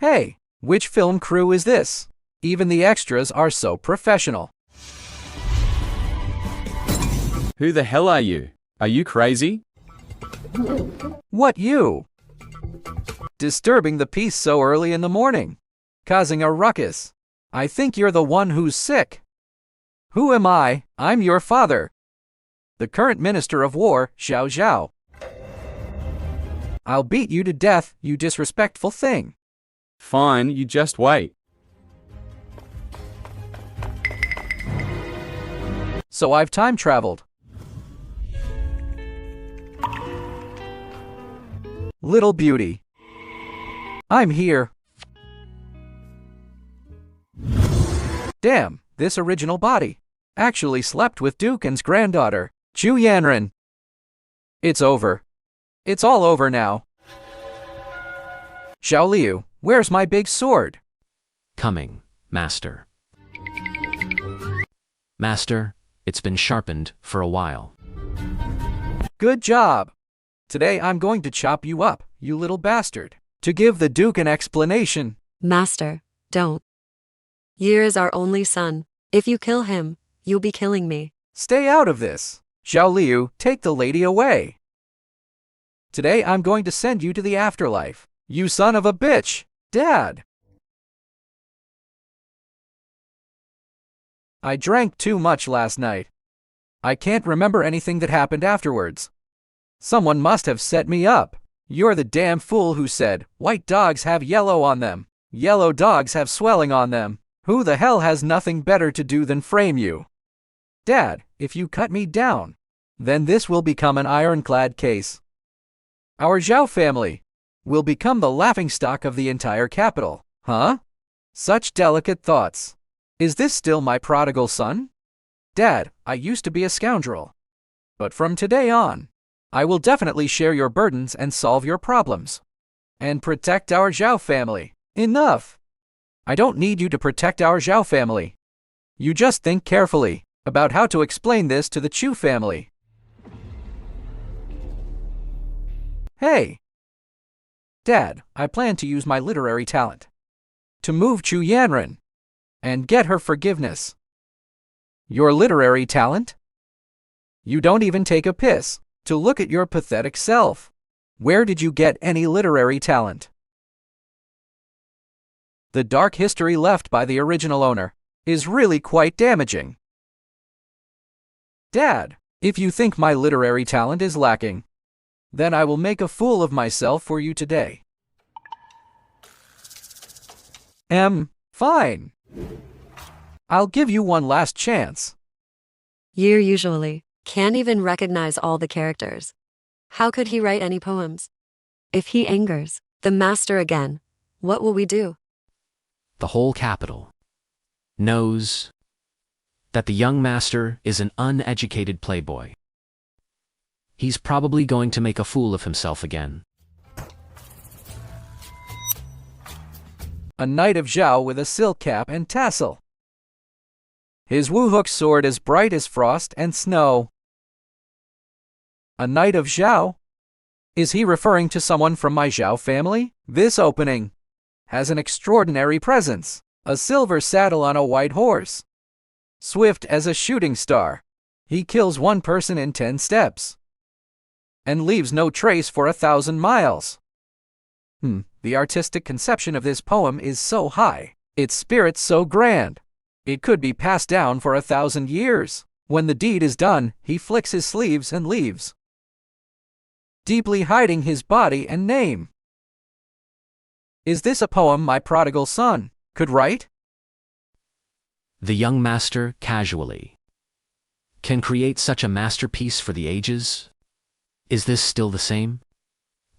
Hey, which film crew is this? Even the extras are so professional. Who the hell are you? Are you crazy? What you? Disturbing the peace so early in the morning. Causing a ruckus. I think you're the one who's sick. Who am I? I'm your father. The current Minister of War, Xiao Zhao. I'll beat you to death, you disrespectful thing. Fine, you just wait. So I've time traveled. Little beauty. I'm here. Damn, this original body actually slept with Dukan's granddaughter, Chu Yanran. It's over. It's all over now. Xiao Liu, where's my big sword? Coming, Master. Master, it's been sharpened for a while. Good job. Today I'm going to chop you up, you little bastard, to give the Duke an explanation. Master, don't. Yer is our only son. If you kill him, you'll be killing me. Stay out of this. Xiao Liu, take the lady away. Today I'm going to send you to the afterlife, you son of a bitch, Dad. I drank too much last night. I can't remember anything that happened afterwards. Someone must have set me up. You're the damn fool who said, white dogs have yellow on them. Yellow dogs have swelling on them. Who the hell has nothing better to do than frame you? Dad, if you cut me down, then this will become an ironclad case. Our Zhao family will become the laughingstock of the entire capital. Huh? Such delicate thoughts. Is this still my prodigal son? Dad, I used to be a scoundrel. But from today on, I will definitely share your burdens and solve your problems. And protect our Zhao family. Enough! I don't need you to protect our Zhao family. You just think carefully about how to explain this to the Chu family. Hey! Dad, I plan to use my literary talent to move Chu Yanran and get her forgiveness. Your literary talent? You don't even take a piss to look at your pathetic self. Where did you get any literary talent? The dark history left by the original owner is really quite damaging. Dad, if you think my literary talent is lacking, then I will make a fool of myself for you today. Fine. I'll give you one last chance. Yer usually can't even recognize all the characters. How could he write any poems? If he angers the master again, what will we do? The whole capital knows that the young master is an uneducated playboy. He's probably going to make a fool of himself again. A knight of Zhao with a silk cap and tassel. His Wuhook sword as bright as frost and snow. A knight of Zhao? Is he referring to someone from my Zhao family? This opening has an extraordinary presence. A silver saddle on a white horse. Swift as a shooting star. He kills one person in 10 steps. And leaves no trace for 1,000 miles. The artistic conception of this poem is so high. Its spirit so grand. It could be passed down for 1,000 years. When the deed is done, he flicks his sleeves and leaves, deeply hiding his body and name. Is this a poem my prodigal son could write? The young master casually can create such a masterpiece for the ages? Is this still the same?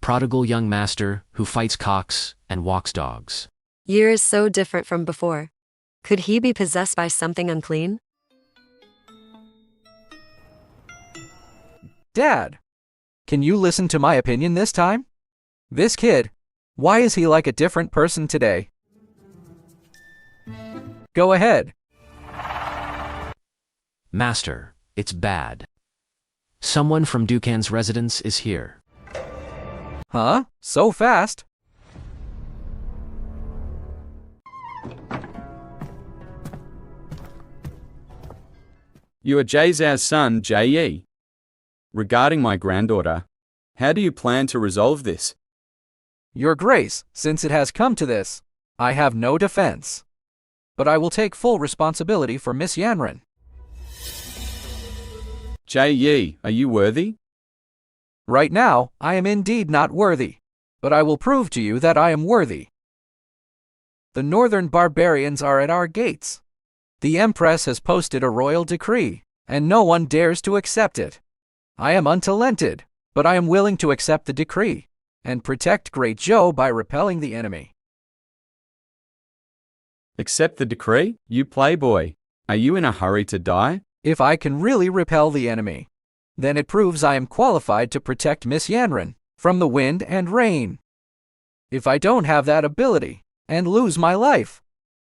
Prodigal young master who fights cocks and walks dogs. Yer is so different from before. Could he be possessed by something unclean? Dad, can you listen to my opinion this time? This kid, why is he like a different person today? Go ahead. Master, it's bad. Someone from Dukan's residence is here. Huh? So fast? You are Jay Zhao's son, Jie. Regarding my granddaughter, how do you plan to resolve this? Your Grace, since it has come to this, I have no defense. But I will take full responsibility for Miss Yanran. Jie, are you worthy? Right now, I am indeed not worthy, but I will prove to you that I am worthy. The northern barbarians are at our gates. The Empress has posted a royal decree, and no one dares to accept it. I am untalented, but I am willing to accept the decree, and protect Great Zhou by repelling the enemy. Accept the decree? You Playboy. Are you in a hurry to die? If I can really repel the enemy, then it proves I am qualified to protect Miss Yanran from the wind and rain. If I don't have that ability, and lose my life,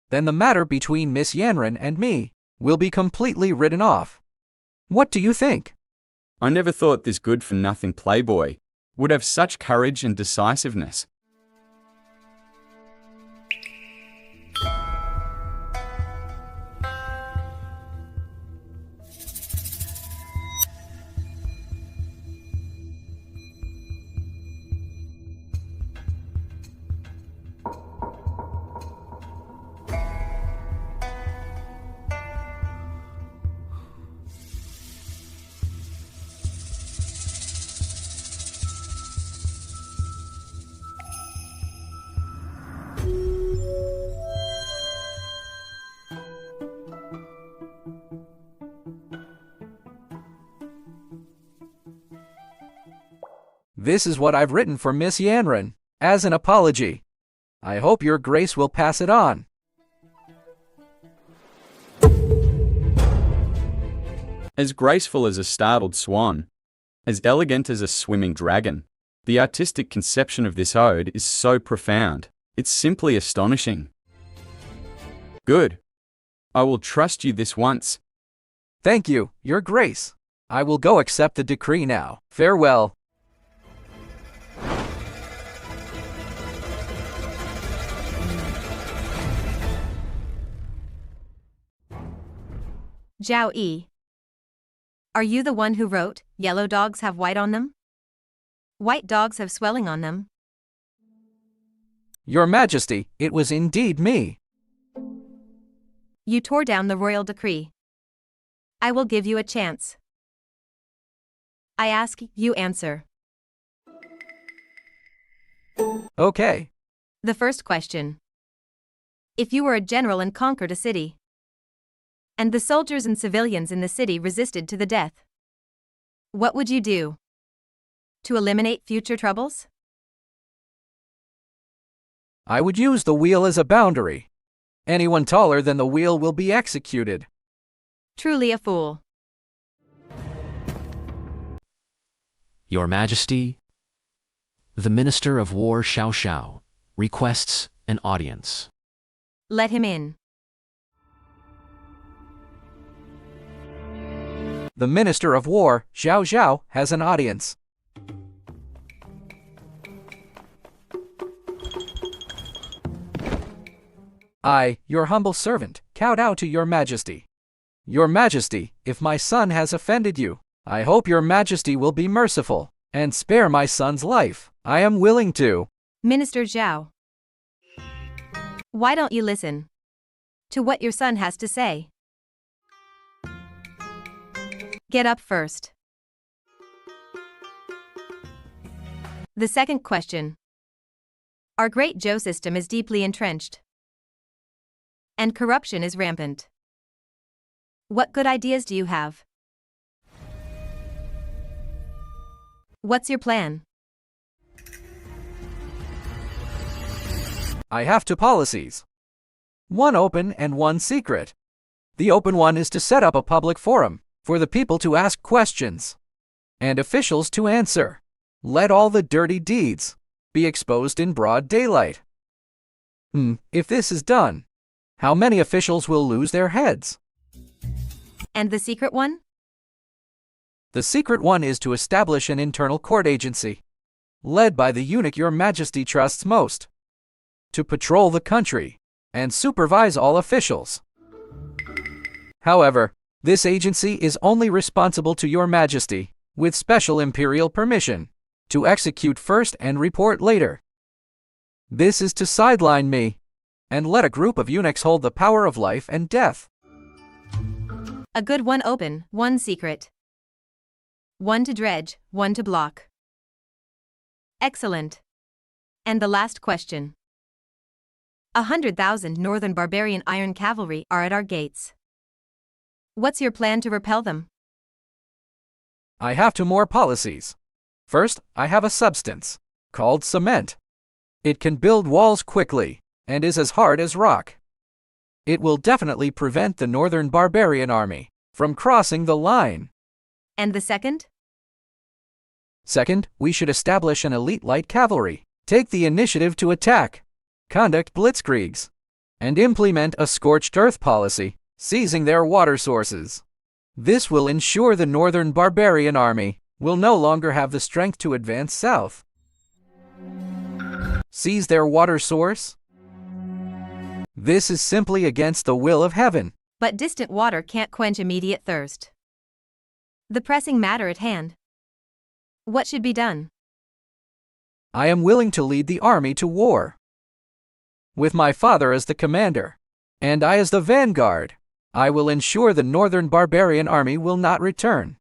then the matter between Miss Yanran and me will be completely written off. What do you think? I never thought this good-for-nothing Playboy would have such courage and decisiveness. This is what I've written for Miss Yanran, as an apology. I hope your Grace will pass it on. As graceful as a startled swan, as elegant as a swimming dragon, the artistic conception of this ode is so profound, it's simply astonishing. Good. I will trust you this once. Thank you, your Grace. I will go accept the decree now. Farewell. Zhao Yi. Are you the one who wrote, "Yellow dogs have white on them? White dogs have swelling on them"? Your Majesty, it was indeed me. You tore down the royal decree. I will give you a chance. I ask, you answer. Okay. The first question. If you were a general and conquered a city, and the soldiers and civilians in the city resisted to the death, what would you do to eliminate future troubles? I would use the wheel as a boundary. Anyone taller than the wheel will be executed. Truly a fool. Your Majesty, the Minister of War Xiao Xiao requests an audience. Let him in. The Minister of War, Zhao Zhao, has an audience. I, your humble servant, kowtow to your Majesty. Your Majesty, if my son has offended you, I hope your Majesty will be merciful and spare my son's life. I am willing to. Minister Zhao. Why don't you listen to what your son has to say? Get up first. The second question. Our Great Zhou system is deeply entrenched, and corruption is rampant. What good ideas do you have? What's your plan? I have two policies. One open and one secret. The open one is to set up a public forum for the people to ask questions and officials to answer. Let all the dirty deeds be exposed in broad daylight. If this is done, how many officials will lose their heads? And the secret one? The secret one is to establish an internal court agency, led by the eunuch your Majesty trusts most, to patrol the country and supervise all officials. However, This agency is only responsible to your majesty, with special imperial permission, to execute first and report later. This is to sideline me, and let a group of eunuchs hold the power of life and death. A good one open, one secret. One to dredge, one to block. Excellent. And the last question. 100,000 northern barbarian iron cavalry are at our gates. What's your plan to repel them? I have two more policies. First, I have a substance, called cement. It can build walls quickly, and is as hard as rock. It will definitely prevent the northern barbarian army from crossing the line. And the second? Second, we should establish an elite light cavalry, take the initiative to attack, conduct blitzkriegs, and implement a scorched earth policy, seizing their water sources. This will ensure the northern barbarian army will no longer have the strength to advance south. Seize their water source? This is simply against the will of heaven. But distant water can't quench immediate thirst. The pressing matter at hand. What should be done? I am willing to lead the army to war. With my father as the commander, and I as the vanguard, I will ensure the northern barbarian army will not return.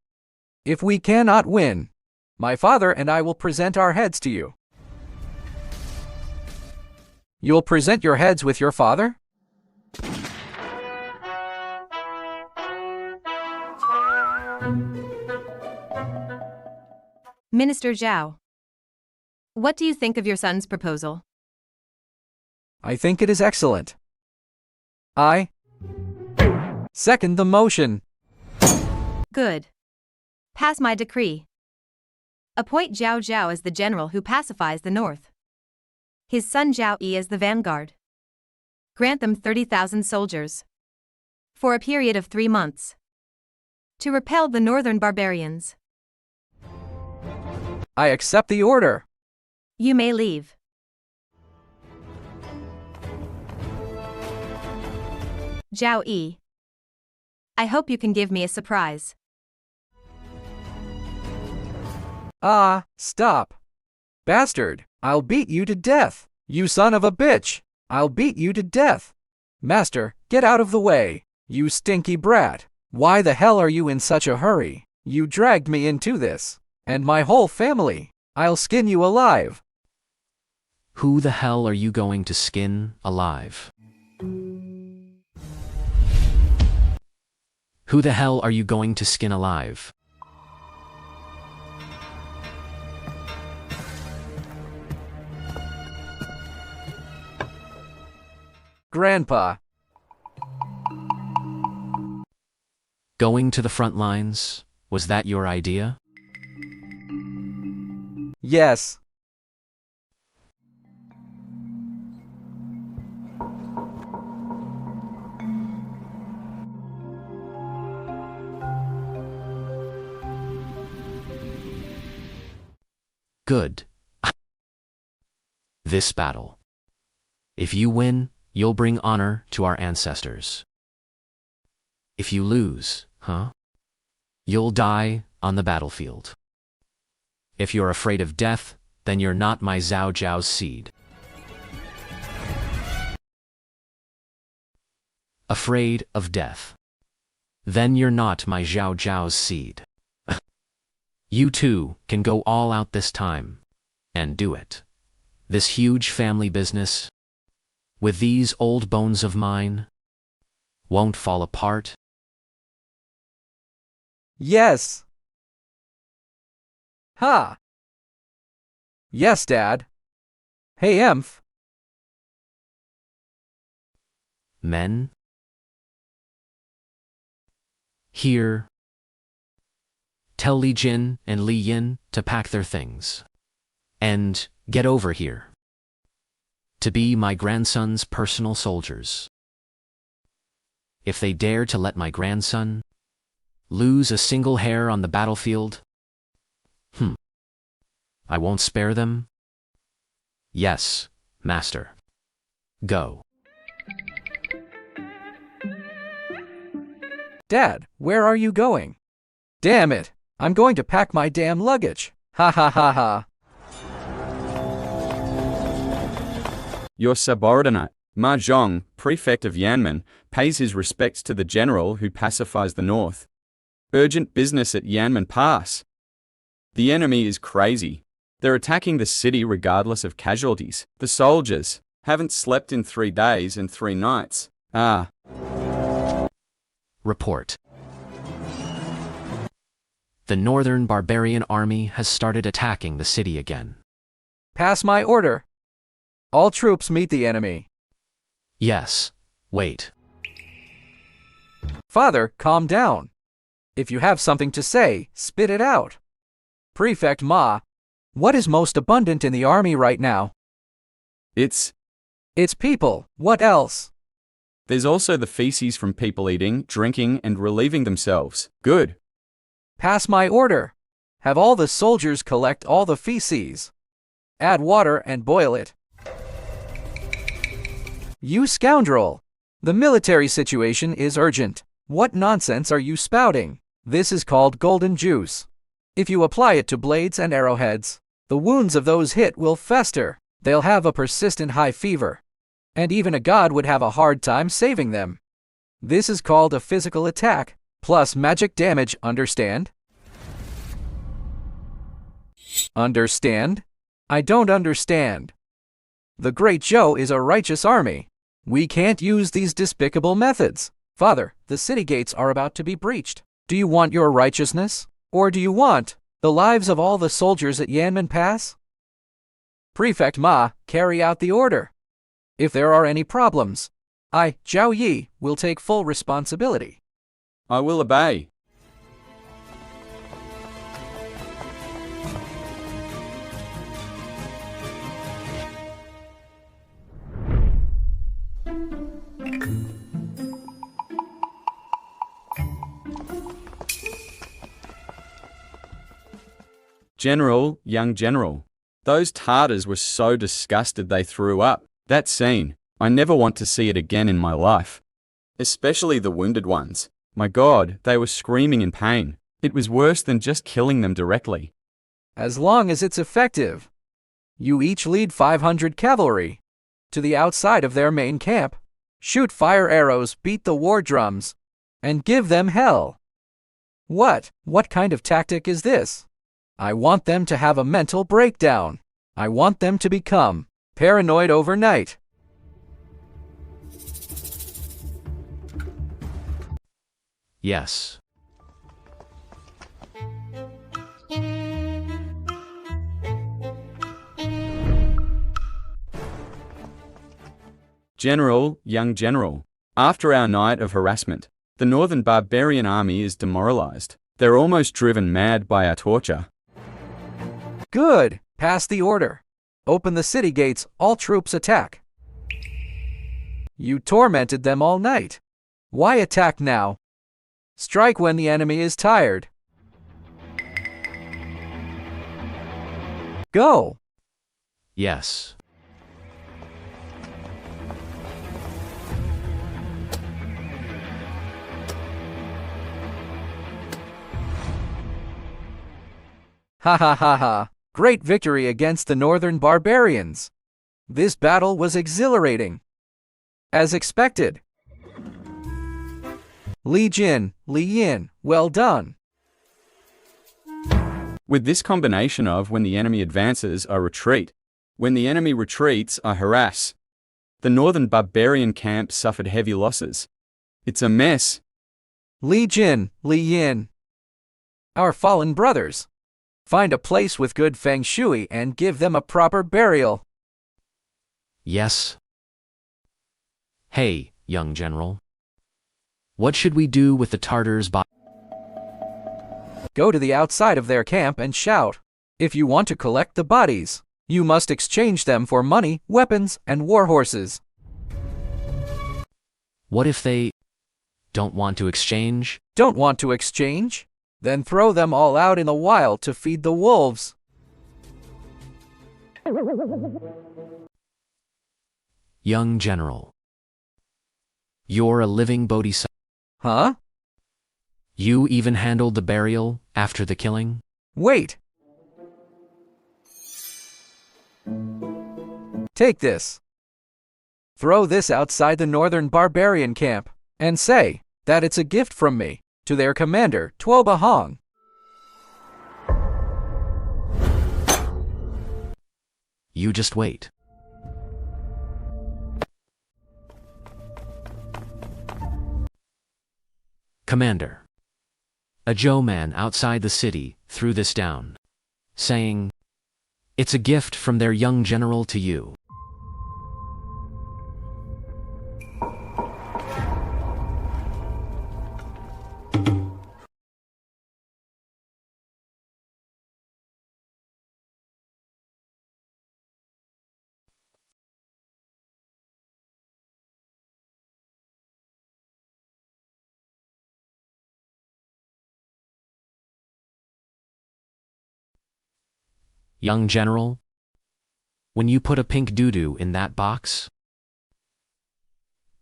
If we cannot win, my father and I will present our heads to you. You'll present your heads with your father? Minister Zhao. What do you think of your son's proposal? I think it is excellent. I second the motion. Good. Pass my decree. Appoint Zhao Zhao as the general who pacifies the north. His son Zhao Yi as the vanguard. Grant them 30,000 soldiers. For a period of 3 months. To repel the northern barbarians. I accept the order. You may leave. Zhao Yi. I hope you can give me a surprise. Ah, stop. Bastard, I'll beat you to death. You son of a bitch, I'll beat you to death. Master, get out of the way, you stinky brat. Why the hell are you in such a hurry? You dragged me into this, and my whole family. I'll skin you alive. Who the hell are you going to skin alive? Who the hell are you going to skin alive? Grandpa. Going to the front lines, was that your idea? Yes. Good. This battle. If you win, you'll bring honor to our ancestors. If you lose, you'll die on the battlefield. If you're afraid of death, then you're not my Zhao Zhao's seed. Afraid of death. Then you're not my Zhao Zhao's seed. You two can go all out this time. And do it. This huge family business, with these old bones of mine, won't fall apart. Yes. Ha. Yes, Dad. Hey, Emph. Men? Here. Tell Li Jin and Li Yin to pack their things. And get over here. To be my grandson's personal soldiers. If they dare to let my grandson lose a single hair on the battlefield, I won't spare them. Yes, Master. Go. Dad, where are you going? Damn it, I'm going to pack my damn luggage. Ha ha ha ha. Your subordinate, Ma Zhong, prefect of Yanmen, pays his respects to the general who pacifies the north. Urgent business at Yanmen Pass. The enemy is crazy. They're attacking the city regardless of casualties. The soldiers haven't slept in 3 days and 3 nights. Report. The Northern Barbarian Army has started attacking the city again. Pass my order. All troops meet the enemy. Yes. Wait. Father, calm down. If you have something to say, spit it out. Prefect Ma, what is most abundant in the army right now? It's people. What else? There's also the feces from people eating, drinking, and relieving themselves. Good. Pass my order. Have all the soldiers collect all the feces. Add water and boil it. You scoundrel! The military situation is urgent. What nonsense are you spouting? This is called golden juice. If you apply it to blades and arrowheads, the wounds of those hit will fester. They'll have a persistent high fever. And even a god would have a hard time saving them. This is called a physical attack, plus magic damage, understand? Understand? I don't understand. The Great Zhou is a righteous army. We can't use these despicable methods. Father, the city gates are about to be breached. Do you want your righteousness? Or do you want the lives of all the soldiers at Yanmen Pass? Prefect Ma, carry out the order. If there are any problems, I, Zhao Yi, will take full responsibility. I will obey. General, young general. Those Tartars were so disgusted they threw up. That scene, I never want to see it again in my life. Especially the wounded ones. My God, they were screaming in pain. It was worse than just killing them directly. As long as it's effective. You each lead 500 cavalry to the outside of their main camp. Shoot fire arrows, beat the war drums, and give them hell. What kind of tactic is this? I want them to have a mental breakdown. I want them to become paranoid overnight. Yes. General, young general. After our night of harassment, the Northern Barbarian Army is demoralized. They're almost driven mad by our torture. Good. Pass the order. Open the city gates, all troops attack. You tormented them all night. Why attack now? Strike when the enemy is tired. Go. Yes. Ha ha ha ha. Great victory against the Northern Barbarians. This battle was exhilarating. As expected. Li Jin, Li Yin, well done. With this combination of when the enemy advances, I retreat. When the enemy retreats, I harass. The Northern Barbarian camp suffered heavy losses. It's a mess. Li Jin, Li Yin. Our fallen brothers. Find a place with good feng shui and give them a proper burial. Yes. Hey, young general. What should we do with the Tartars' body? Go to the outside of their camp and shout. If you want to collect the bodies, you must exchange them for money, weapons, and war horses. What if they don't want to exchange? Don't want to exchange? Then throw them all out in the wild to feed the wolves. Young general. You're a living bodhisattva. Huh? You even handled the burial after the killing? Wait! Take this. Throw this outside the northern barbarian camp, and say that it's a gift from me to their commander, Tuoba Hong. You just wait. Commander. A Joe man outside the city threw this down, saying, "It's a gift from their young general to you." Young general, when you put a pink doo-doo in that box,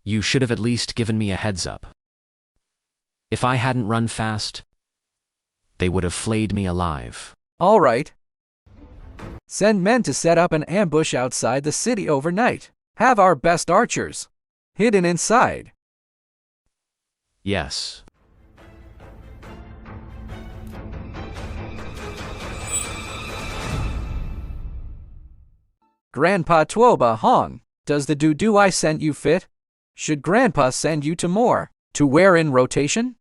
you should have at least given me a heads up. If I hadn't run fast, they would have flayed me alive. All right. Send men to set up an ambush outside the city overnight. Have our best archers hidden inside. Yes. Grandpa Tuoba Hong, does the doo-doo I sent you fit? Should Grandpa send you to more to wear in rotation?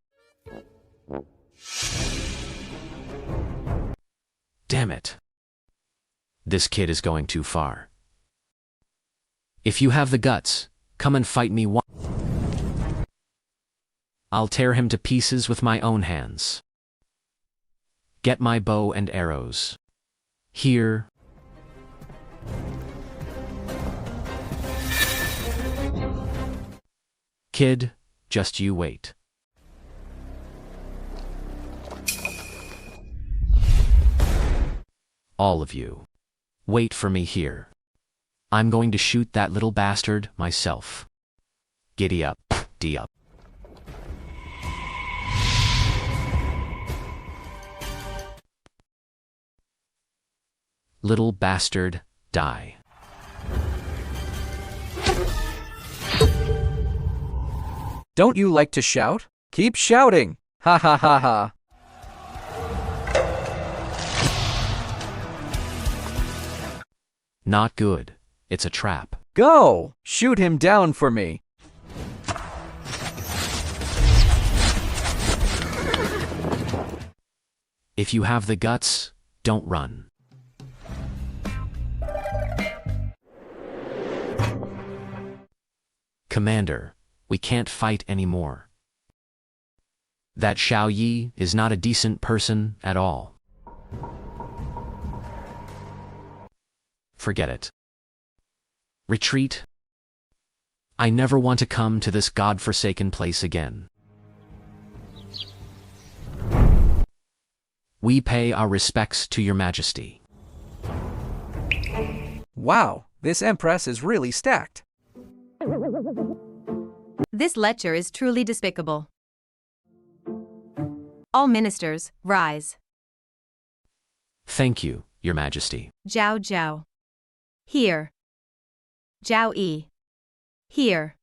Damn it. This kid is going too far. If you have the guts, come and fight me one. I'll tear him to pieces with my own hands. Get my bow and arrows. Here. Kid, just you wait. All of you, wait for me here. I'm going to shoot that little bastard myself. Giddy up, D up. Little bastard, die. Don't you like to shout? Keep shouting! Ha ha ha ha! Not good. It's a trap. Go! Shoot him down for me! If you have the guts, don't run. Commander, we can't fight anymore. That Xiao Yi is not a decent person at all. Forget it. Retreat. I never want to come to this godforsaken place again. We pay our respects to your majesty. Wow, this Empress is really stacked. This lecture is truly despicable. All ministers, rise. Thank you, your majesty. Jiao Jiao. Here. Jiao Yi. Here.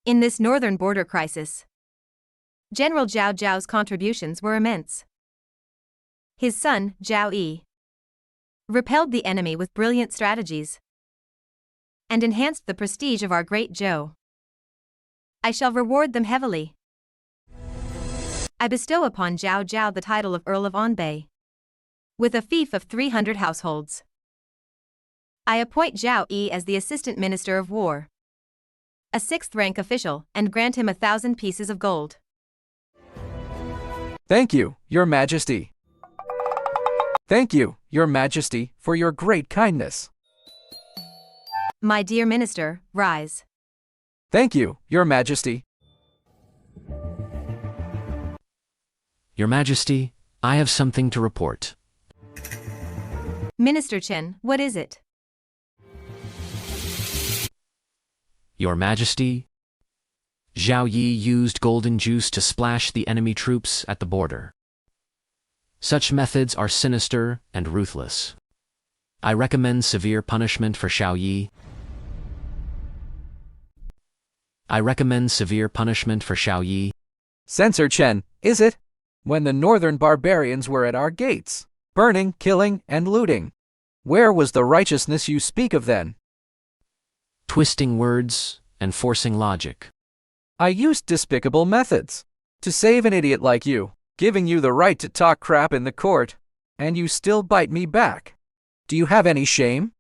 In this northern border crisis, General Jiao Jiao's contributions were immense. His son, Jiao Yi, repelled the enemy with brilliant strategies and enhanced the prestige of our great Zhou. I shall reward them heavily. I bestow upon Jiao Jiao the title of Earl of Anbei, with a fief of 300 households. I appoint Jiao Yi as the Assistant Minister of War, a 6th-rank official, and grant him 1,000 pieces of gold. Thank you, your majesty. Thank you, your majesty, for your great kindness. My dear minister, rise. Thank you, your majesty. Your majesty, I have something to report. Minister Chen, what is it? Your Majesty? Zhao Yi used golden juice to splash the enemy troops at the border. Such methods are sinister and ruthless. I recommend severe punishment for Zhao Yi. I recommend severe punishment for Zhao Yi. Censor Chen, is it? When the northern barbarians were at our gates, burning, killing, and looting. Where was the righteousness you speak of then? Twisting words and forcing logic. I used despicable methods to save an idiot like you, giving you the right to talk crap in the court, and you still bite me back. Do you have any shame?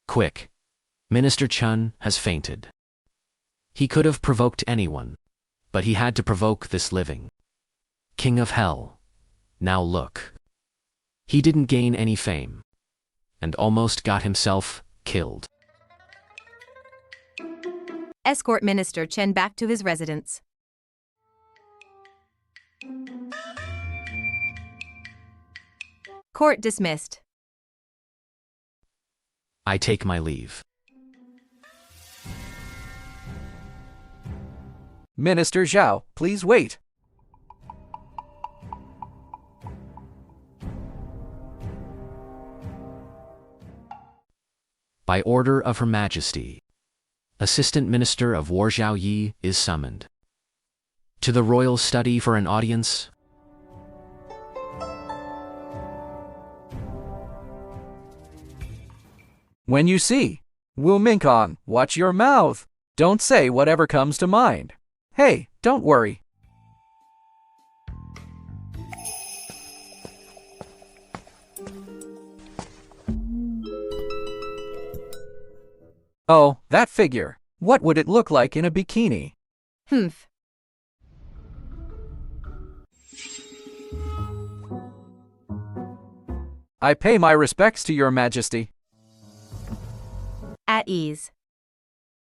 Quick. Minister Chen has fainted. He could have provoked anyone, but he had to provoke this living King of Hell. Now look. He didn't gain any fame, and almost got himself killed. Escort Minister Chen back to his residence. Court dismissed. I take my leave. Minister Zhao, please wait. By order of Her Majesty, Assistant Minister of War Zhao Yi is summoned to the royal study for an audience. When you see Wu Mingkong, watch your mouth. Don't say whatever comes to mind. Hey, don't worry. Oh, that figure. What would it look like in a bikini? Humph. I pay my respects to Your Majesty. At ease.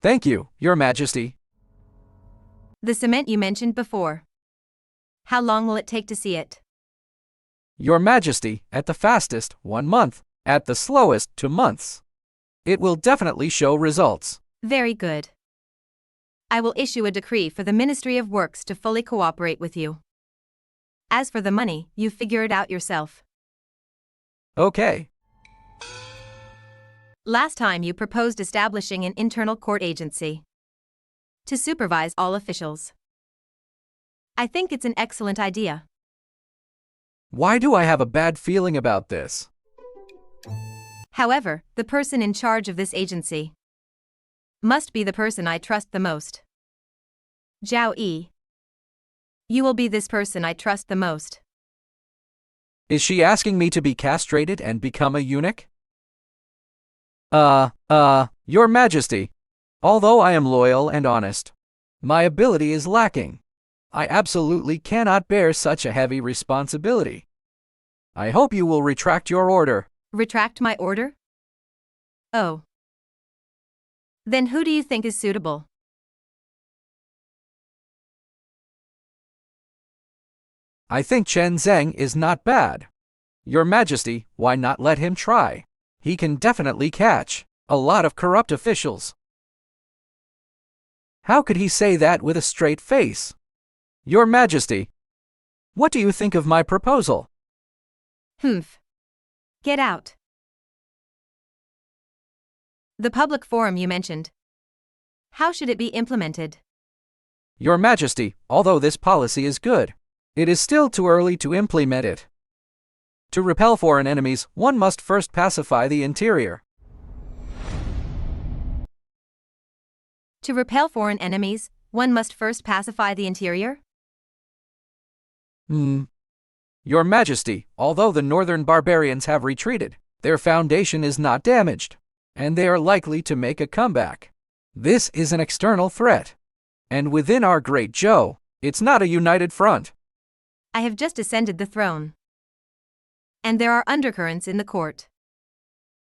Thank you, Your Majesty. The cement you mentioned before. How long will it take to see it? Your Majesty, at the fastest, 1 month. At the slowest, 2 months. It will definitely show results. Very good. I will issue a decree for the Ministry of Works to fully cooperate with you. As for the money, you figure it out yourself. Okay. Last time you proposed establishing an internal court agency to supervise all officials. I think it's an excellent idea. Why do I have a bad feeling about this? However, the person in charge of this agency must be the person I trust the most. Zhao Yi. You will be this person I trust the most. Is she asking me to be castrated and become a eunuch? Your Majesty. Although I am loyal and honest, my ability is lacking. I absolutely cannot bear such a heavy responsibility. I hope you will retract your order. Retract my order? Oh. Then who do you think is suitable? I think Chen Zheng is not bad. Your Majesty, why not let him try? He can definitely catch a lot of corrupt officials. How could he say that with a straight face? Your Majesty, what do you think of my proposal? Humph. Get out. The public forum you mentioned. How should it be implemented? Your Majesty, although this policy is good, it is still too early to implement it. To repel foreign enemies, one must first pacify the interior. To repel foreign enemies, one must first pacify the interior? Your Majesty, although the northern barbarians have retreated, their foundation is not damaged, and they are likely to make a comeback. This is an external threat. And within our great Zhou, it's not a united front. I have just ascended the throne. And there are undercurrents in the court.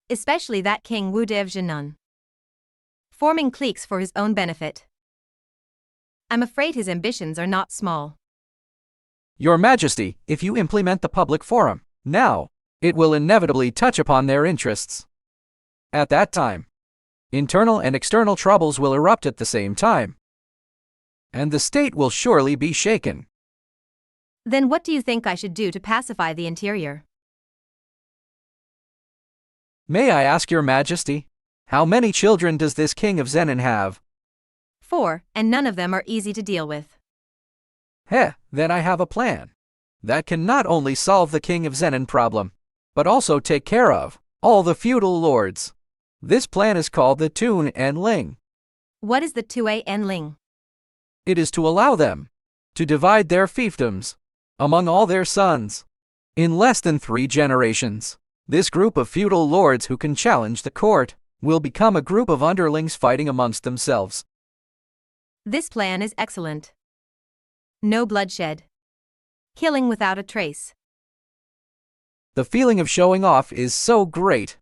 Especially that King Wu Dev Zhenan. Forming cliques for his own benefit. I'm afraid his ambitions are not small. Your Majesty, if you implement the public forum, now, it will inevitably touch upon their interests. At that time, Internal and external troubles will erupt at the same time, and the state will surely be shaken. Then what do you think I should do to pacify the interior? May I ask your majesty, how many children does this king of Zenin have? 4, and none of them are easy to deal with. Then I have a plan that can not only solve the king of Zenin problem, but also take care of all the feudal lords. This plan is called the Tun and Ling. What is the Tue and Ling? It is to allow them to divide their fiefdoms among all their sons. In less than 3 generations, this group of feudal lords who can challenge the court will become a group of underlings fighting amongst themselves. This plan is excellent. No bloodshed. Killing without a trace. The feeling of showing off is so great.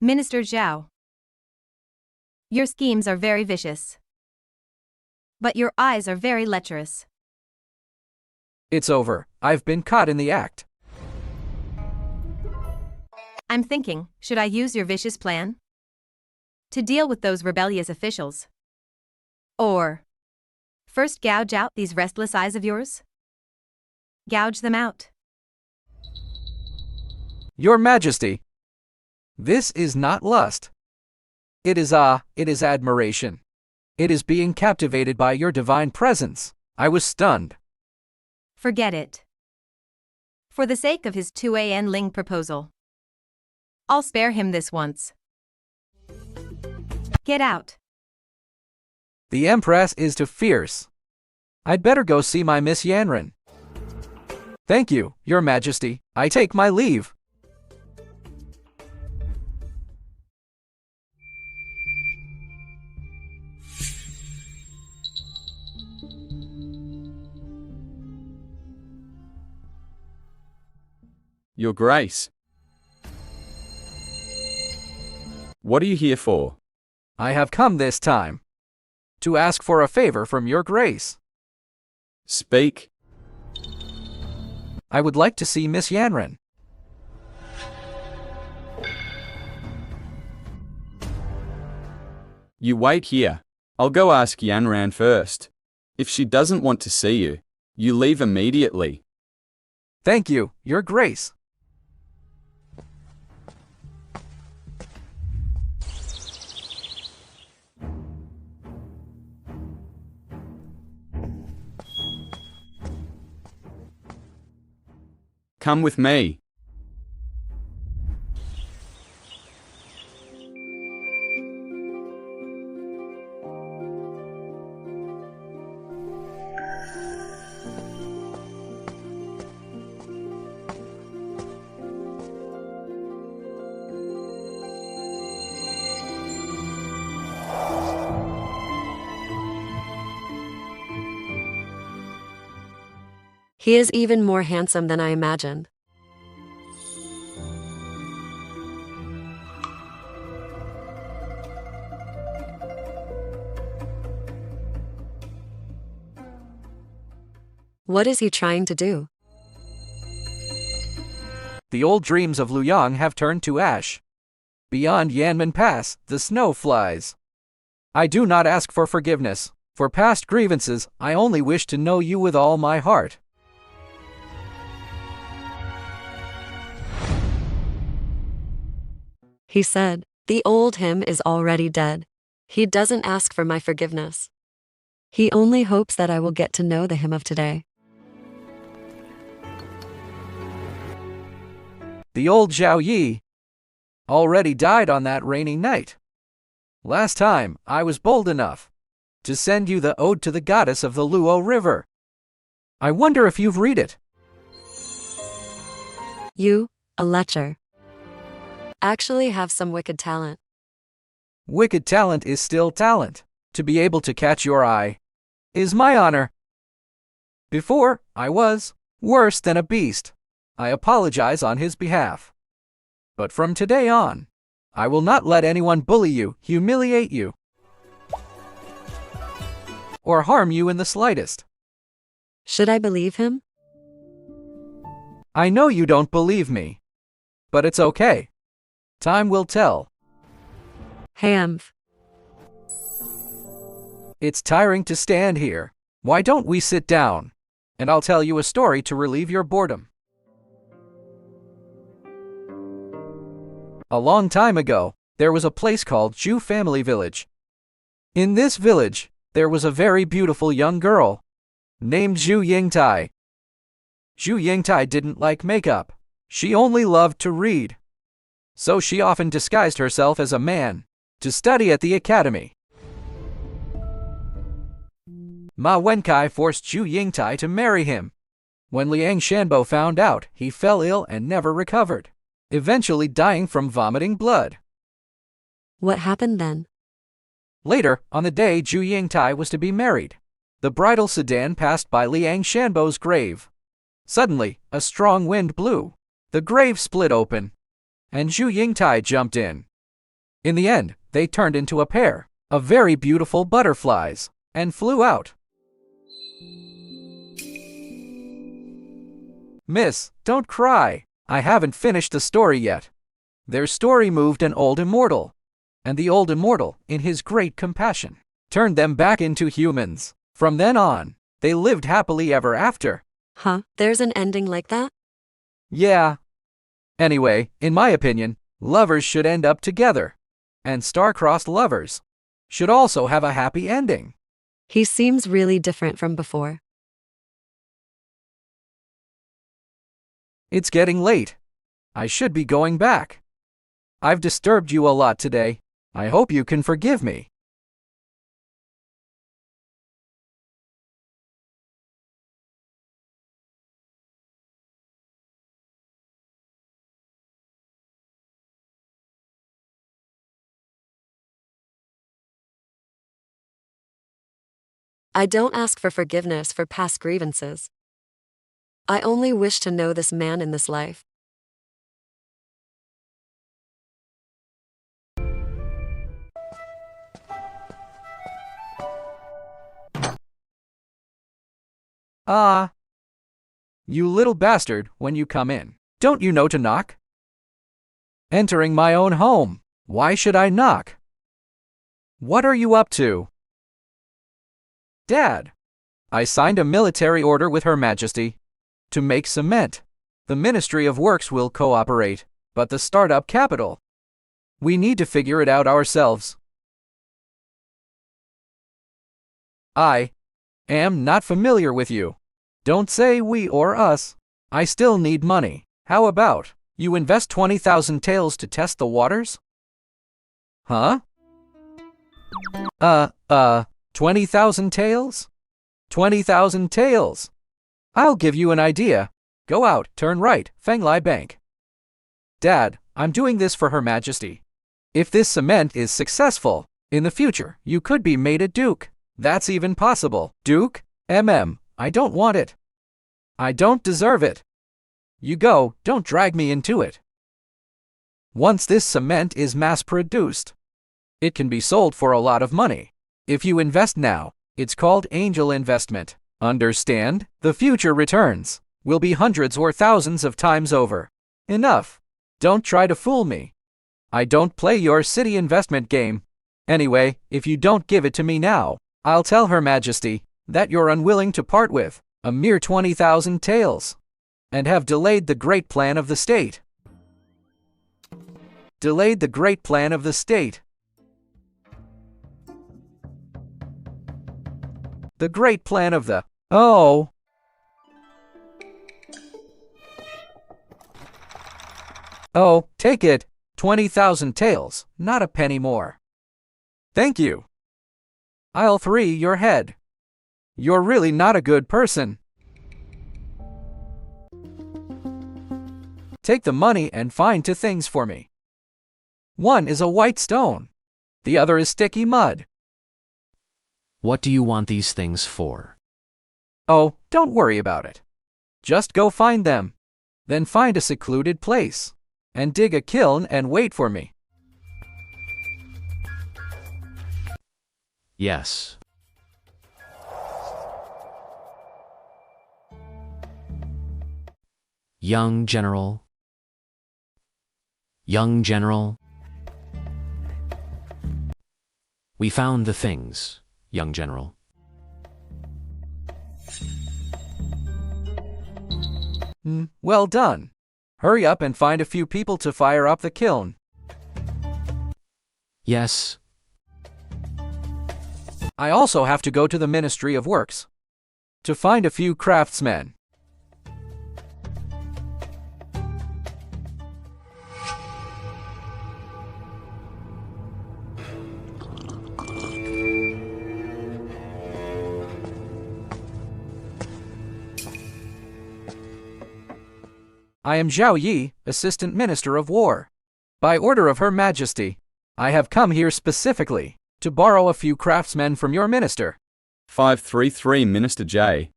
Minister Zhao. Your schemes are very vicious. But your eyes are very lecherous. It's over. I've been caught in the act. I'm thinking, should I use your vicious plan? To deal with those rebellious officials? Or first gouge out these restless eyes of yours? Gouge them out. Your Majesty, this is not lust. It is admiration. It is being captivated by your divine presence. I was stunned. Forget it. For the sake of his 2 Ling proposal, I'll spare him this once. Get out. The Empress is too fierce. I'd better go see my Miss Yanran. Thank you, Your Majesty. I take my leave. Your Grace. What are you here for? I have come this time to ask for a favor from Your Grace. Speak. I would like to see Miss Yanran. You wait here. I'll go ask Yanran first. If she doesn't want to see you, you leave immediately. Thank you, Your Grace. Come with me. He is even more handsome than I imagined. What is he trying to do? The old dreams of Luyang have turned to ash. Beyond Yanmen Pass, the snow flies. I do not ask for forgiveness. For past grievances, I only wish to know you with all my heart. He said, the old him is already dead. He doesn't ask for my forgiveness. He only hopes that I will get to know the him of today. The old Zhao Yi already died on that rainy night. Last time, I was bold enough to send you the ode to the goddess of the Luo River. I wonder if you've read it. You, a lecher, actually have some wicked talent. Wicked talent is still talent. To be able to catch your eye is my honor. Before, I was worse than a beast. I apologize on his behalf. But from today on, I will not let anyone bully you, humiliate you, or harm you in the slightest. Should I believe him? I know you don't believe me. But it's okay. Time will tell. Hey, Emph. It's tiring to stand here. Why don't we sit down? And I'll tell you a story to relieve your boredom. A long time ago, there was a place called Zhu Family Village. In this village, there was a very beautiful young girl named Zhu Yingtai. Zhu Yingtai didn't like makeup. She only loved to read. So she often disguised herself as a man to study at the academy. Ma Wenkai forced Zhu Yingtai to marry him. When Liang Shanbo found out, he fell ill and never recovered, eventually dying from vomiting blood. What happened then? Later, on the day Zhu Yingtai was to be married, the bridal sedan passed by Liang Shanbo's grave. Suddenly, a strong wind blew. The grave split open, and Zhu Yingtai jumped in. In the end, they turned into a pair of very beautiful butterflies and flew out. Miss, don't cry. I haven't finished the story yet. Their story moved an old immortal, and the old immortal, in his great compassion, turned them back into humans. From then on, they lived happily ever after. Huh? There's an ending like that? Yeah. Anyway, in my opinion, lovers should end up together. And star-crossed lovers should also have a happy ending. He seems really different from before. It's getting late. I should be going back. I've disturbed you a lot today. I hope you can forgive me. I don't ask for forgiveness for past grievances. I only wish to know this man in this life. Ah. You little bastard, when you come in, don't you know to knock? Entering my own home, why should I knock? What are you up to? Dad, I signed a military order with Her Majesty to make cement. The Ministry of Works will cooperate, but the startup capital, we need to figure it out ourselves. I am not familiar with you. Don't say we or us. I still need money. How about you invest 20,000 taels to test the waters? Huh? 20,000 taels? 20,000 taels. I'll give you an idea. Go out, turn right, Fenglai Bank. Dad, I'm doing this for Her Majesty. If this cement is successful, in the future, you could be made a duke. That's even possible. Duke? I don't want it. I don't deserve it. You go, don't drag me into it. Once this cement is mass-produced, it can be sold for a lot of money. If you invest now, it's called angel investment. Understand? The future returns will be hundreds or thousands of times over. Enough. Don't try to fool me. I don't play your city investment game. Anyway, if you don't give it to me now, I'll tell Her Majesty that you're unwilling to part with a mere 20,000 taels and have delayed the great plan of the state. Delayed the great plan of the state. The great plan of the... Oh! Oh, take it. 20,000 taels, not a penny more. Thank you. I'll free your head. You're really not a good person. Take the money and find two things for me. One is a white stone. The other is sticky mud. What do you want these things for? Oh, don't worry about it. Just go find them. Then find a secluded place and dig a kiln and wait for me. Yes. Young General. Young General. We found the things, young General. Well done. Hurry up and find a few people to fire up the kiln. Yes. I also have to go to the Ministry of Works to find a few craftsmen. I am Zhao Yi, Assistant Minister of War. By order of Her Majesty, I have come here specifically to borrow a few craftsmen from your minister. 533 Minister J.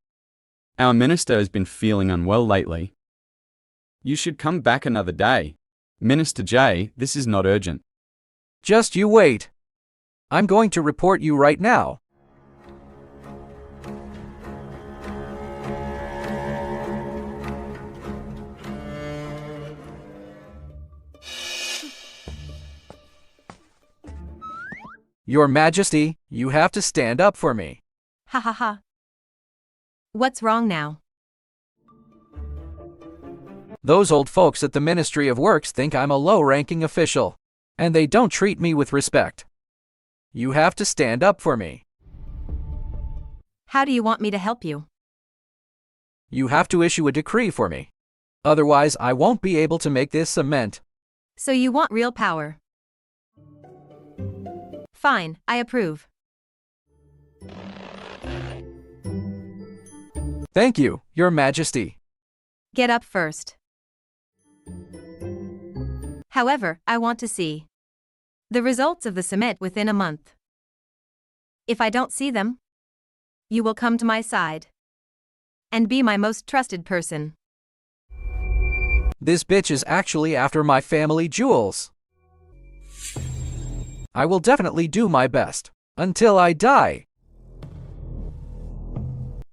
Our minister has been feeling unwell lately. You should come back another day. Minister J, this is not urgent. Just you wait. I'm going to report you right now. Your Majesty, you have to stand up for me. Ha ha ha. What's wrong now? Those old folks at the Ministry of Works think I'm a low-ranking official, and they don't treat me with respect. You have to stand up for me. How do you want me to help you? You have to issue a decree for me. Otherwise, I won't be able to make this cement. So you want real power? Fine, I approve. Thank you, Your Majesty. Get up first. However, I want to see the results of the cement within a month. If I don't see them, you will come to my side and be my most trusted person. This bitch is actually after my family jewels. I will definitely do my best until I die.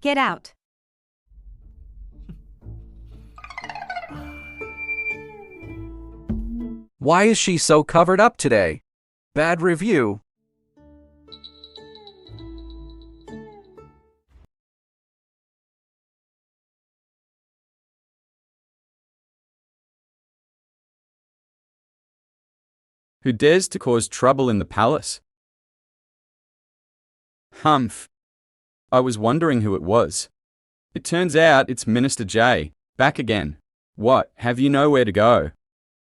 Get out. Why is she so covered up today? Bad review. Who dares to cause trouble in the palace? Humph. I was wondering who it was. It turns out it's Minister J, back again. What, have you nowhere to go?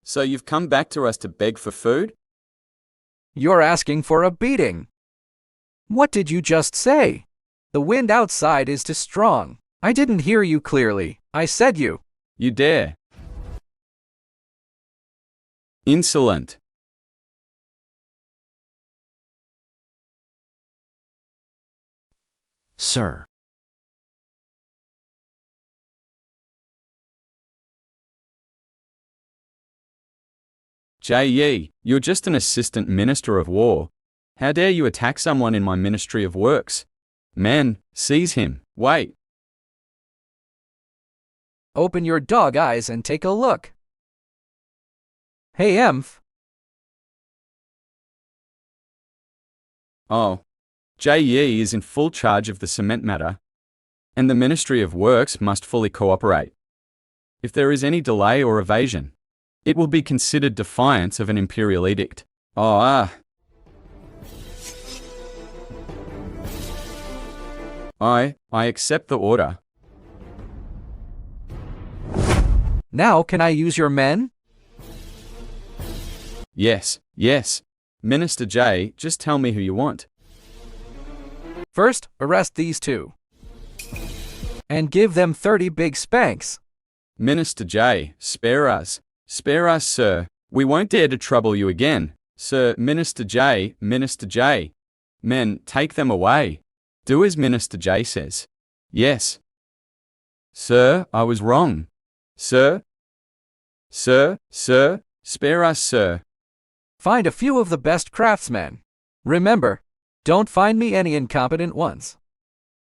So you've come back to us to beg for food? You're asking for a beating. What did you just say? The wind outside is too strong. I didn't hear you clearly. I said you. You dare. Insolent. Sir. J.E., you're just an assistant minister of war. How dare you attack someone in my Ministry of Works? Men, seize him. Wait. Open your dog eyes and take a look. Hey, Emph. Oh. J.E. is in full charge of the cement matter, and the Ministry of Works must fully cooperate. If there is any delay or evasion, it will be considered defiance of an imperial edict. I accept the order. Now can I use your men? Yes, yes. Minister J, just tell me who you want. First, arrest these two. And give them 30 big spanks. Minister J, spare us. Spare us, sir. We won't dare to trouble you again. Sir, Minister J, Minister J. Men, take them away. Do as Minister J says. Yes. Sir, I was wrong. Sir? Sir, spare us, sir. Find a few of the best craftsmen. Remember, don't find me any incompetent ones.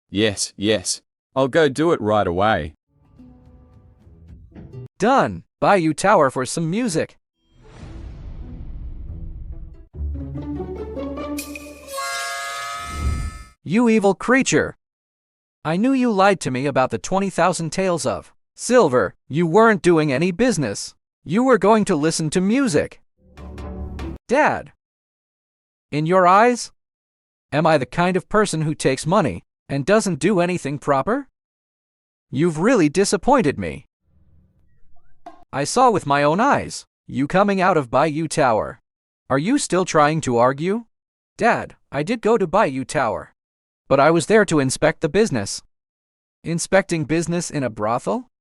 Yes, yes. I'll go do it right away. Done. Bayou Tower for some music. You evil creature! I knew you lied to me about the 20,000 tales of silver. You weren't doing any business. You were going to listen to music. Dad! In your eyes, am I the kind of person who takes money and doesn't do anything proper? You've really disappointed me. I saw with my own eyes you coming out of Bayou Tower. Are you still trying to argue? Dad, I did go to Bayou Tower, but I was there to inspect the business. Inspecting business in a brothel?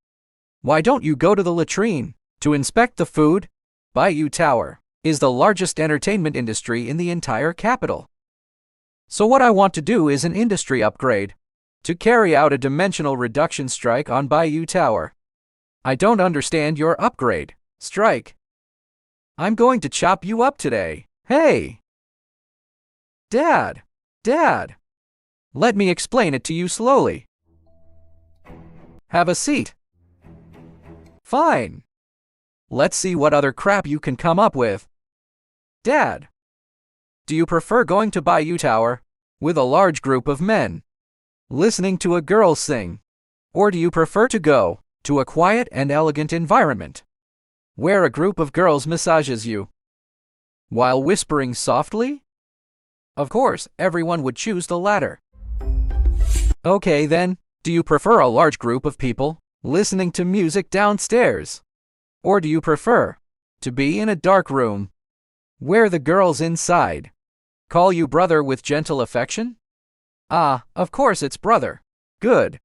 Why don't you go to the latrine to inspect the food? Bayou Tower is the largest entertainment industry in the entire capital. So what I want to do is an industry upgrade to carry out a dimensional reduction strike on Bayou Tower. I don't understand your upgrade strike. I'm going to chop you up today. Hey! Dad! Dad! Let me explain it to you slowly. Have a seat. Fine. Let's see what other crap you can come up with. Dad! Do you prefer going to Bayou Tower with a large group of men, listening to a girl sing? Or do you prefer to go to a quiet and elegant environment, where a group of girls massages you, while whispering softly? Of course, everyone would choose the latter. Okay then, do you prefer a large group of people listening to music downstairs? Or do you prefer to be in a dark room, where the girls inside call you brother with gentle affection? Ah, of course it's brother. Good.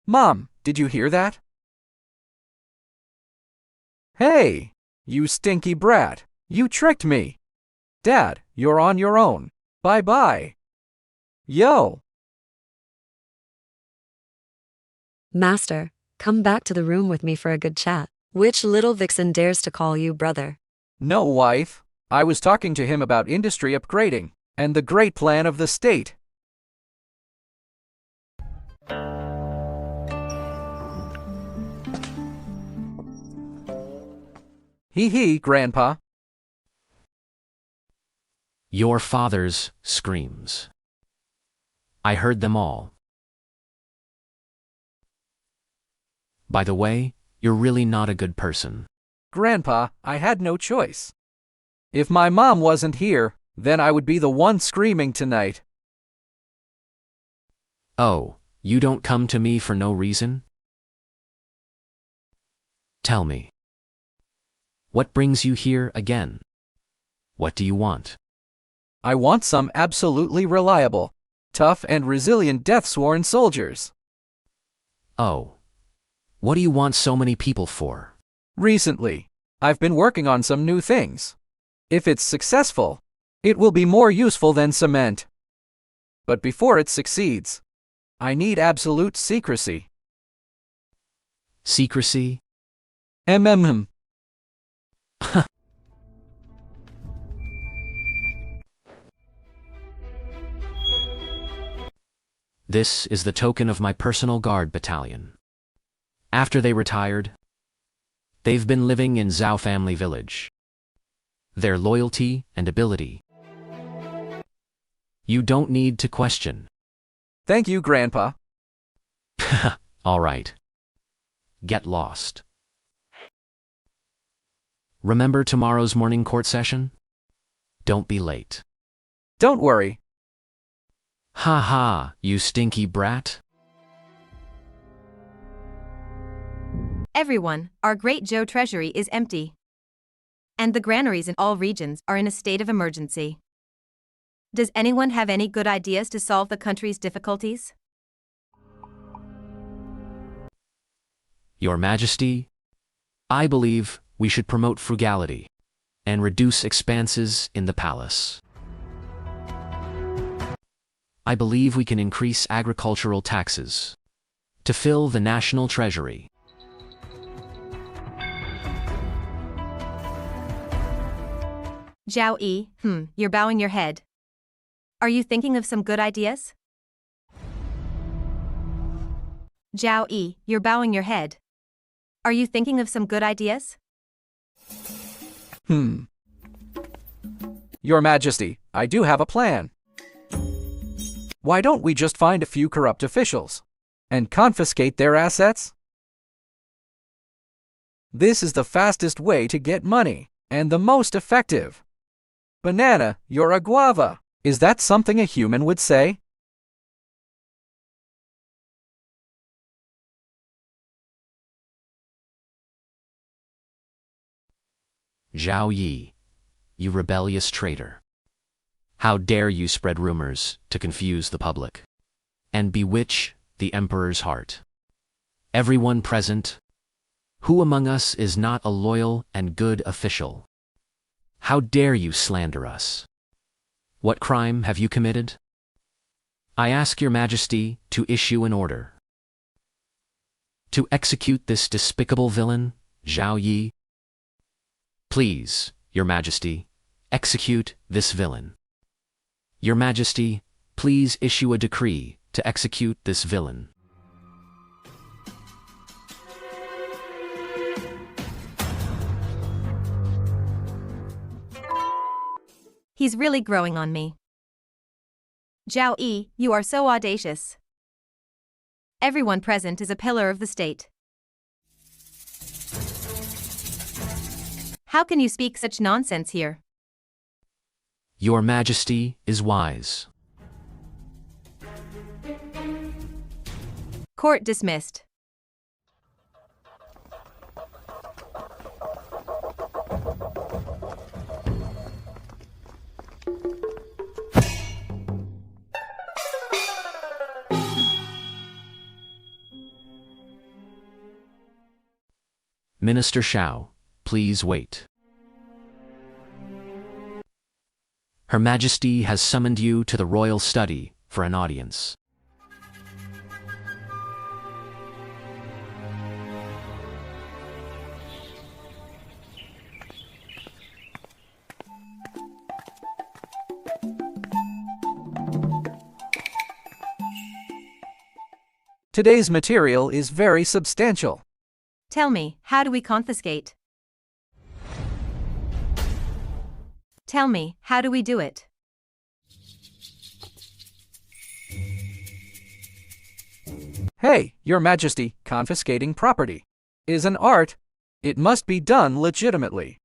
Mom, did you hear that? Hey, you stinky brat, you tricked me. Dad, you're on your own. Bye-bye. Yo. Master, come back to the room with me for a good chat. Which little vixen dares to call you brother? No, wife. I was talking to him about industry upgrading and the great plan of the state. Hee, Grandpa. Your father's screams. I heard them all. By the way, you're really not a good person. Grandpa, I had no choice. If my mom wasn't here, then I would be the one screaming tonight. Oh, you don't come to me for no reason? Tell me. What brings you here again? What do you want? I want some absolutely reliable, tough and resilient death-sworn soldiers. Oh. What do you want so many people for? Recently, I've been working on some new things. If it's successful, it will be more useful than cement. But before it succeeds, I need absolute secrecy. Secrecy? Mm. This is the token of my personal guard battalion. After they retired, they've been living in Zhao family village. Their loyalty and ability, you don't need to question. Thank you, Grandpa. All right. Get lost. Remember tomorrow's morning court session? Don't be late. Don't worry. Ha ha, you stinky brat. Everyone, our great Joe treasury is empty. And the granaries in all regions are in a state of emergency. Does anyone have any good ideas to solve the country's difficulties? Your Majesty, I believe we should promote frugality and reduce expenses in the palace. I believe we can increase agricultural taxes to fill the national treasury. Zhao Yi, you're bowing your head. Are you thinking of some good ideas? Zhao Yi, you're bowing your head. Are you thinking of some good ideas? Your Majesty, I do have a plan. Why don't we just find a few corrupt officials and confiscate their assets? This is the fastest way to get money and the most effective. Banana, you're a guava. Is that something a human would say? Zhao Yi, you rebellious traitor. How dare you spread rumors to confuse the public and bewitch the emperor's heart? Everyone present, who among us is not a loyal and good official? How dare you slander us? What crime have you committed? I ask your Majesty to issue an order to execute this despicable villain, Zhao Yi. Please, your Majesty, execute this villain. Your Majesty, please issue a decree to execute this villain. He's really growing on me. Zhao Yi, you are so audacious. Everyone present is a pillar of the state. How can you speak such nonsense here? Your Majesty is wise. Court dismissed. Minister Shao, please wait. Her Majesty has summoned you to the royal study for an audience. Today's material is very substantial. Tell me, how do we confiscate? Tell me, how do we do it? Hey, Your Majesty, confiscating property is an art. It must be done legitimately.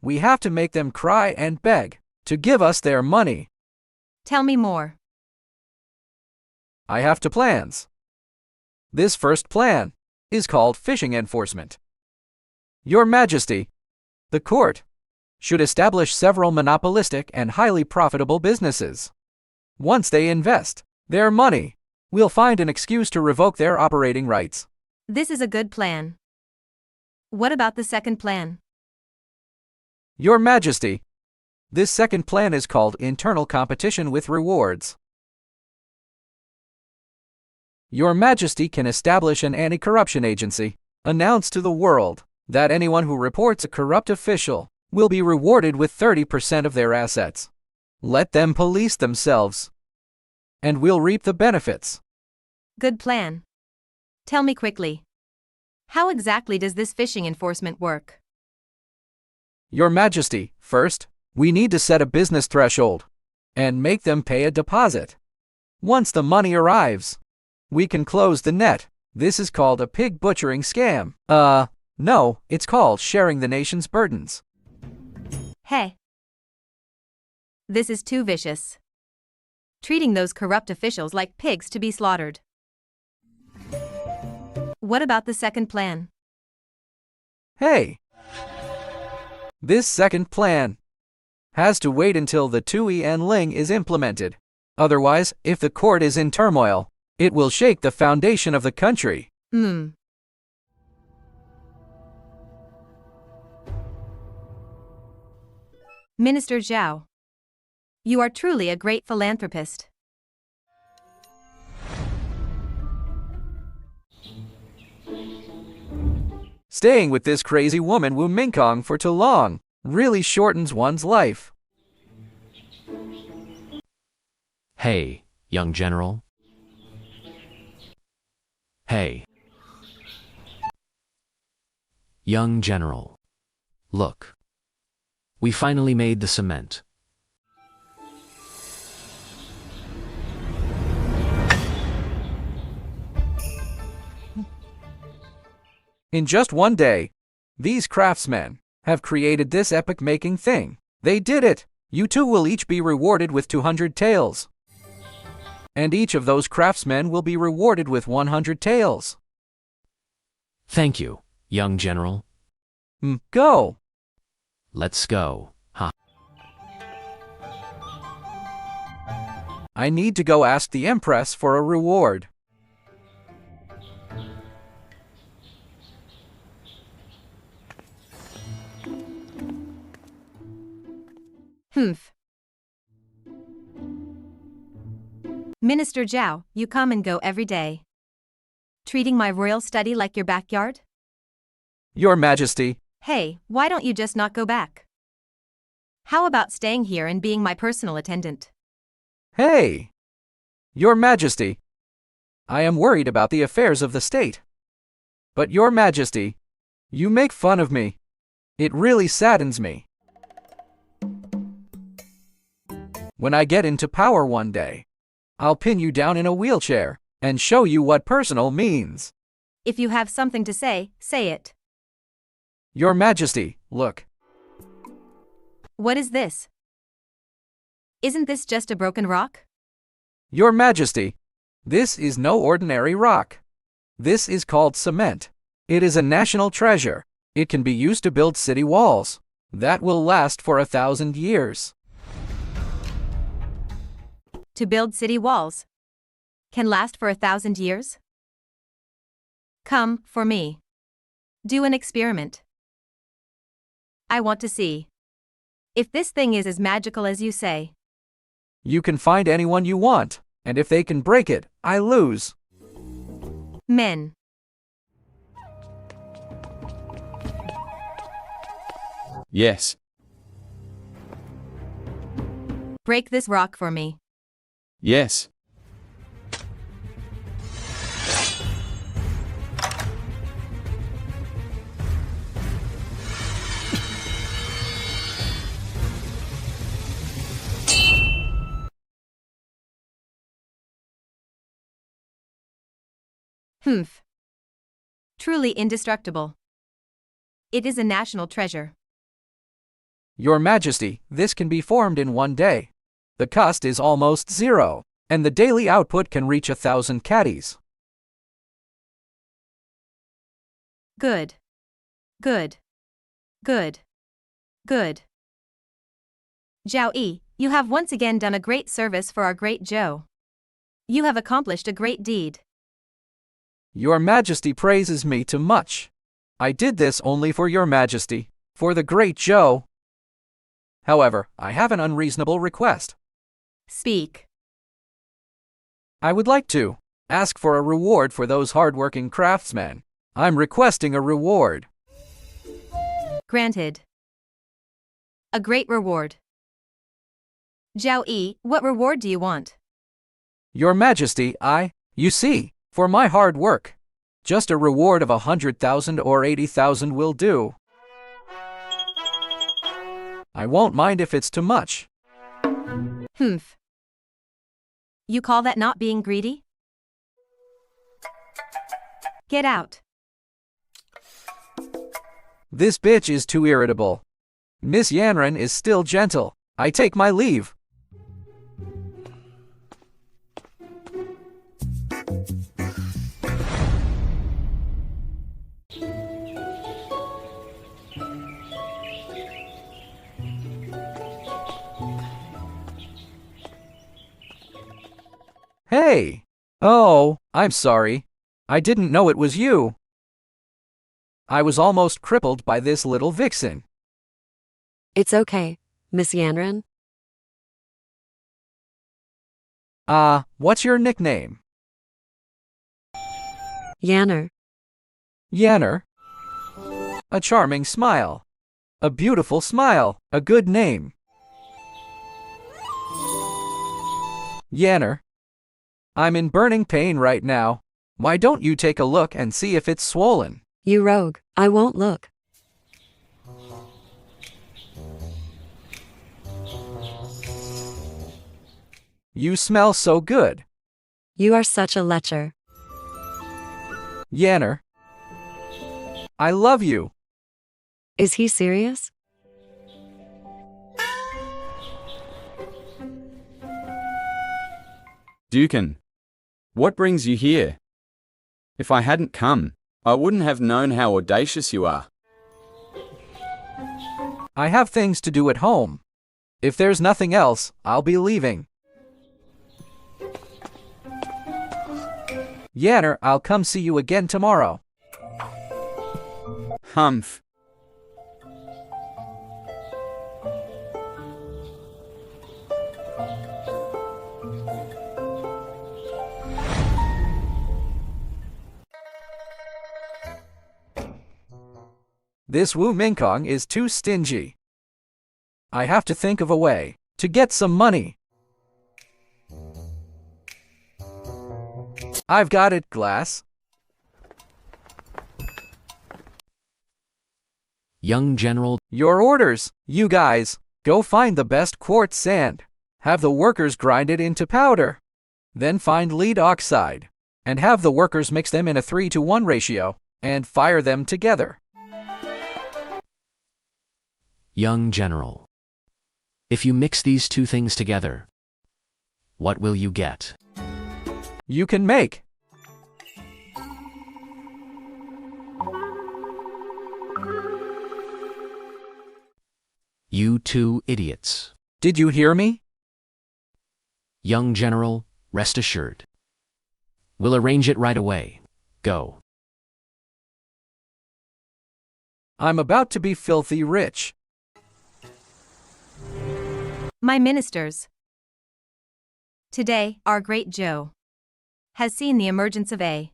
We have to make them cry and beg to give us their money. Tell me more. I have two plans. This first plan is called fishing enforcement. Your Majesty, the court should establish several monopolistic and highly profitable businesses. Once they invest their money, we'll find an excuse to revoke their operating rights. This is a good plan. What about the second plan? Your Majesty, this second plan is called internal competition with rewards. Your Majesty can establish an anti-corruption agency, announce to the world that anyone who reports a corrupt official will be rewarded with 30% of their assets. Let them police themselves, and we'll reap the benefits. Good plan. Tell me quickly. How exactly does this fishing enforcement work? Your Majesty, first, we need to set a business threshold and make them pay a deposit. Once the money arrives, we can close the net. This is called a pig butchering scam. No, it's called sharing the nation's burdens. Hey. This is too vicious. Treating those corrupt officials like pigs to be slaughtered. What about the second plan? Hey! This second plan has to wait until the Tui and Ling is implemented. Otherwise, if the court is in turmoil, it will shake the foundation of the country. Minister Zhao, you are truly a great philanthropist. Staying with this crazy woman Wu Mingkong for too long really shortens one's life. Hey, young general. Hey. Young General. Look. We finally made the cement. In just one day, these craftsmen have created this epic-making thing. They did it! You two will each be rewarded with 200 taels. And each of those craftsmen will be rewarded with 100 taels. Thank you, young general. Go! Let's go. Ha. I need to go ask the Empress for a reward. Minister Zhao, you come and go every day. Treating my royal study like your backyard? Your Majesty. Hey, why don't you just not go back? How about staying here and being my personal attendant? Hey! Your Majesty. I am worried about the affairs of the state. But Your Majesty, you make fun of me. It really saddens me. When I get into power one day, I'll pin you down in a wheelchair and show you what personal means. If you have something to say, say it. Your Majesty, look. What is this? Isn't this just a broken rock? Your Majesty, this is no ordinary rock. This is called cement. It is a national treasure. It can be used to build city walls that will last for 1,000 years. To build city walls can last for 1,000 years? Come, for me. Do an experiment. I want to see if this thing is as magical as you say. You can find anyone you want, and if they can break it, I lose. Men. Yes. Break this rock for me. Yes. Truly indestructible. It is a national treasure. Your Majesty, this can be formed in one day. The cost is almost zero, and the daily output can reach 1,000 caddies. Good. Good. Good. Good. Zhao Yi, you have once again done a great service for our great Zhou. You have accomplished a great deed. Your Majesty praises me too much. I did this only for Your Majesty, for the great Zhou. However, I have an unreasonable request. Speak. I would like to ask for a reward for those hard-working craftsmen. I'm requesting a reward. Granted. A great reward. Zhao Yi, what reward do you want? Your Majesty, you see, for my hard work, just a reward of 100,000 or 80,000 will do. I won't mind if it's too much. You call that not being greedy? Get out. This bitch is too irritable. Miss Yanran is still gentle. I take my leave. Hey! Oh, I'm sorry. I didn't know it was you. I was almost crippled by this little vixen. It's okay, Miss Yanran. What's your nickname? Yanner. Yanner? A charming smile. A beautiful smile. A good name. Yanner. I'm in burning pain right now. Why don't you take a look and see if it's swollen? You rogue, I won't look. You smell so good. You are such a lecher. Yanner. I love you. Is he serious? Dukin, what brings you here? If I hadn't come, I wouldn't have known how audacious you are. I have things to do at home. If there's nothing else, I'll be leaving. Yanner, I'll come see you again tomorrow. Humph. This Wu Mingkong is too stingy. I have to think of a way to get some money. I've got it, Glass. Young General, Your orders. You guys, go find the best quartz sand. Have the workers grind it into powder. Then find lead oxide. And have the workers mix them in a 3-to-1 ratio. And fire them together. Young General. If you mix these two things together, what will you get? You can make. You two idiots. Did you hear me? Young General, rest assured. We'll arrange it right away. Go. I'm about to be filthy rich. My ministers. Today, our great Joe has seen the emergence of a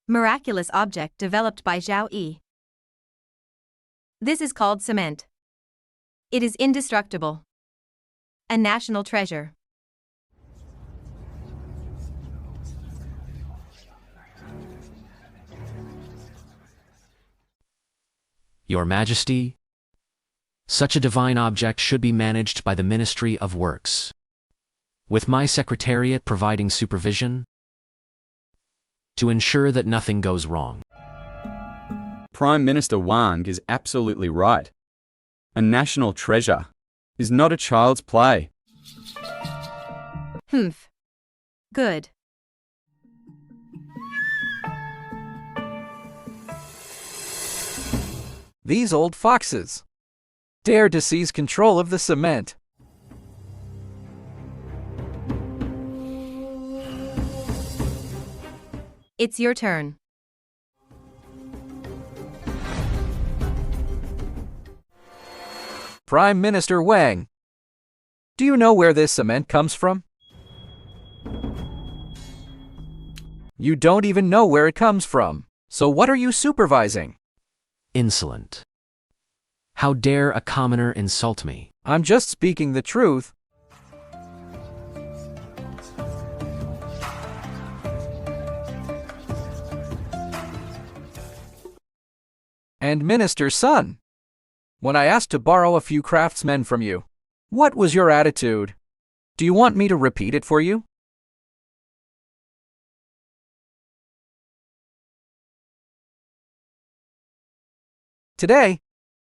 miraculous object developed by Zhao Yi. This is called cement. It is indestructible. A national treasure. Your Majesty, such a divine object should be managed by the Ministry of Works, with my Secretariat providing supervision to ensure that nothing goes wrong. Prime Minister Wang is absolutely right. A national treasure is not a child's play. Humph. Good. These old foxes dare to seize control of the cement. It's your turn. Prime Minister Wang, do you know where this cement comes from? You don't even know where it comes from. So what are you supervising? Insolent. How dare a commoner insult me? I'm just speaking the truth. And Minister Sun, when I asked to borrow a few craftsmen from you, what was your attitude? Do you want me to repeat it for you? Today,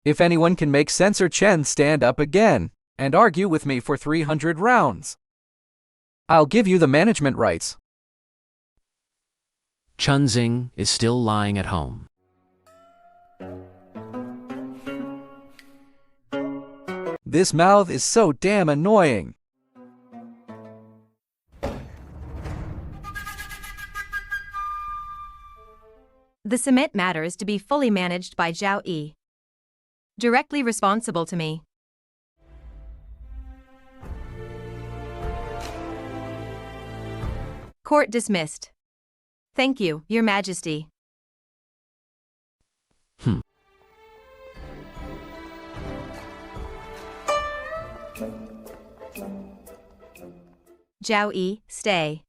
if anyone can make Censor Chen stand up again and argue with me for 300 rounds, I'll give you the management rights. Chun Xing is still lying at home. This mouth is so damn annoying. The cement matter is to be fully managed by Zhao Yi, directly responsible to me. Court dismissed. Thank you, Your Majesty. Zhao Yi, stay.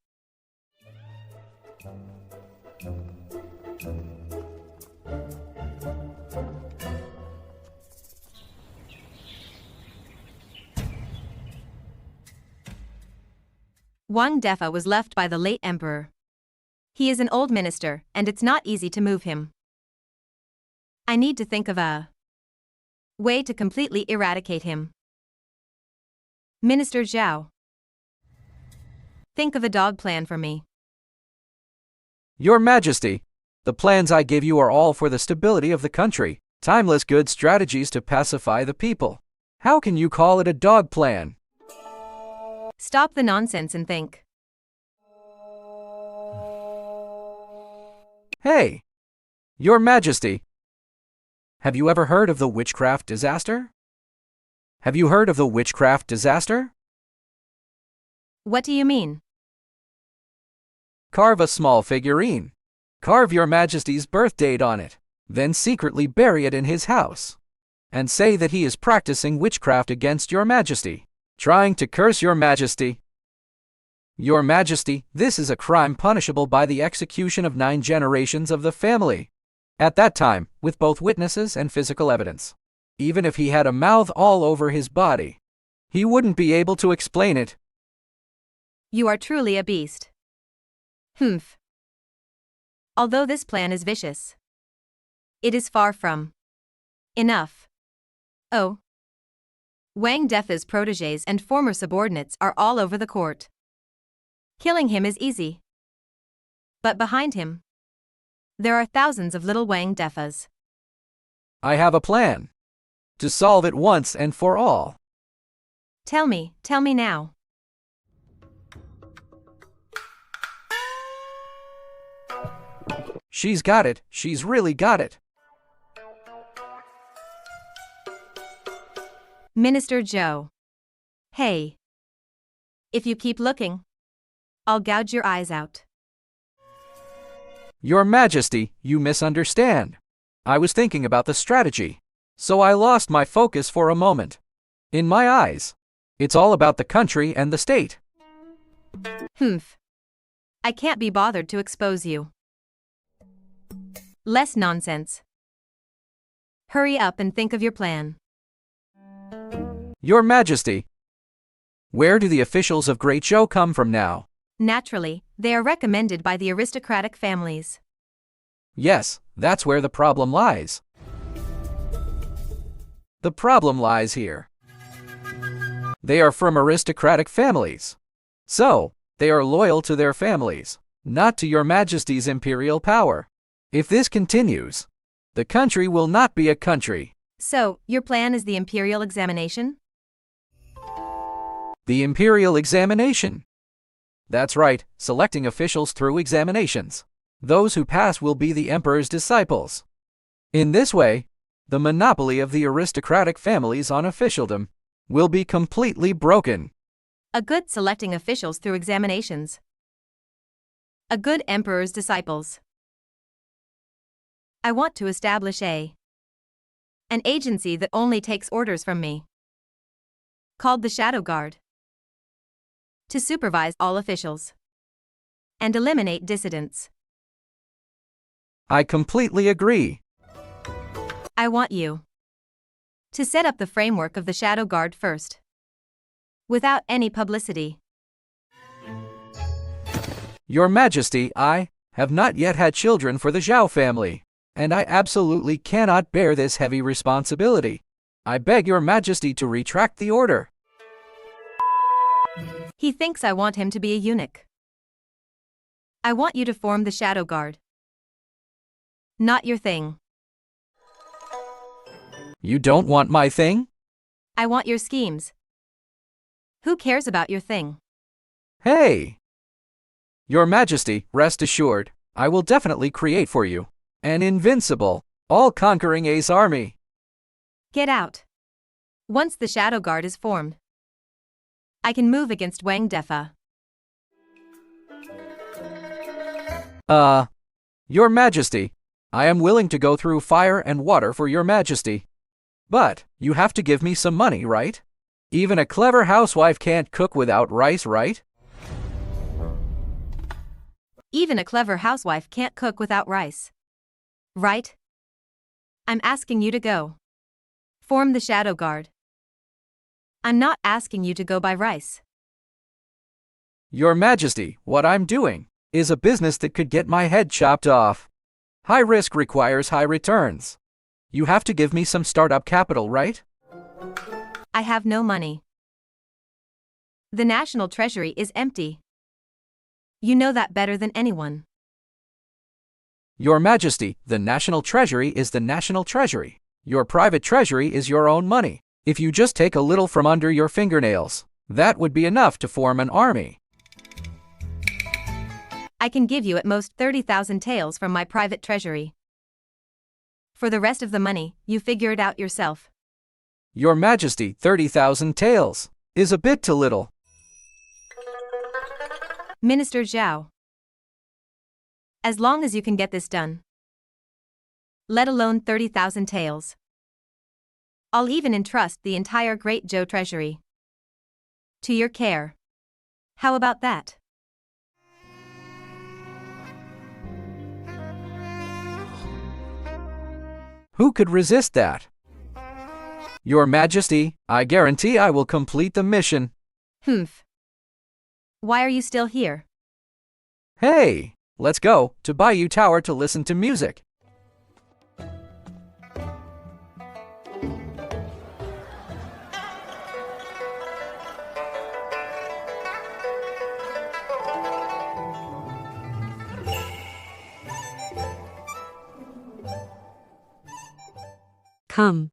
Wang Defa was left by the late emperor. He is an old minister, and it's not easy to move him. I need to think of a way to completely eradicate him. Minister Zhao, think of a dog plan for me. Your Majesty, the plans I give you are all for the stability of the country, timeless good strategies to pacify the people. How can you call it a dog plan? Stop the nonsense and think. Hey! Your Majesty! Have you ever heard of the witchcraft disaster? Have you heard of the witchcraft disaster? What do you mean? Carve a small figurine. Carve your Majesty's birth date on it, then secretly bury it in his house. And say that he is practicing witchcraft against your Majesty, trying to curse your Majesty. Your Majesty, this is a crime punishable by the execution of 9 generations of the family. At that time, with both witnesses and physical evidence. Even if he had a mouth all over his body, he wouldn't be able to explain it. You are truly a beast. Humph. Although this plan is vicious, it is far from enough. Oh. Wang Defa's protégés and former subordinates are all over the court. Killing him is easy. But behind him, there are thousands of little Wang Defas. I have a plan. To solve it once and for all. Tell me now. She's got it, she's really got it. Minister Zhou. Hey. If you keep looking, I'll gouge your eyes out. Your Majesty, you misunderstand. I was thinking about the strategy, so I lost my focus for a moment. In my eyes, it's all about the country and the state. Humph. I can't be bothered to expose you. Less nonsense. Hurry up and think of your plan. Your Majesty, where do the officials of Great Zhou come from now? Naturally, they are recommended by the aristocratic families. Yes, that's where the problem lies. The problem lies here. They are from aristocratic families. So, they are loyal to their families, not to your Majesty's imperial power. If this continues, the country will not be a country. So, your plan is the imperial examination? The imperial examination. That's right, selecting officials through examinations. Those who pass will be the emperor's disciples. In this way, the monopoly of the aristocratic families on officialdom will be completely broken. A good selecting officials through examinations. A good emperor's disciples. I want to establish an agency that only takes orders from me, called the Shadow Guard, to supervise all officials and eliminate dissidents. I completely agree. I want you to set up the framework of the Shadow Guard first, without any publicity. Your Majesty, I have not yet had children for the Zhao family, and I absolutely cannot bear this heavy responsibility. I beg your Majesty to retract the order. He thinks I want him to be a eunuch. I want you to form the Shadow Guard. Not your thing. You don't want my thing? I want your schemes. Who cares about your thing? Hey! Your Majesty, rest assured, I will definitely create for you an invincible, all-conquering ace army. Get out. Once the Shadow Guard is formed, I can move against Wang Defa. Your Majesty, I am willing to go through fire and water for your Majesty. But, you have to give me some money, right? Even a clever housewife can't cook without rice, right? Even a clever housewife can't cook without rice. Right? I'm asking you to go form the Shadow Guard. I'm not asking you to go buy rice. Your Majesty, what I'm doing is a business that could get my head chopped off. High risk requires high returns. You have to give me some startup capital, right? I have no money. The national treasury is empty. You know that better than anyone. Your Majesty, the national treasury is the national treasury. Your private treasury is your own money. If you just take a little from under your fingernails, that would be enough to form an army. I can give you at most 30,000 taels from my private treasury. For the rest of the money, you figure it out yourself. Your Majesty, 30,000 taels is a bit too little. Minister Zhao. As long as you can get this done. Let alone 30,000 taels. I'll even entrust the entire Great Zhou treasury to your care. How about that? Who could resist that? Your Majesty, I guarantee I will complete the mission. Humph. Why are you still here? Hey, let's go to Bayou Tower to listen to music. Come.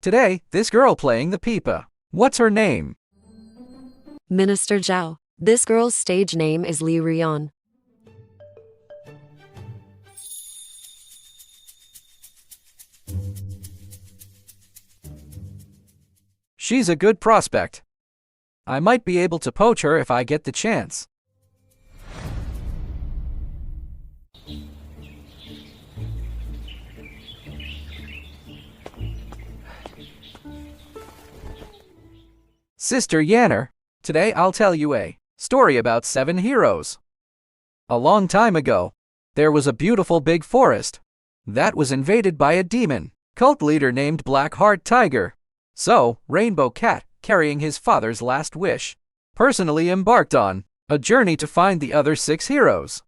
Today, this girl playing the pipa. What's her name? Minister Zhao. This girl's stage name is Li Rian. She's a good prospect. I might be able to poach her if I get the chance. Sister Yanner, today I'll tell you a story about 7 heroes. A long time ago, there was a beautiful big forest that was invaded by a demon cult leader named Blackheart Tiger. So, Rainbow Cat, carrying his father's last wish, personally embarked on a journey to find the other 6 heroes.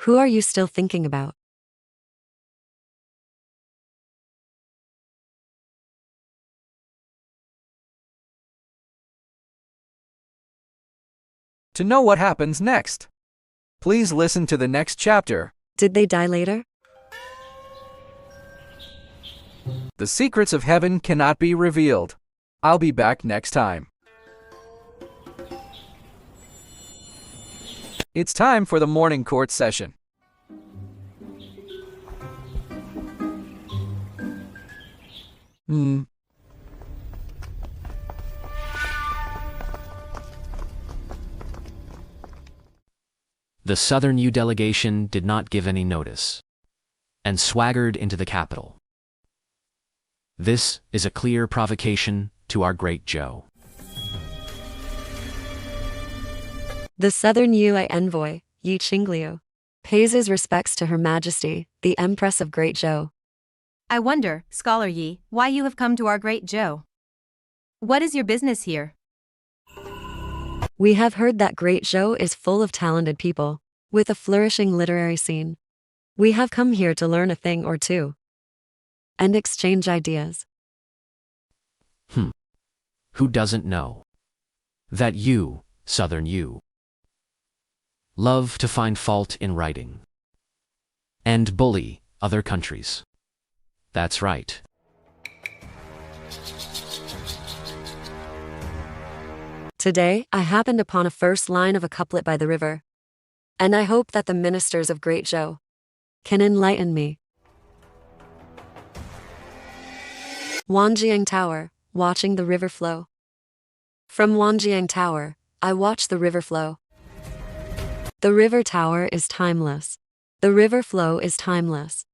Who are you still thinking about? To know what happens next, please listen to the next chapter. Did they die later? The secrets of heaven cannot be revealed. I'll be back next time. It's time for the morning court session. The Southern U delegation did not give any notice and swaggered into the capital. This is a clear provocation to our great Zhou. The Southern Yue envoy, Yi Qingliu, pays his respects to Her Majesty, the Empress of Great Zhou. I wonder, Scholar Yi, why you have come to our Great Zhou. What is your business here? We have heard that Great Zhou is full of talented people, with a flourishing literary scene. We have come here to learn a thing or two and exchange ideas. Who doesn't know that you, Southern U, love to find fault in writing and bully other countries? That's right. Today, I happened upon a first line of a couplet by the river, and I hope that the ministers of Great Zhou can enlighten me. Wanjiang Tower, watching the river flow. From Wanjiang Tower, I watch the river flow. The river tower is timeless. The river flow is timeless.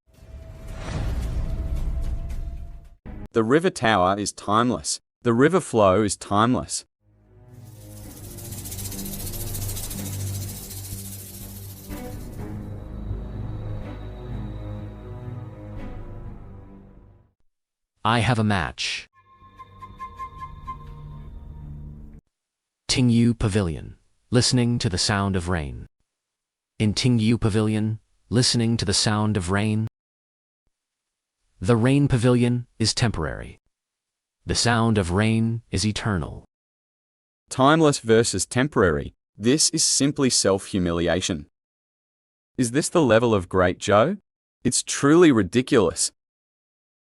The river tower is timeless. The river flow is timeless. I have a match. Tingyu Pavilion, listening to the sound of rain. In Tingyu Pavilion, listening to the sound of rain. The rain pavilion is temporary. The sound of rain is eternal. Timeless versus temporary. This is simply self-humiliation. Is this the level of Great Joe? It's truly ridiculous.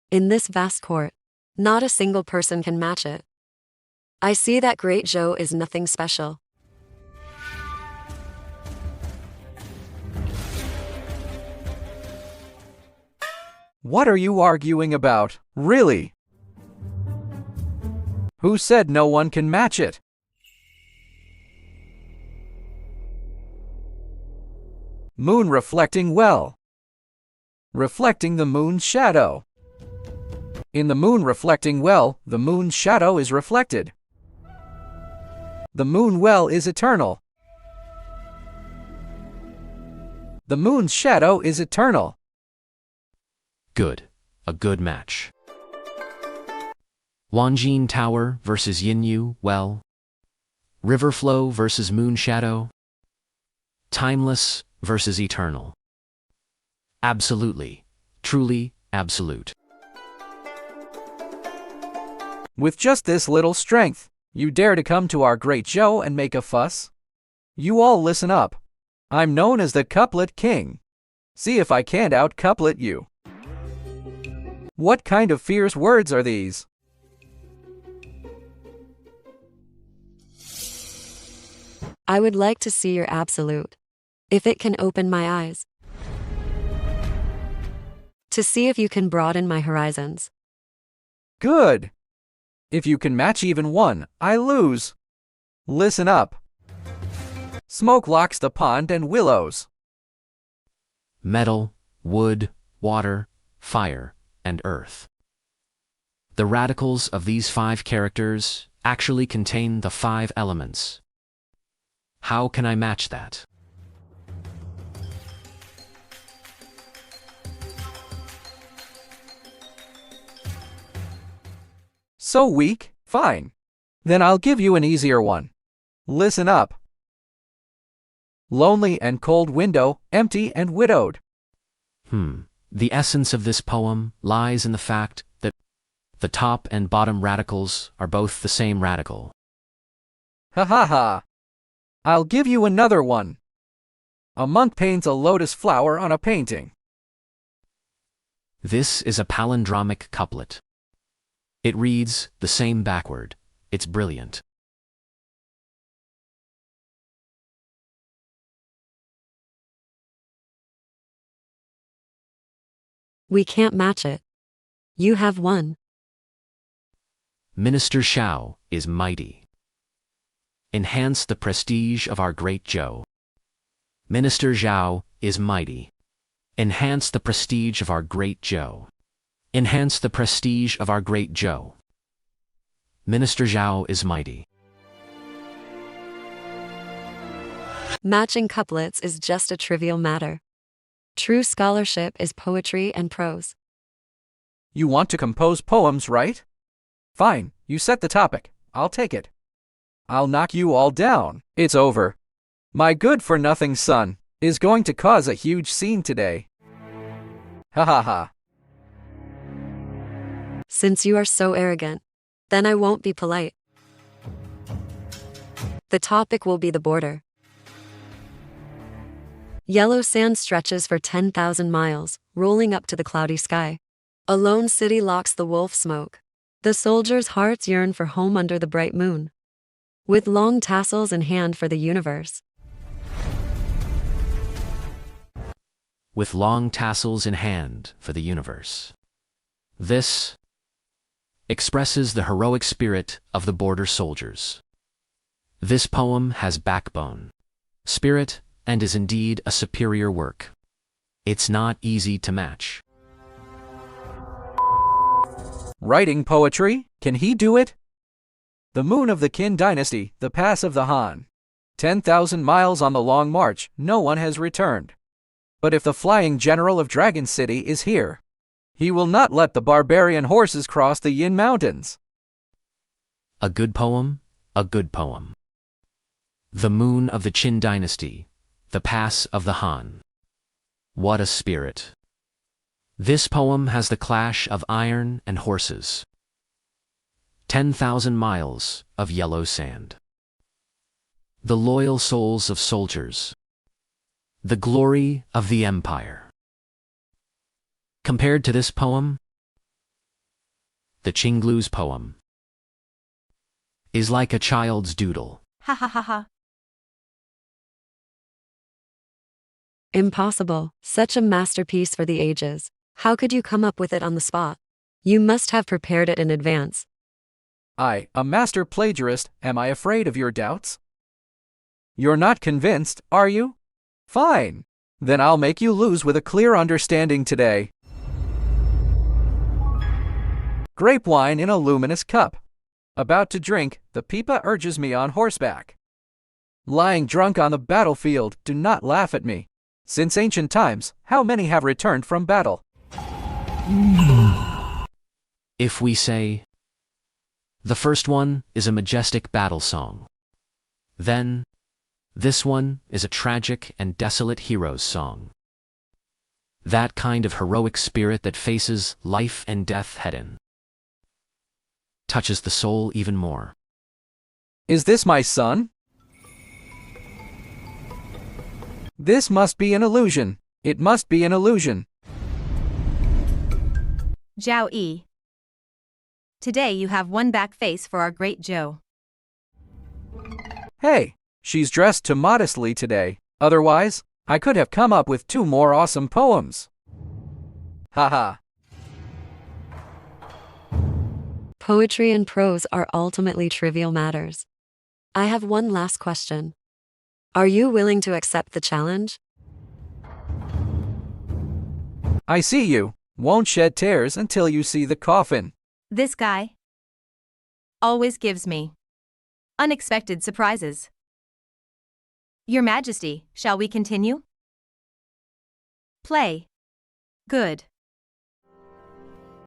In this vast court, not a single person can match it. I see that Great Joe is nothing special. What are you arguing about, really? Who said no one can match it? Moon reflecting well. Reflecting the moon's shadow. In the moon reflecting well, the moon's shadow is reflected. The moon well is eternal. The moon's shadow is eternal. Good. A good match. Wanjin Tower versus Yinyu Well. River flow versus moon shadow. Timeless versus eternal. Absolutely. Truly absolute. With just this little strength, you dare to come to our Great Joe and make a fuss? You all listen up. I'm known as the Couplet King. See if I can't out-couplet you. What kind of fierce words are these? I would like to see your absolute. If it can open my eyes. To see if you can broaden my horizons. Good. If you can match even one, I lose. Listen up. Smoke locks the pond and willows. Metal, wood, water, fire, and earth. The radicals of these 5 characters actually contain the 5 elements. How can I match that? So weak? Fine. Then I'll give you an easier one. Listen up. Lonely and cold window, empty and widowed. The essence of this poem lies in the fact that the top and bottom radicals are both the same radical. Ha ha ha. I'll give you another one. A monk paints a lotus flower on a painting. This is a palindromic couplet. It reads the same backward. It's brilliant. We can't match it. You have won. Minister Xiao is mighty. Enhance the prestige of our Great Joe. Minister Xiao is mighty. Enhance the prestige of our Great Joe. Enhance the prestige of our Great Joe. Minister Xiao is mighty. Matching couplets is just a trivial matter. True scholarship is poetry and prose. You want to compose poems, right? Fine, you set the topic. I'll take it. I'll knock you all down. It's over. My good-for-nothing son is going to cause a huge scene today. Ha ha ha. Since you are so arrogant, then I won't be polite. The topic will be the border. Yellow sand stretches for 10,000 miles, rolling up to the cloudy sky. A lone city locks the wolf smoke. The soldiers' hearts yearn for home under the bright moon. With long tassels in hand for the universe. With long tassels in hand for the universe. This expresses the heroic spirit of the border soldiers. This poem has backbone, spirit, and is indeed a superior work. It's not easy to match. Writing poetry? Can he do it? The moon of the Qin dynasty, the pass of the Han. 10,000 miles on the long march, no one has returned. But if the flying general of Dragon City is here, He will not let the barbarian horses cross the Yin Mountains. A good poem, a good poem. The moon of the Qin dynasty, the pass of the Han. What a spirit. This poem has the clash of iron and horses. 10,000 miles of yellow sand. The loyal souls of soldiers. The glory of the empire. Compared to this poem, the Qinglu's poem is like a child's doodle. Ha ha ha ha. Impossible. Such a masterpiece for the ages. How could you come up with it on the spot? You must have prepared it in advance. I, a master plagiarist, am I afraid of your doubts? You're not convinced, are you? Fine. Then I'll make you lose with a clear understanding today. Grape wine in a luminous cup. About to drink, the pipa urges me on horseback. Lying drunk on the battlefield, do not laugh at me. Since ancient times, how many have returned from battle? If we say, the first one is a majestic battle song. Then, this one is a tragic and desolate hero's song. That kind of heroic spirit that faces life and death head-on. Touches the soul even more. Is this my son? This must be an illusion. It must be an illusion. Zhao Yi. Today you have one back face for our great Zhou. Hey, she's dressed too modestly today. Otherwise, I could have come up with 2 more awesome poems. Haha. Poetry and prose are ultimately trivial matters. I have one last question. Are you willing to accept the challenge? I see you. Won't shed tears until you see the coffin. This guy always gives me unexpected surprises. Your Majesty, shall we continue? Play. Good.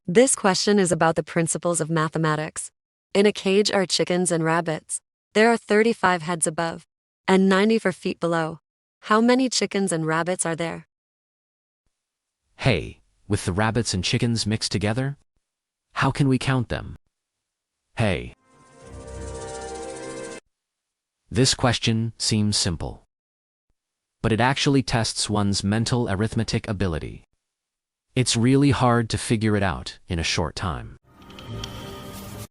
This question is about the principles of mathematics. In a cage are chickens and rabbits. There are 35 heads above, and 94 feet below. How many chickens and rabbits are there? Hey, with the rabbits and chickens mixed together? How can we count them? Hey. This question seems simple. But it actually tests one's mental arithmetic ability. It's really hard to figure it out in a short time.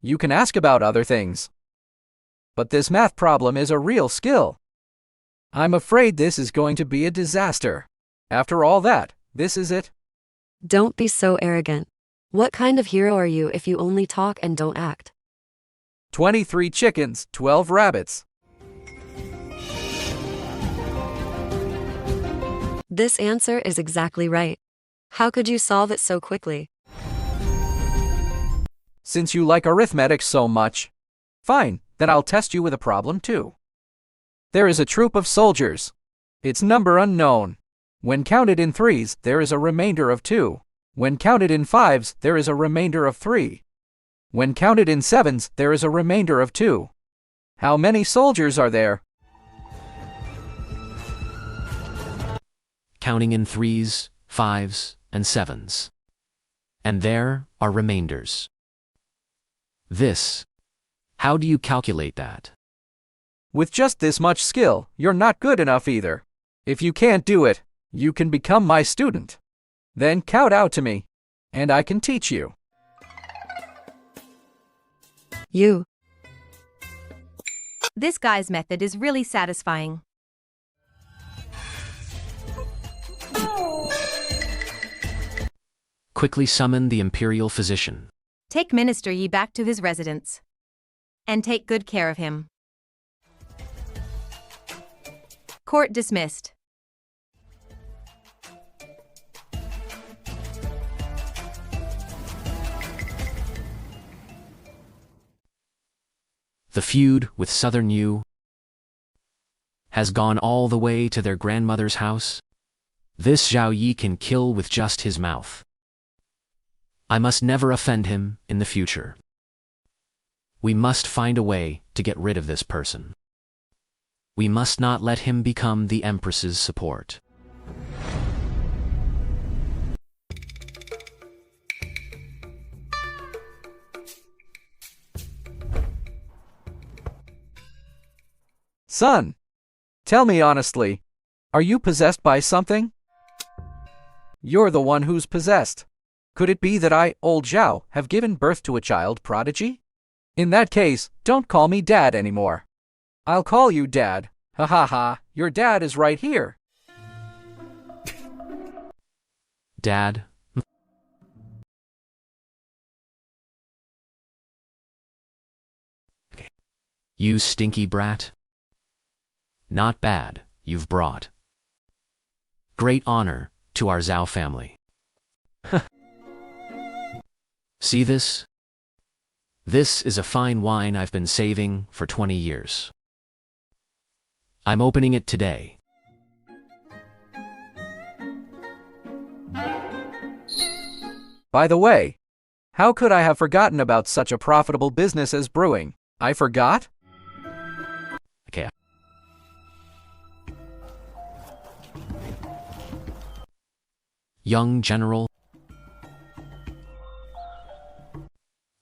You can ask about other things. But this math problem is a real skill. I'm afraid this is going to be a disaster. After all that, this is it. Don't be so arrogant. What kind of hero are you if you only talk and don't act? 23 chickens, 12 rabbits. This answer is exactly right. How could you solve it so quickly? Since you like arithmetic so much, fine, then I'll test you with a problem too. There is a troop of soldiers. Its number unknown. When counted in 3s, there is a remainder of 2. When counted in 5s, there is a remainder of 3. When counted in 7s, there is a remainder of 2. How many soldiers are there? Counting in 3s, 5s, and 7s. And there are remainders. How do you calculate that? With just this much skill, you're not good enough either. If you can't do it, you can become my student. Then count out to me, and I can teach you. You. This guy's method is really satisfying. Quickly summon the imperial physician. Take Minister Yi back to his residence. And take good care of him. Court dismissed. The feud with Southern Yu has gone all the way to their grandmother's house. This Zhao Yi can kill with just his mouth. I must never offend him in the future. We must find a way to get rid of this person. We must not let him become the Empress's support. Son, tell me honestly, are you possessed by something? You're the one who's possessed. Could it be that I, old Zhao, have given birth to a child prodigy? In that case, don't call me Dad anymore. I'll call you Dad. Ha ha ha, your dad is right here. Dad? You stinky brat. Not bad, you've brought great honor to our Zhao family. See this? This is a fine wine I've been saving for 20 years. I'm opening it today. By the way, how could I have forgotten about such a profitable business as brewing? I forgot? Okay. Young General.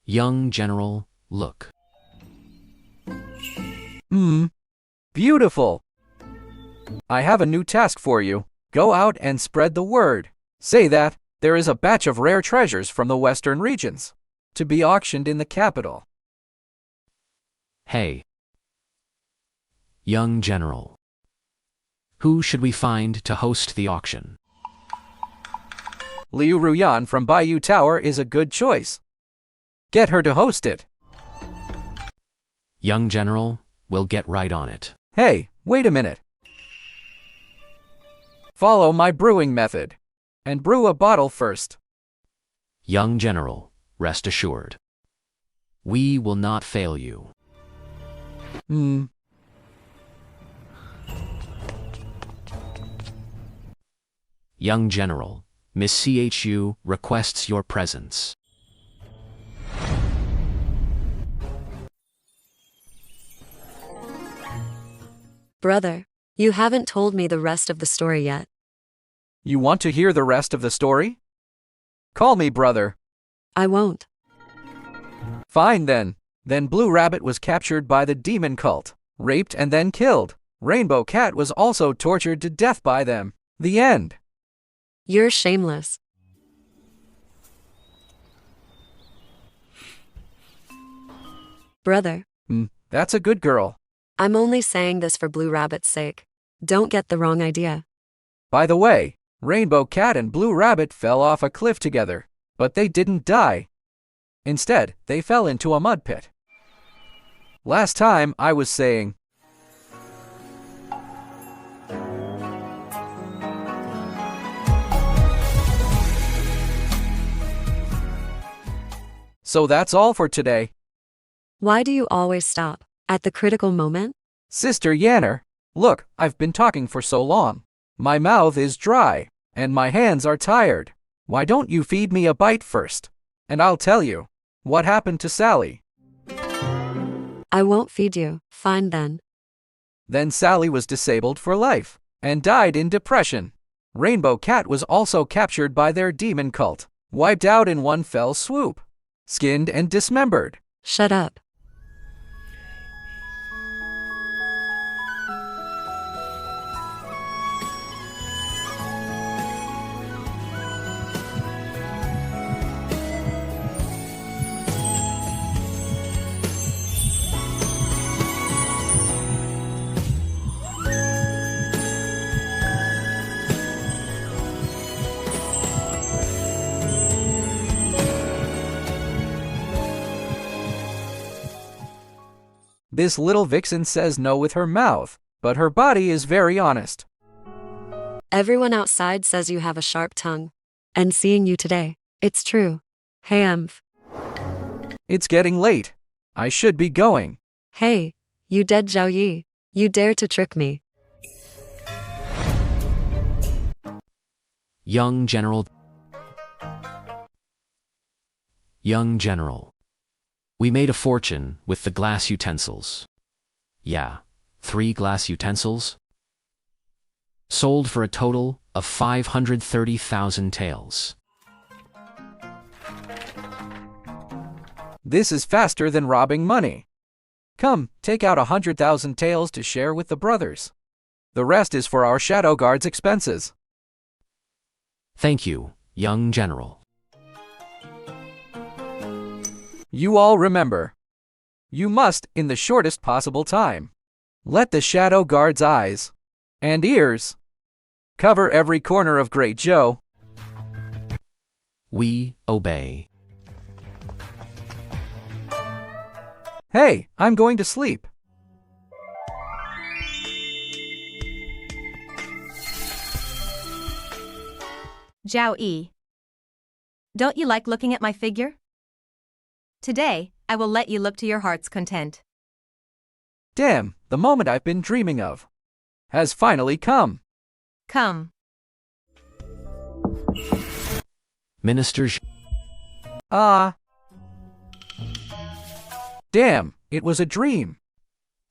Young General, look. Beautiful. I have a new task for you. Go out and spread the word. Say that there is a batch of rare treasures from the western regions to be auctioned in the capital. Hey. Young General. Who should we find to host the auction? Liu Ruyan from Bayou Tower is a good choice. Get her to host it. Young General, we'll get right on it. Hey, wait a minute. Follow my brewing method and brew a bottle first. Young General, rest assured. We will not fail you. Young General, Miss CHU requests your presence. Brother, you haven't told me the rest of the story yet. You want to hear the rest of the story? Call me brother. I won't. Fine then. Then Blue Rabbit was captured by the demon cult, raped and then killed. Rainbow Cat was also tortured to death by them. The end. You're shameless. Brother, That's a good girl. I'm only saying this for Blue Rabbit's sake. Don't get the wrong idea. By the way, Rainbow Cat and Blue Rabbit fell off a cliff together, but they didn't die. Instead, they fell into a mud pit. Last time I was saying, so that's all for today. Why do you always stop at the critical moment? Sister Yanner, look, I've been talking for so long. My mouth is dry, and my hands are tired. Why don't you feed me a bite first? And I'll tell you what happened to Sally. I won't feed you. Fine then. Then Sally was disabled for life and died in depression. Rainbow Cat was also captured by their demon cult, wiped out in one fell swoop, skinned and dismembered. Shut up. This little vixen says no with her mouth, but her body is very honest. Everyone outside says you have a sharp tongue. And seeing you today, it's true. Hey, It's getting late. I should be going. Hey, you dead Zhao Yi. You dare to trick me. Young General. Young General. We made a fortune with the glass utensils. Yeah, 3 glass utensils. Sold for a total of 530,000 taels. This is faster than robbing money. Come, take out 100,000 taels to share with the brothers. The rest is for our shadow guard's expenses. Thank you, young general. You all remember. You must, in the shortest possible time, let the shadow guard's eyes and ears cover every corner of Great Joe. We obey. Hey, I'm going to sleep. Zhao Yi. Don't you like looking at my figure? Today, I will let you look to your heart's content. Damn, the moment I've been dreaming of has finally come. Come. Minister Damn, it was a dream.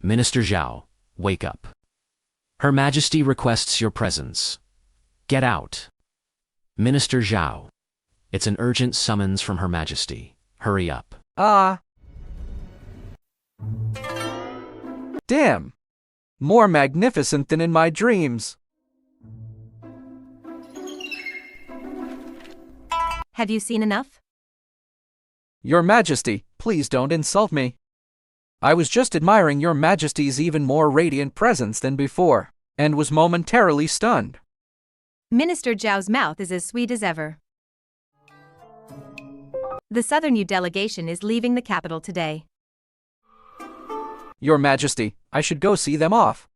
Minister Zhao, wake up. Her Majesty requests your presence. Get out. Minister Zhao. It's an urgent summons from Her Majesty. Hurry up. Damn. More magnificent than in my dreams. Have you seen enough? Your Majesty, please don't insult me. I was just admiring Your Majesty's even more radiant presence than before, and was momentarily stunned. Minister Zhao's mouth is as sweet as ever. The Southern U delegation is leaving the capital today. Your Majesty, I should go see them off,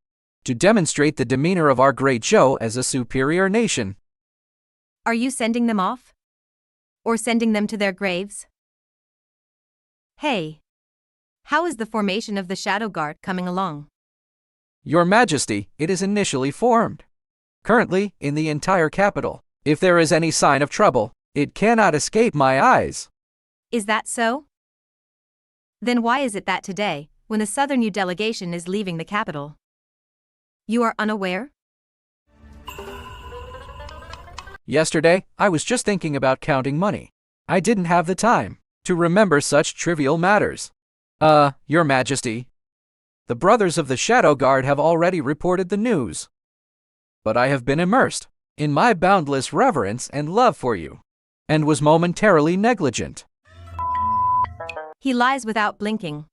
to demonstrate the demeanor of our Great Joe as a superior nation. Are you sending them off? Or sending them to their graves? Hey. How is the formation of the Shadow Guard coming along? Your Majesty, it is initially formed. Currently, in the entire capital, if there is any sign of trouble, it cannot escape my eyes. Is that so? Then why is it that today, when the Southern U delegation is leaving the capital, you are unaware? Yesterday, I was just thinking about counting money. I didn't have the time to remember such trivial matters. Your Majesty, the brothers of the Shadow Guard have already reported the news. But I have been immersed in my boundless reverence and love for you, and was momentarily negligent. He lies without blinking.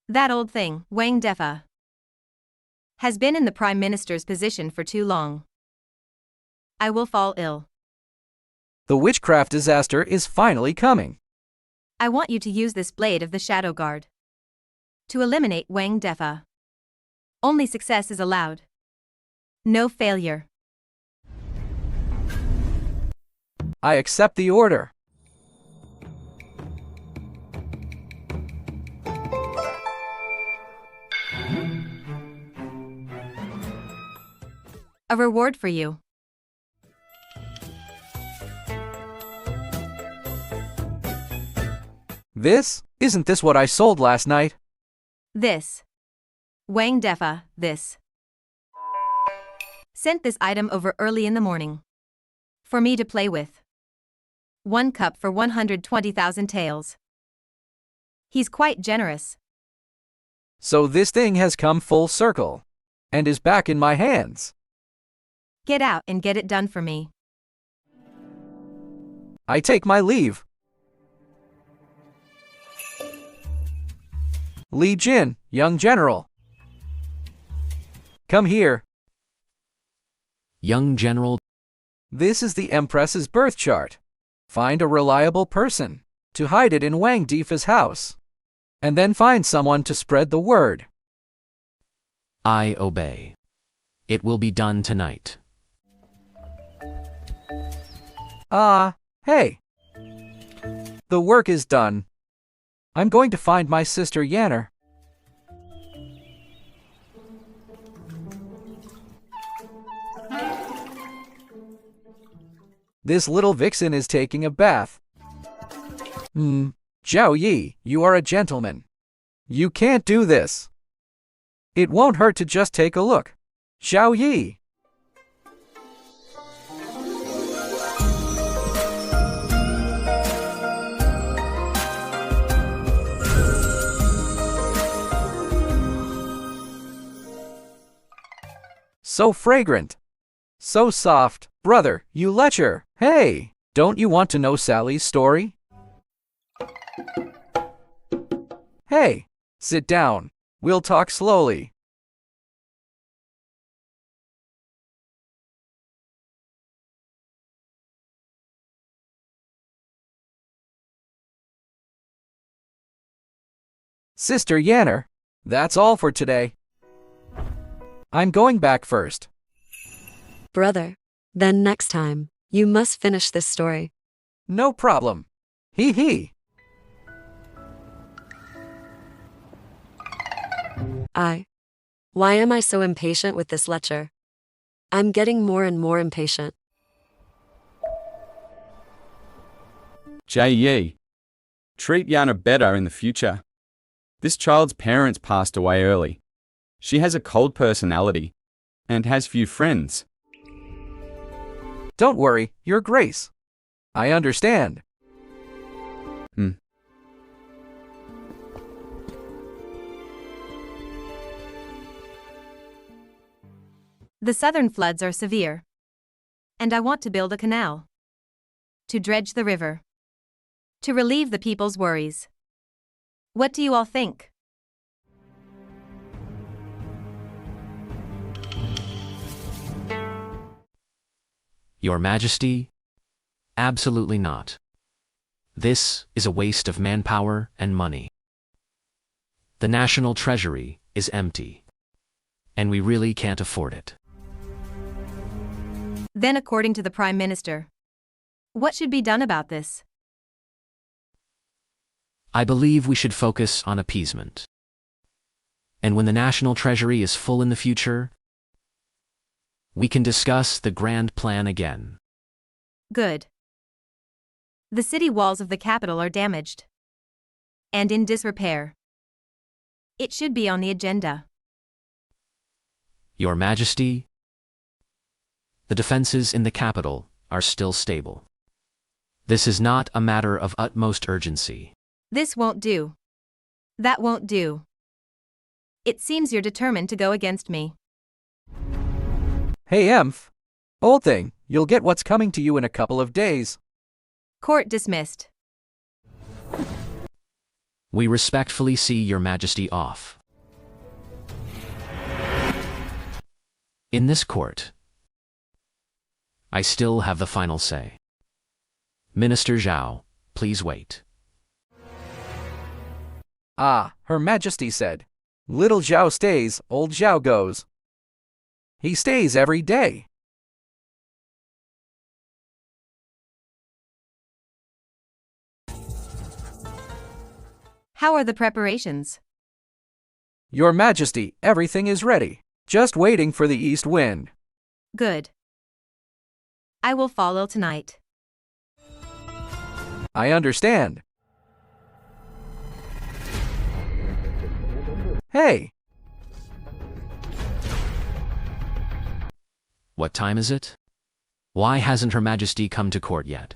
That old thing, Wang Defa, has been in the Prime Minister's position for too long. I will fall ill. The witchcraft disaster is finally coming. I want you to use this blade of the Shadow Guard to eliminate Wang Defa. Only success is allowed. No failure. I accept the order. A reward for you. Isn't this what I sold last night? This. Wang Defa, this. Sent this item over early in the morning. For me to play with. 1 cup for 120,000 taels. He's quite generous. So this thing has come full circle, and is back in my hands. Get out and get it done for me. I take my leave. Li Jin, young general. Come here. Young general. This is the Empress's birth chart. Find a reliable person to hide it in Wang Defa's house, and then find someone to spread the word. I obey. It will be done tonight. Hey. The work is done. I'm going to find my sister Yanner. This little vixen is taking a bath. Zhao Yi, you are a gentleman. You can't do this. It won't hurt to just take a look. Zhao Yi. So fragrant. So soft. Brother, you lecher. Hey, don't you want to know Sally's story? Hey, sit down. We'll talk slowly. Sister Yanner, that's all for today. I'm going back first. Brother, then next time, you must finish this story. No problem. Hee hee. Why am I so impatient with this lecture? I'm getting more and more impatient. J.E. Treat Yana better in the future. This child's parents passed away early. She has a cold personality and has few friends. Don't worry, Your Grace. I understand. The southern floods are severe. And I want to build a canal. To dredge the river. To relieve the people's worries. What do you all think? Your Majesty? Absolutely not. This is a waste of manpower and money. The national treasury is empty. And we really can't afford it. Then, according to the Prime Minister, what should be done about this? I believe we should focus on appeasement. And when the national treasury is full in the future, we can discuss the grand plan again. Good. The city walls of the capital are damaged and in disrepair. It should be on the agenda. Your Majesty, the defenses in the capital are still stable. This is not a matter of utmost urgency. This won't do. That won't do. It seems you're determined to go against me. Hey, Emph. Old thing, you'll get what's coming to you in a couple of days. Court dismissed. We respectfully see Your Majesty off. In this court, I still have the final say. Minister Zhao, please wait. Her Majesty said. Little Zhao stays, old Zhao goes. He stays every day. How are the preparations? Your Majesty, everything is ready. Just waiting for the east wind. Good. I will follow tonight. I understand. Hey! What time is it? Why hasn't Her Majesty come to court yet?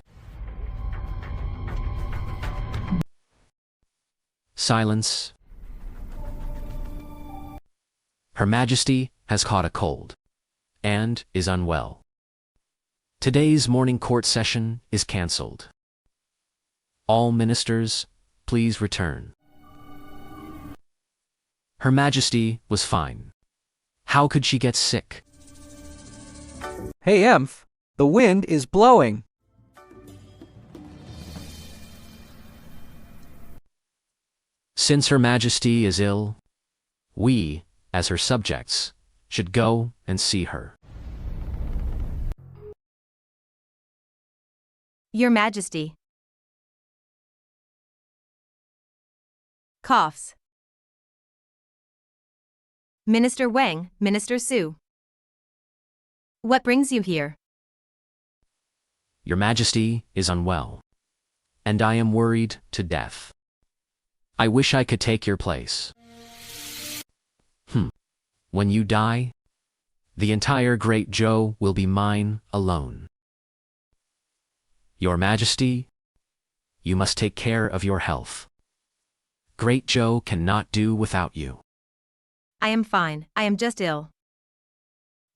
Silence. Her Majesty has caught a cold and is unwell. Today's morning court session is cancelled. All ministers, please return. Her Majesty was fine. How could she get sick? Hey, Emph. The wind is blowing. Since Her Majesty is ill, we, as her subjects, should go and see her. Your Majesty. Coughs. Minister Wang, Minister Su. What brings you here? Your Majesty is unwell. and I am worried to death. I wish I could take your place. When you die, the entire Great Joe will be mine alone. Your Majesty, you must take care of your health. Great Joe cannot do without you. I am fine, I am just ill.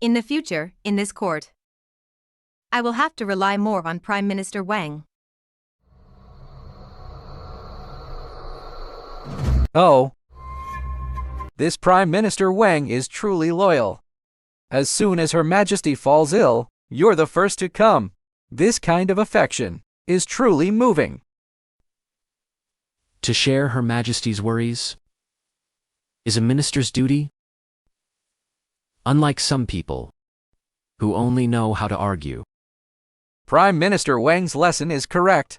In the future, in this court, I will have to rely more on Prime Minister Wang. Oh. This Prime Minister Wang is truly loyal. As soon as Her Majesty falls ill, you're the first to come. This kind of affection is truly moving. To share Her Majesty's worries is a minister's duty. Unlike some people who only know how to argue. Prime Minister Wang's lesson is correct.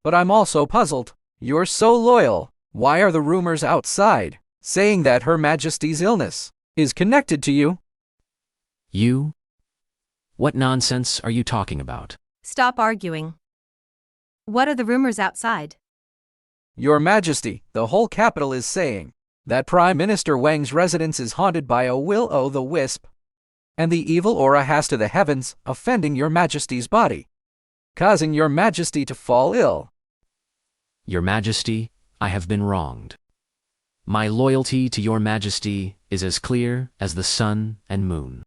But I'm also puzzled. You're so loyal. Why are the rumors outside saying that Her Majesty's illness is connected to you? You? What nonsense are you talking about? Stop arguing. What are the rumors outside? Your Majesty, the whole capital is saying that Prime Minister Wang's residence is haunted by a will-o'-the-wisp, and the evil aura has to the heavens, offending Your Majesty's body, causing Your Majesty to fall ill. Your Majesty, I have been wronged. My loyalty to Your Majesty is as clear as the sun and moon.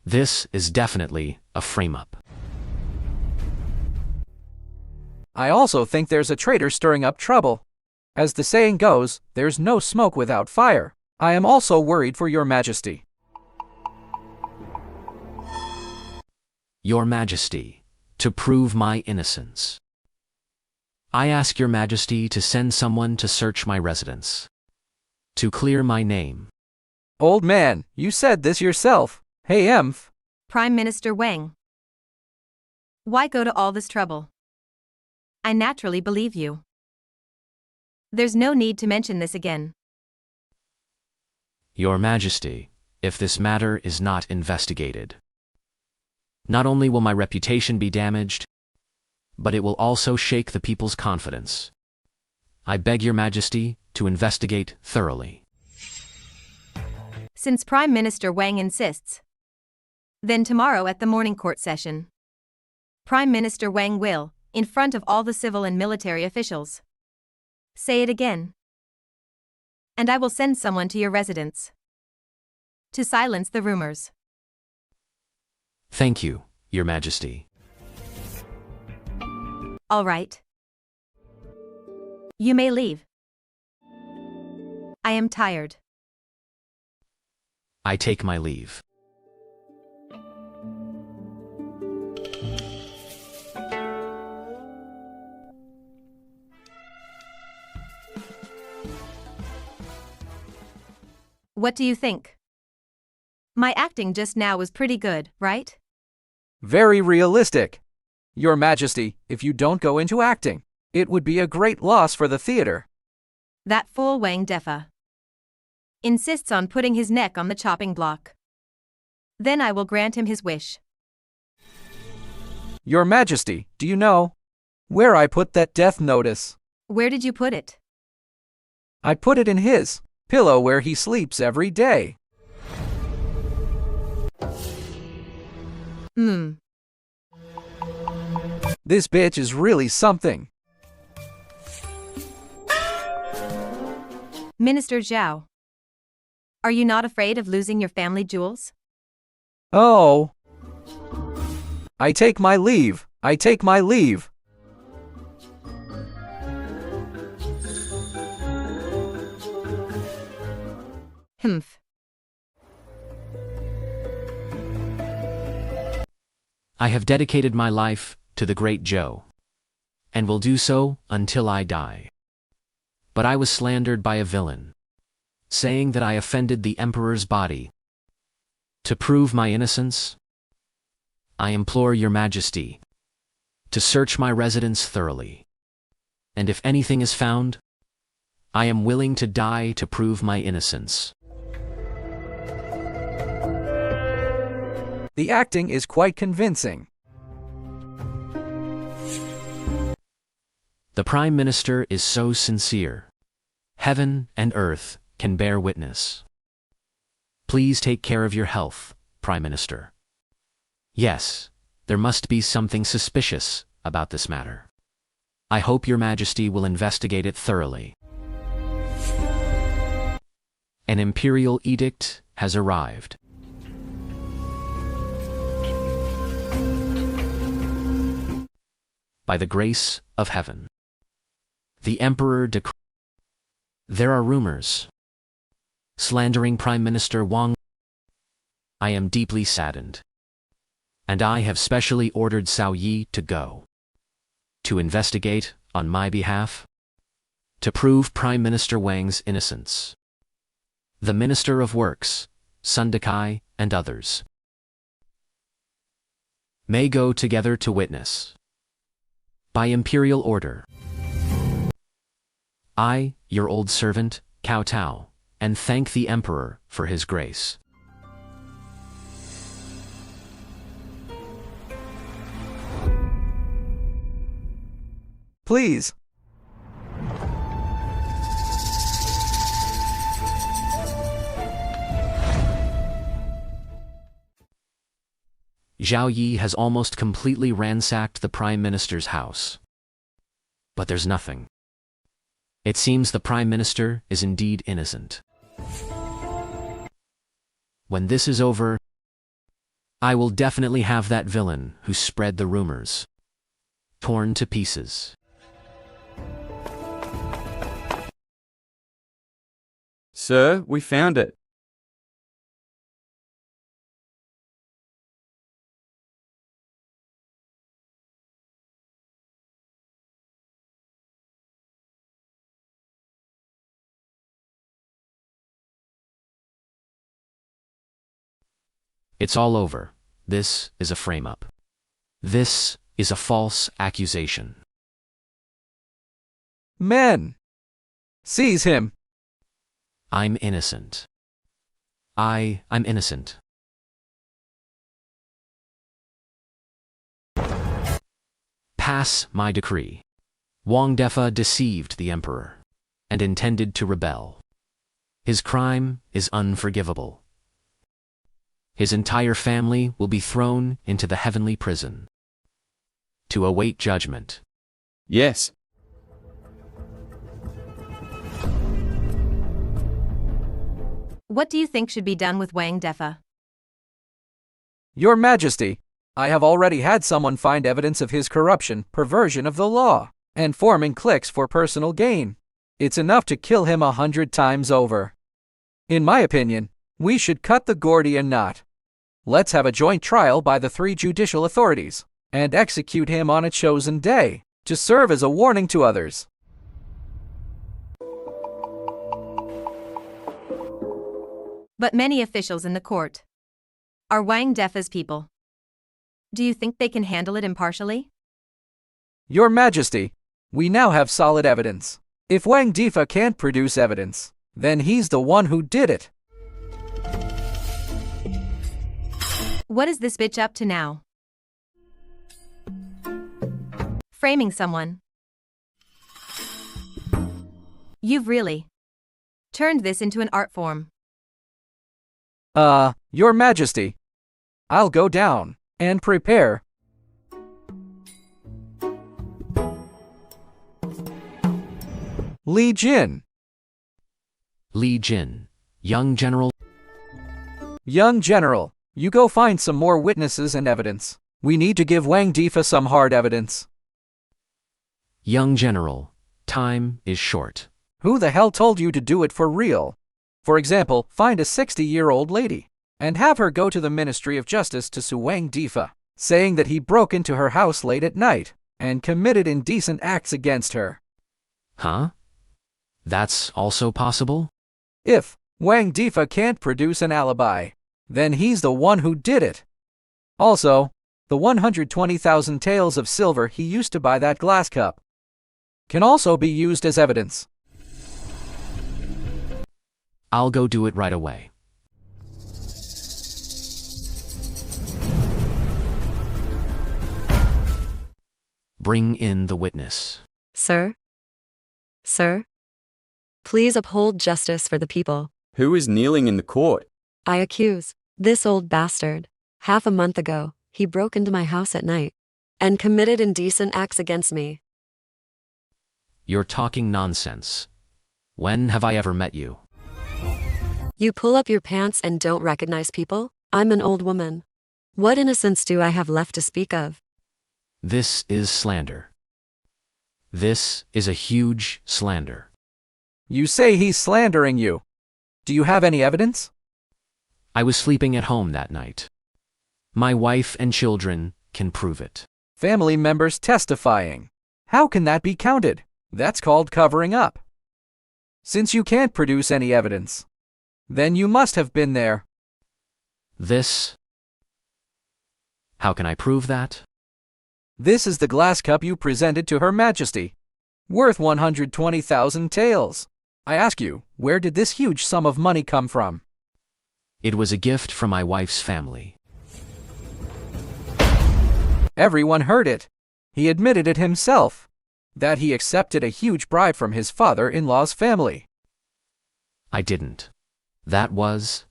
This is definitely a frame-up. I also think there's a traitor stirring up trouble. As the saying goes, there's no smoke without fire. I am also worried for Your Majesty. Your Majesty, to prove my innocence, I ask Your Majesty to send someone to search my residence, to clear my name. Old man, you said this yourself. Hey, Emph. Prime Minister Wang. Why go to all this trouble? I naturally believe you. There's no need to mention this again. Your Majesty, if this matter is not investigated, not only will my reputation be damaged, but it will also shake the people's confidence. I beg Your Majesty to investigate thoroughly. Since Prime Minister Wang insists, then tomorrow at the morning court session, Prime Minister Wang will, in front of all the civil and military officials, say it again. And I will send someone to your residence to silence the rumors. Thank you, Your Majesty. All right. You may leave. I am tired. I take my leave. What do you think? My acting just now was pretty good, right? Very realistic. Your Majesty, if you don't go into acting, it would be a great loss for the theater. That fool Wang Defa insists on putting his neck on the chopping block. Then I will grant him his wish. Your Majesty, do you know where I put that death notice? Where did you put it? I put it in his pillow where he sleeps every day. This bitch is really something. Minister Zhao, are you not afraid of losing your family jewels? Oh. I take my leave. I take my leave. Humph. I have dedicated my life to the Great Joe, and will do so until I die. But I was slandered by a villain, saying that I offended the Emperor's body. To prove my innocence, I implore Your Majesty to search my residence thoroughly, and if anything is found, I am willing to die to prove my innocence. The acting is quite convincing. The Prime Minister is so sincere. Heaven and earth can bear witness. Please take care of your health, Prime Minister. Yes, there must be something suspicious about this matter. I hope Your Majesty will investigate it thoroughly. An imperial edict has arrived. By the grace of heaven, the Emperor decrees. There are rumors slandering Prime Minister Wang. I am deeply saddened, and I have specially ordered Cao Yi to go to investigate on my behalf to prove Prime Minister Wang's innocence. The Minister of Works, Sun Dekai, and others may go together to witness. By imperial order, I, your old servant, Cao Tao, and thank the Emperor for his grace. Please. Zhao Yi has almost completely ransacked the Prime Minister's house. But there's nothing. It seems the Prime Minister is indeed innocent. When this is over, I will definitely have that villain who spread the rumors torn to pieces. Sir, we found it. It's all over. This is a frame-up. This is a false accusation. Men! Seize him! I'm innocent. I'm innocent. Pass my decree. Wang Defa deceived the Emperor and intended to rebel. His crime is unforgivable. His entire family will be thrown into the heavenly prison to await judgment. Yes. What do you think should be done with Wang Defa? Your Majesty, I have already had someone find evidence of his corruption, perversion of the law, and forming cliques for personal gain. It's enough to kill him 100 times over. In my opinion, we should cut the Gordian knot. Let's have a joint trial by the 3 judicial authorities, and execute him on a chosen day, to serve as a warning to others. But many officials in the court are Wang Defa's people. Do you think they can handle it impartially? Your Majesty, we now have solid evidence. If Wang Defa can't produce evidence, then he's the one who did it. What is this bitch up to now? Framing someone. You've really turned this into an art form. Your Majesty, I'll go down and prepare. Li Jin. Li Jin, young general. Young General, you go find some more witnesses and evidence. We need to give Wang Defa some hard evidence. Young general, time is short. Who the hell told you to do it for real? For example, find a 60-year-old lady and have her go to the Ministry of Justice to sue Wang Defa, saying that he broke into her house late at night and committed indecent acts against her. Huh? That's also possible? If Wang Defa can't produce an alibi, then he's the one who did it. Also, the 120,000 taels of silver he used to buy that glass cup can also be used as evidence. I'll go do it right away. Bring in the witness. Sir? Sir? Please uphold justice for the people. Who is kneeling in the court? I accuse this old bastard. Half a month ago, he broke into my house at night and committed indecent acts against me. You're talking nonsense. When have I ever met you? You pull up your pants and don't recognize people? I'm an old woman. What innocence do I have left to speak of? This is slander. This is a huge slander. You say he's slandering you. Do you have any evidence? I was sleeping at home that night. My wife and children can prove it. Family members testifying. How can that be counted? That's called covering up. Since you can't produce any evidence, then you must have been there. This? How can I prove that? This is the glass cup you presented to Her Majesty, worth 120,000 taels. I ask you, where did this huge sum of money come from? It was a gift from my wife's family. Everyone heard it. He admitted it himself, that he accepted a huge bribe from his father-in-law's family. I didn't. That was...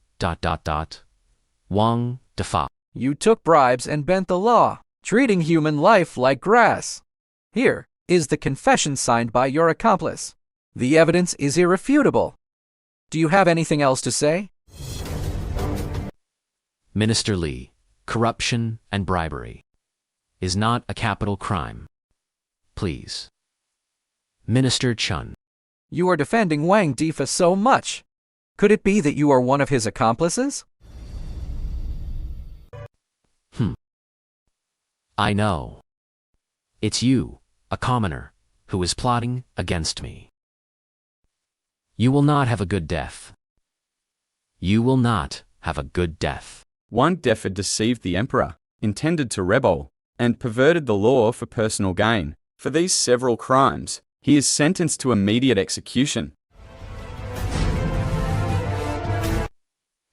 Wang Defa. You took bribes and bent the law, treating human life like grass. Here is the confession signed by your accomplice. The evidence is irrefutable. Do you have anything else to say? Minister Li, corruption and bribery is not a capital crime. Please. Minister Chun. You are defending Wang Defa so much. Could it be that you are one of his accomplices? I know. It's you, a commoner, who is plotting against me. You will not have a good death. You will not have a good death. Wang Defa deceived the emperor, intended to rebel, and perverted the law for personal gain. For these several crimes, he is sentenced to immediate execution.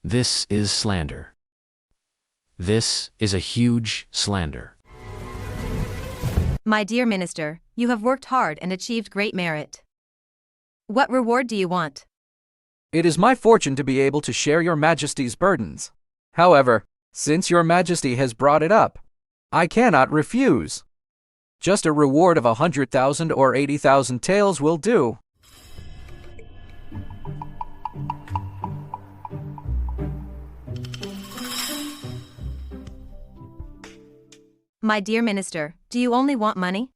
This is slander. This is a huge slander. My dear Minister, you have worked hard and achieved great merit. What reward do you want? It is my fortune to be able to share your Majesty's burdens. However, since your Majesty has brought it up, I cannot refuse. Just a reward of 100,000 or 80,000 taels will do. My dear Minister, do you only want money?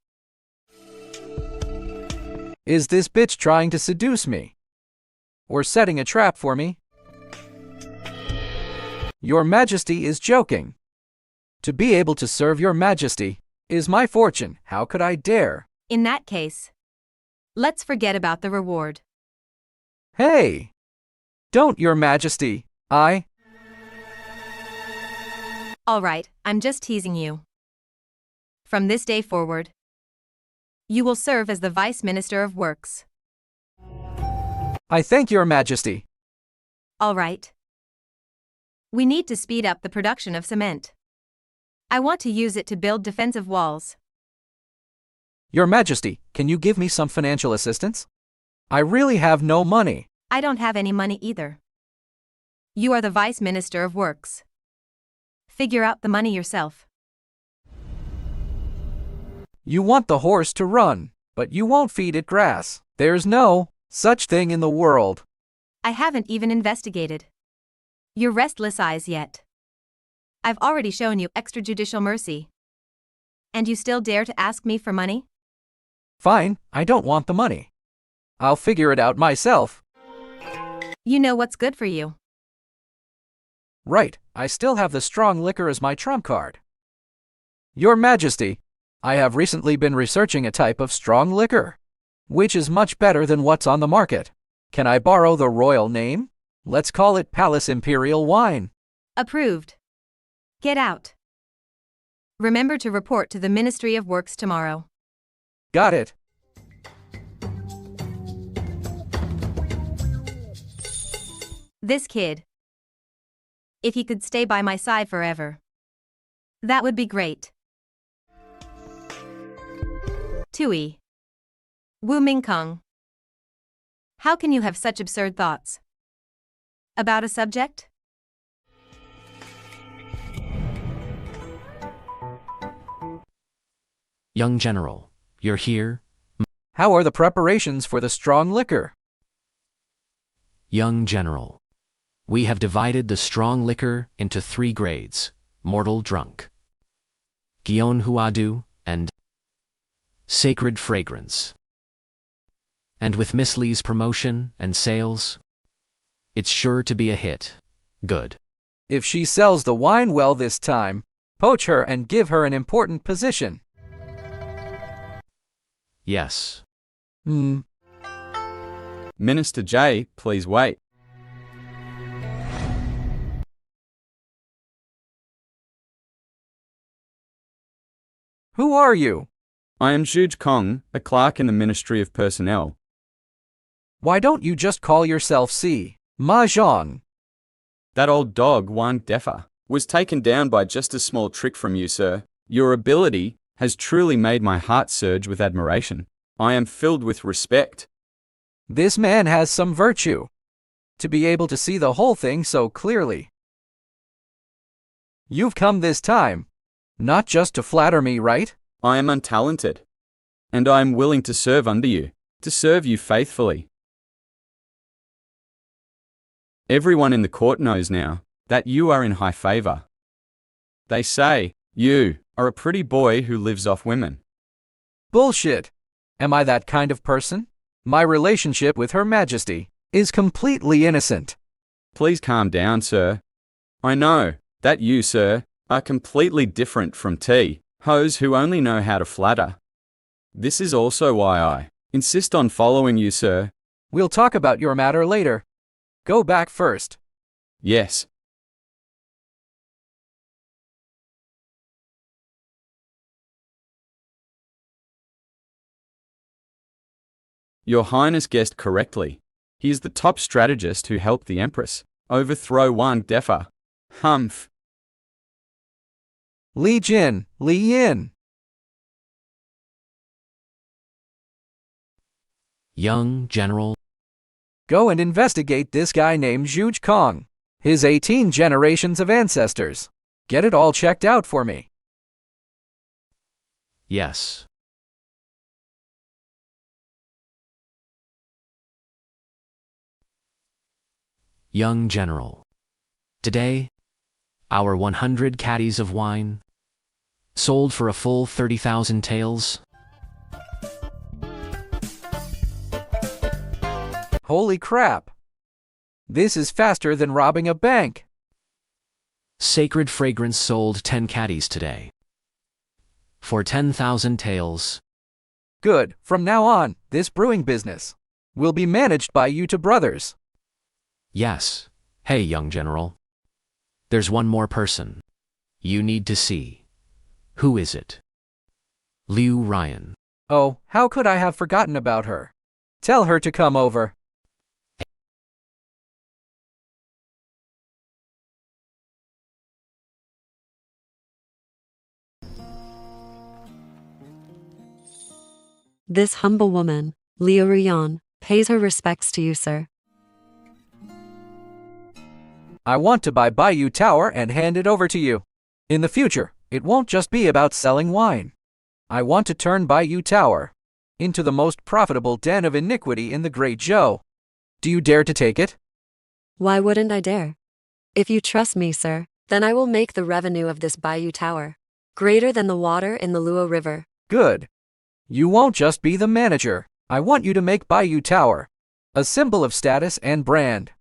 Is this bitch trying to seduce me? Or setting a trap for me? Your Majesty is joking. To be able to serve your Majesty is my fortune. How could I dare? In that case, let's forget about the reward. Hey! Don't, your Majesty. All right, I'm just teasing you. From this day forward, you will serve as the Vice Minister of Works. I thank your Majesty. All right. We need to speed up the production of cement. I want to use it to build defensive walls. Your Majesty, can you give me some financial assistance? I really have no money. I don't have any money either. You are the Vice Minister of Works. Figure out the money yourself. You want the horse to run, but you won't feed it grass. There's no such thing in the world. I haven't even investigated your restless eyes yet. I've already shown you extrajudicial mercy. And you still dare to ask me for money? Fine, I don't want the money. I'll figure it out myself. You know what's good for you. Right, I still have the strong liquor as my trump card. Your Majesty, I have recently been researching a type of strong liquor, which is much better than what's on the market. Can I borrow the royal name? Let's call it Palace Imperial Wine. Approved. Get out. Remember to report to the Ministry of Works tomorrow. Got it. This kid. If he could stay by my side forever, that would be great. Tui. Wu Mingkong. How can you have such absurd thoughts? About a subject? Young General, you're here? How are the preparations for the strong liquor? Young General. We have divided the strong liquor into 3 grades: mortal drunk, Gion Huadu, and sacred fragrance. And with Miss Lee's promotion and sales, it's sure to be a hit. Good. If she sells the wine well this time, poach her and give her an important position. Yes. Minister J, please wait. Who are you? I am Zhuge Kong, a clerk in the Ministry of Personnel. Why don't you just call yourself Mahjong? That old dog, Wang Defa, was taken down by just a small trick from you, sir. Your ability has truly made my heart surge with admiration. I am filled with respect. This man has some virtue. To be able to see the whole thing so clearly. You've come this time, not just to flatter me, right? I am untalented, and I am willing to serve under you, to serve you faithfully. Everyone in the court knows now that you are in high favor. They say you are a pretty boy who lives off women. Bullshit. Am I that kind of person? My relationship with Her Majesty is completely innocent. Please calm down, sir. I know that you, sir, are completely different from hoes who only know how to flatter. This is also why I insist on following you, sir. We'll talk about your matter later. Go back first. Yes. Your Highness guessed correctly. He is the top strategist who helped the Empress overthrow Wang Defa. Humph. Li Yin. Young General. Go and investigate this guy named Zhuge Kong. His 18 generations of ancestors. Get it all checked out for me. Yes. Young General. Today, our 100 caddies of wine sold for a full 30,000 taels. Holy crap! This is faster than robbing a bank. Sacred Fragrance sold 10 caddies today for 10,000 taels. Good. From now on, this brewing business will be managed by you two brothers. Yes. Hey, Young General. There's one more person you need to see. Who is it? Liu Ryan. Oh, how could I have forgotten about her? Tell her to come over. This humble woman, Liu Ryan, pays her respects to you, sir. I want to buy Bayou Tower and hand it over to you. In the future, it won't just be about selling wine. I want to turn Bayou Tower into the most profitable den of iniquity in the Great Zhou. Do you dare to take it? Why wouldn't I dare? If you trust me, sir, then I will make the revenue of this Bayou Tower greater than the water in the Luo River. Good. You won't just be the manager. I want you to make Bayou Tower a symbol of status and brand.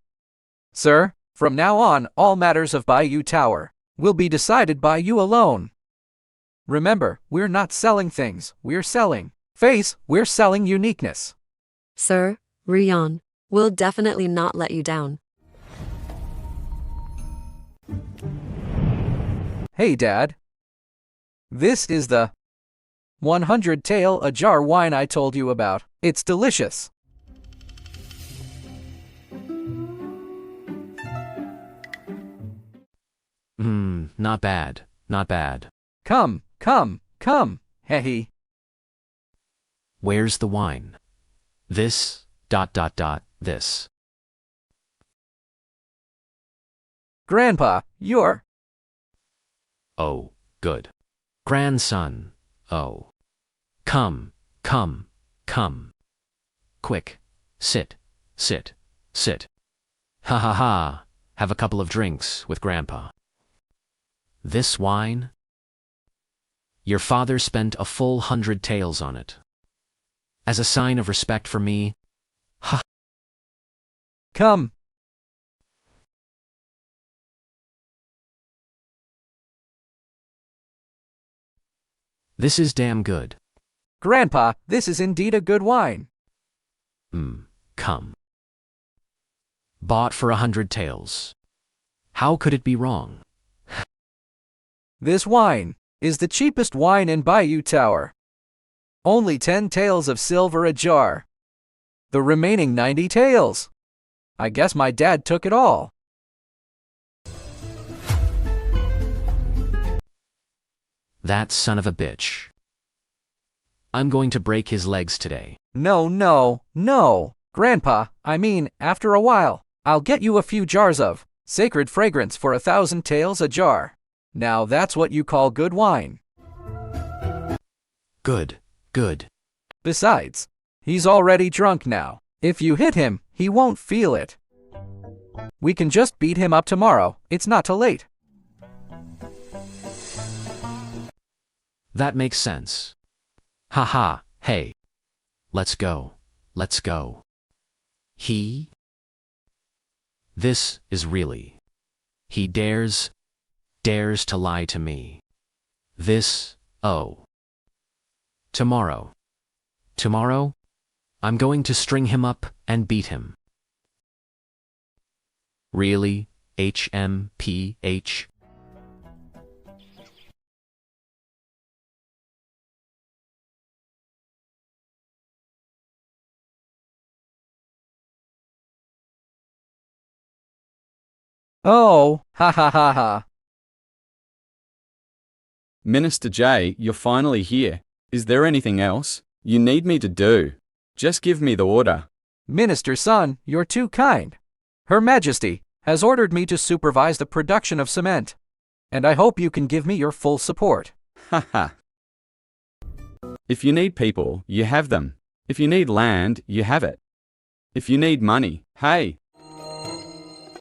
Sir, from now on, all matters of Bayou Tower will be decided by you alone. Remember, we're not selling things, we're selling face, we're selling uniqueness. Sir, Ryan, will definitely not let you down. Hey, Dad. This is the 100 tael a jar wine I told you about. It's delicious. Not bad, not bad. Come, hey. Where's the wine? This, this. Grandpa, you're. Oh, good. Grandson, oh. Come, come, come. Quick, sit, sit, sit. Ha ha ha, have a couple of drinks with Grandpa. This wine? Your father spent a full 100 taels on it. As a sign of respect for me, ha. Come. This is damn good. Grandpa, this is indeed a good wine. Come. Bought for 100 taels. How could it be wrong? This wine is the cheapest wine in Bayou Tower. Only 10 taels of silver a jar. The remaining 90 taels. I guess my dad took it all. That son of a bitch. I'm going to break his legs today. No, no, no. Grandpa, I mean, after a while, I'll get you a few jars of sacred fragrance for 1,000 taels a jar. Now that's what you call good wine. Good, good. Besides, he's already drunk now. If you hit him, he won't feel it. We can just beat him up tomorrow. It's not too late. That makes sense. Ha ha, hey. Let's go, let's go. This is really. He dares to lie to me. Oh. Tomorrow, I'm going to string him up and beat him. Really, HMPH? Oh, ha ha ha ha. Minister J, you're finally here. Is there anything else you need me to do? Just give me the order. Minister Son, you're too kind. Her Majesty has ordered me to supervise the production of cement, and I hope you can give me your full support. Ha ha. If you need people, you have them. If you need land, you have it. If you need money, hey.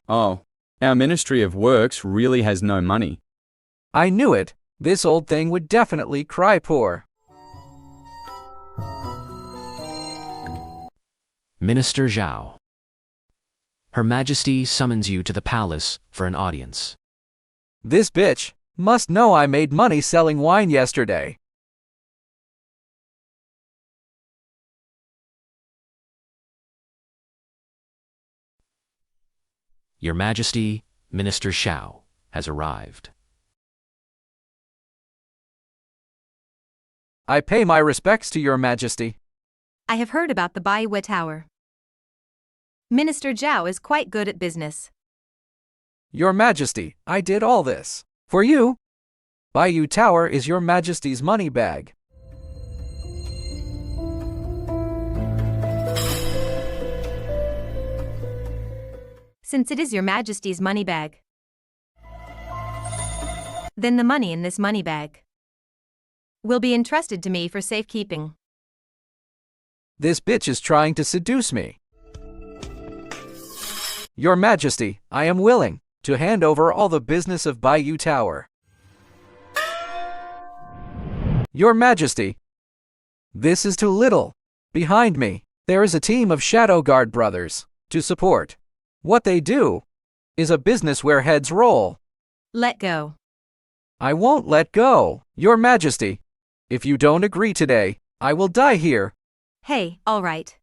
Oh, our Ministry of Works really has no money. I knew it. This old thing would definitely cry poor. Minister Zhao. Her Majesty summons you to the palace for an audience. This bitch must know I made money selling wine yesterday. Your Majesty, Minister Zhao, has arrived. I pay my respects to your Majesty. I have heard about the Bayou Tower. Minister Zhao is quite good at business. Your Majesty, I did all this for you. Bayou Tower is your Majesty's money bag. Since it is your Majesty's money bag, then the money in this money bag will be entrusted to me for safekeeping. This bitch is trying to seduce me. Your Majesty, I am willing to hand over all the business of Bayou Tower. Your Majesty, this is too little. Behind me, there is a team of Shadow Guard brothers to support. What they do is a business where heads roll. Let go. I won't let go, Your Majesty. If you don't agree today, I will die here. Hey, all right.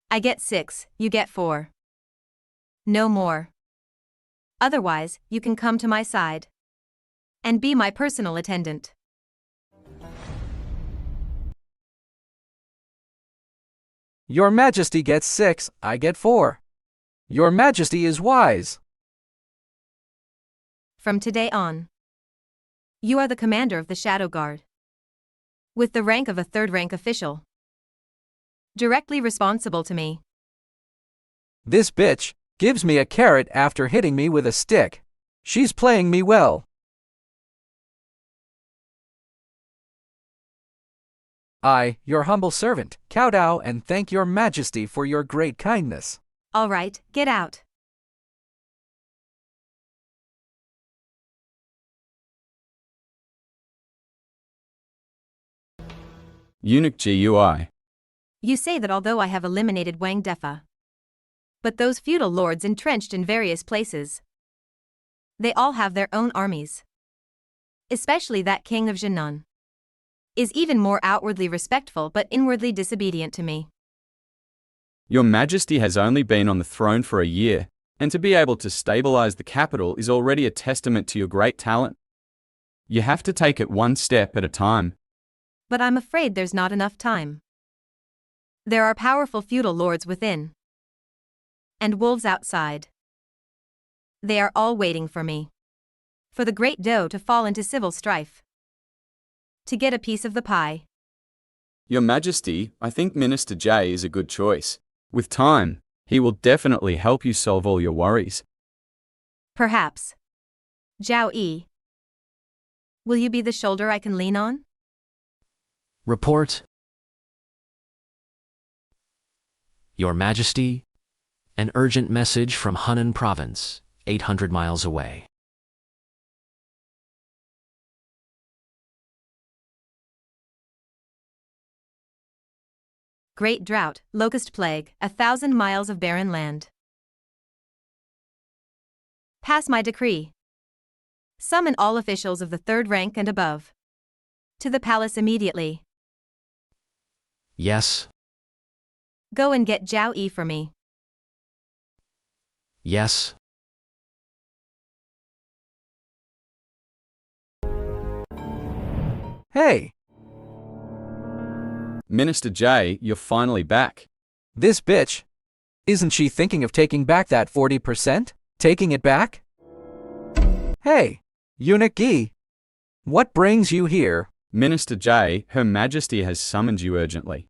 I get 6, you get 4. No more. Otherwise, you can come to my side and be my personal attendant. Your Majesty gets 6, I get 4. Your Majesty is wise. From today on, you are the commander of the Shadow Guard, with the rank of a 3rd rank official. Directly responsible to me. This bitch gives me a carrot after hitting me with a stick. She's playing me well. I, your humble servant, kowtow and thank your majesty for your great kindness. All right, get out. Eunuch GUI. You say that although I have eliminated Wang Defa, but those feudal lords entrenched in various places, they all have their own armies. Especially that king of Jinan is even more outwardly respectful but inwardly disobedient to me. Your Majesty has only been on the throne for a year, and to be able to stabilize the capital is already a testament to your great talent. You have to take it one step at a time. But I'm afraid there's not enough time. There are powerful feudal lords within, and wolves outside. They are all waiting for me, for the great dough to fall into civil strife, to get a piece of the pie. Your Majesty, I think Minister J is a good choice. With time, he will definitely help you solve all your worries. Perhaps. Zhao Yi, will you be the shoulder I can lean on? Report. Your Majesty, an urgent message from Hunan Province, 800 miles away. Great drought, locust plague, 1,000 miles of barren land. Pass my decree. Summon all officials of the third rank and above to the palace immediately. Yes. Go and get Zhao Yi for me. Yes. Hey, Minister J, you're finally back. this bitch. Isn't she thinking of taking back that 40%? Taking it back? Hey, Eunuch Yi. What brings you here? Minister J, Her Majesty has summoned you urgently.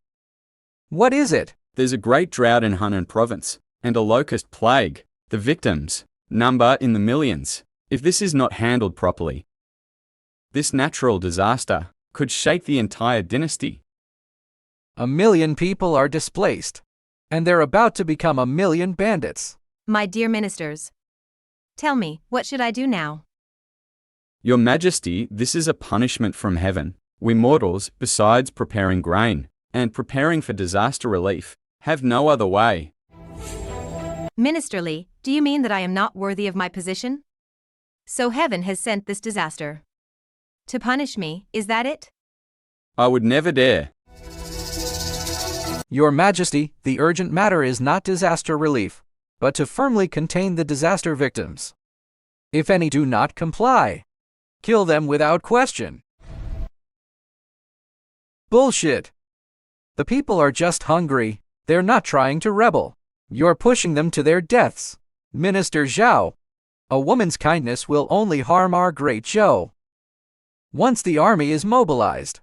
What is it? There's a great drought in Hunan Province, and a locust plague. The victims number in the millions. If this is not handled properly, this natural disaster could shake the entire dynasty. 1 million people are displaced, and they're about to become 1 million bandits. My dear ministers, tell me, what should I do now? Your Majesty, this is a punishment from heaven. We mortals, besides preparing grain and preparing for disaster relief, have no other way. Ministerly, do you mean that I am not worthy of my position? So heaven has sent this disaster to punish me, is that it? I would never dare. Your Majesty, the urgent matter is not disaster relief, but to firmly contain the disaster victims. If any do not comply, kill them without question. Bullshit. The people are just hungry. They're not trying to rebel. You're pushing them to their deaths. Minister Zhao, a woman's kindness will only harm our great show. Once the army is mobilized,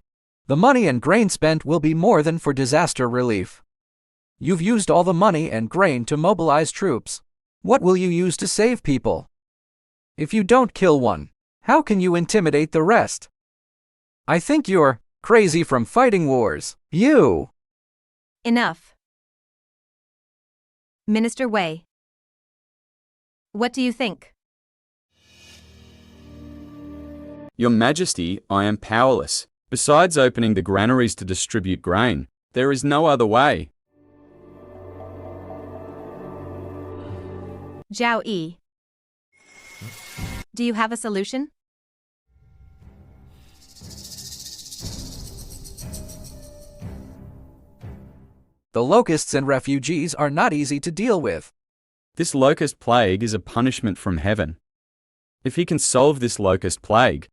the money and grain spent will be more than for disaster relief. You've used all the money and grain to mobilize troops. What will you use to save people? If you don't kill one, how can you intimidate the rest? I think you're crazy from fighting wars. You! Enough. Minister Wei, what do you think? Your Majesty, I am powerless. Besides opening the granaries to distribute grain, there is no other way. Zhao Yi, do you have a solution? The locusts and refugees are not easy to deal with. This locust plague is a punishment from heaven. If he can solve this locust plague,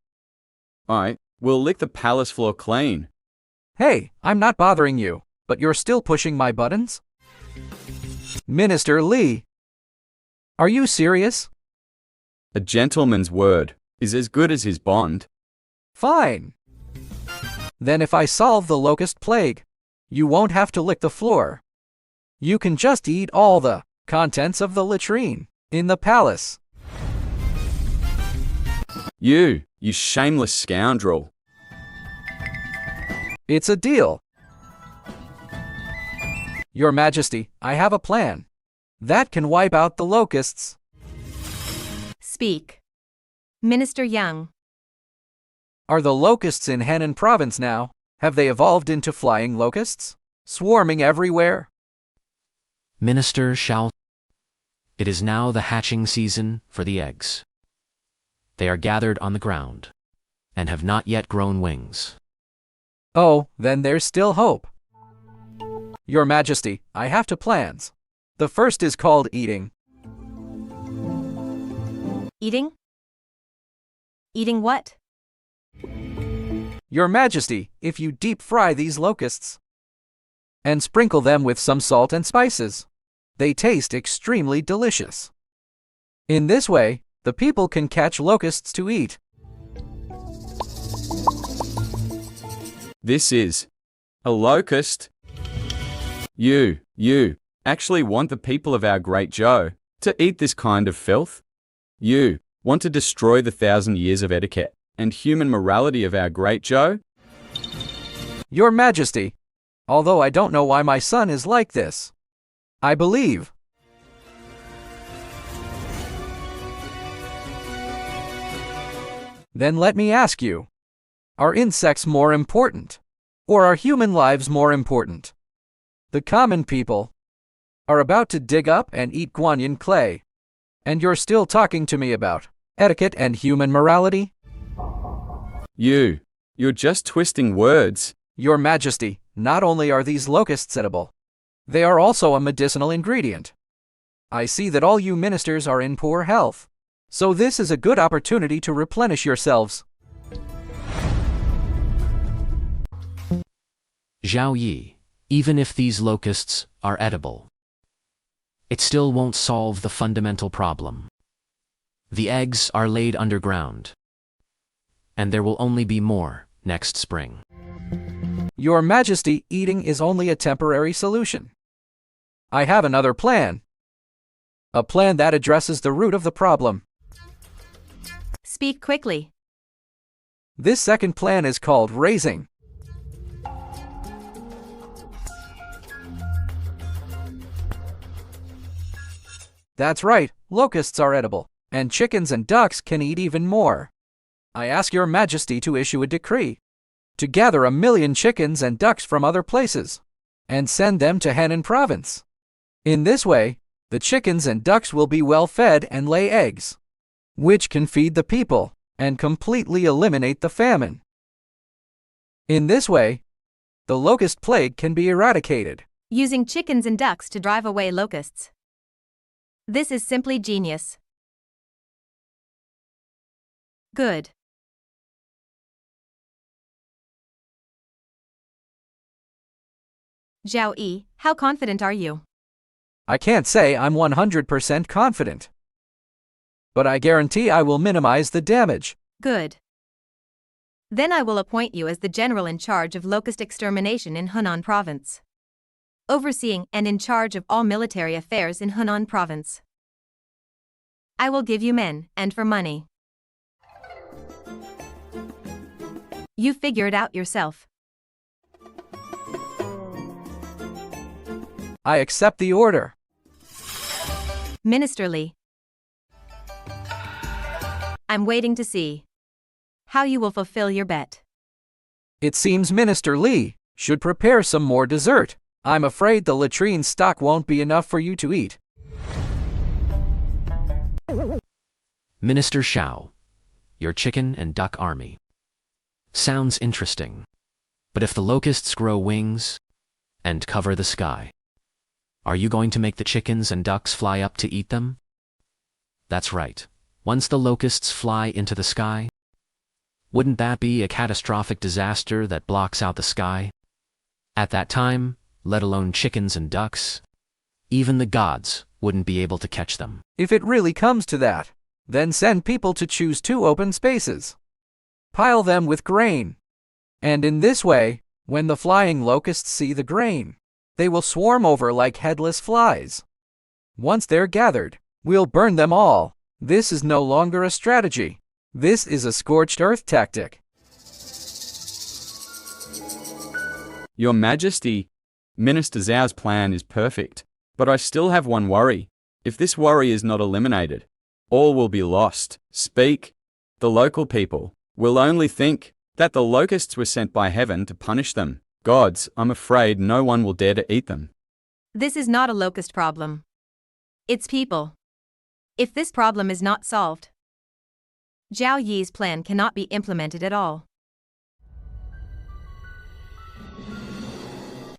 I will lick the palace floor clean. Hey, I'm not bothering you, but you're still pushing my buttons? Minister Li, are you serious? A gentleman's word is as good as his bond. Fine. Then if I solve the locust plague, You won't have to lick the floor. You can just eat all the contents of the latrine in the palace. You shameless scoundrel. It's a deal. Your Majesty, I have a plan. That can wipe out the locusts. Speak. Minister Young. Are the locusts in Henan province now? Have they evolved into flying locusts? Swarming everywhere? Minister Shao. It is now the hatching season for the eggs. They are gathered on the ground, and have not yet grown wings. Oh, then there's still hope. Your Majesty, I have two plans. The first is called eating. Eating? Eating what? Your Majesty, if you deep fry these locusts and sprinkle them with some salt and spices, they taste extremely delicious. In this way, the people can catch locusts to eat. This is a locust. You actually want the people of our great Zhou to eat this kind of filth? You want to destroy the 1,000 years of etiquette and human morality of our great Zhou? Your Majesty, although I don't know why my son is like this, I believe. Then let me ask you, are insects more important? Or are human lives more important? The common people are about to dig up and eat guanyin clay, and you're still talking to me about etiquette and human morality? You're just twisting words. Your Majesty, not only are these locusts edible, they are also a medicinal ingredient. I see that all you ministers are in poor health, so this is a good opportunity to replenish yourselves. Zhao Yi, even if these locusts are edible, it still won't solve the fundamental problem. The eggs are laid underground, and there will only be more next spring. Your Majesty, eating is only a temporary solution. I have another plan. A plan that addresses the root of the problem. Speak quickly. This second plan is called raising. That's right, locusts are edible, and chickens and ducks can eat even more. I ask Your Majesty to issue a decree to gather 1 million chickens and ducks from other places and send them to Henan province. In this way, the chickens and ducks will be well fed and lay eggs, which can feed the people and completely eliminate the famine. In this way, the locust plague can be eradicated. Using chickens and ducks to drive away locusts. This is simply genius. Good. Zhao Yi, how confident are you? I can't say I'm 100% confident, but I guarantee I will minimize the damage. Good. Then I will appoint you as the general in charge of locust extermination in Henan province, overseeing and in charge of all military affairs in Henan province. I will give you men, and for money. You figure it out yourself. I accept the order. Minister Li. I'm waiting to see how you will fulfill your bet. It seems Minister Li should prepare some more dessert. I'm afraid the latrine stock won't be enough for you to eat. Minister Shao, your chicken and duck army. Sounds interesting. But if the locusts grow wings and cover the sky, are you going to make the chickens and ducks fly up to eat them? That's right. Once the locusts fly into the sky, wouldn't that be a catastrophic disaster that blocks out the sky? At that time, let alone chickens and ducks, even the gods wouldn't be able to catch them. If it really comes to that, then send people to choose 2 open spaces. Pile them with grain. And in this way, When the flying locusts see the grain, they will swarm over like headless flies. Once they're gathered, we'll burn them all. This is no longer a strategy. This is a scorched earth tactic. Your Majesty, Minister Zhao's plan is perfect, but I still have one worry. If this worry is not eliminated, all will be lost. Speak. The local people will only think that the locusts were sent by heaven to punish them. Gods, I'm afraid no one will dare to eat them. This is not a locust problem. It's people. If this problem is not solved, Zhao Yi's plan cannot be implemented at all.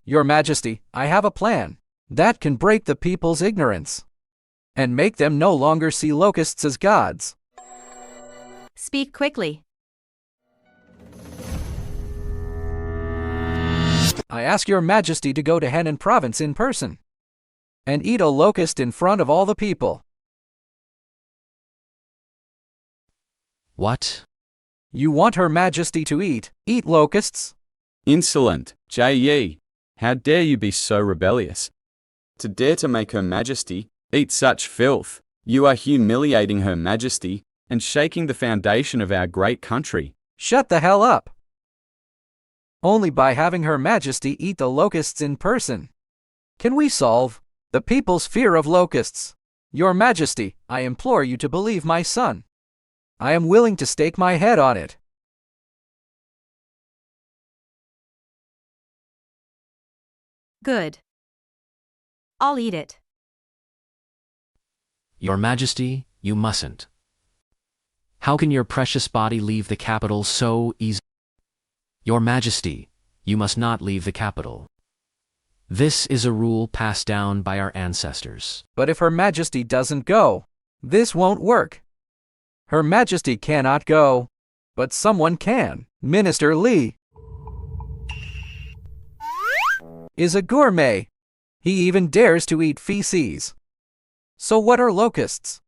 Your Majesty, I have a plan that can break the people's ignorance and make them no longer see locusts as gods. Speak quickly. I ask Your Majesty to go to Henan Province in person and eat a locust in front of all the people. What? You want Her Majesty to eat locusts? Insolent, Jie Yi. How dare you be so rebellious? To dare to make Her Majesty eat such filth. You are humiliating Her Majesty and shaking the foundation of our great country. Shut the hell up. Only by having Her Majesty eat the locusts in person can we solve the people's fear of locusts. Your Majesty, I implore you to believe my son. I am willing to stake my head on it. Good. I'll eat it. Your Majesty, you mustn't. How can your precious body leave the capital so easily? Your Majesty, you must not leave the capital. This is a rule passed down by our ancestors. But if Her Majesty doesn't go, this won't work. Her Majesty cannot go, but someone can. Minister Li is a gourmet. He even dares to eat feces. So what are locusts?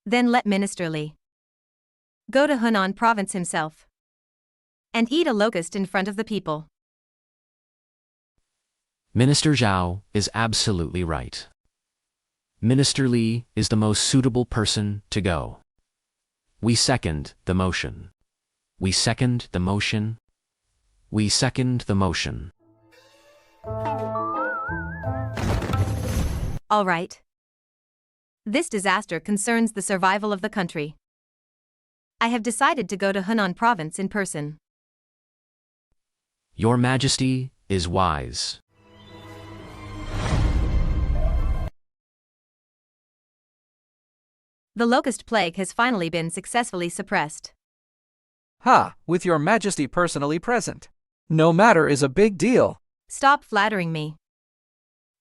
Then let Minister Li go to Hunan Province himself and eat a locust in front of the people. Minister Zhao is absolutely right. Minister Li is the most suitable person to go. We second the motion. We second the motion. We second the motion. All right. This disaster concerns the survival of the country. I have decided to go to Hunan Province in person. Your Majesty is wise. The locust plague has finally been successfully suppressed. Ha, with Your Majesty personally present. No matter is a big deal. Stop flattering me.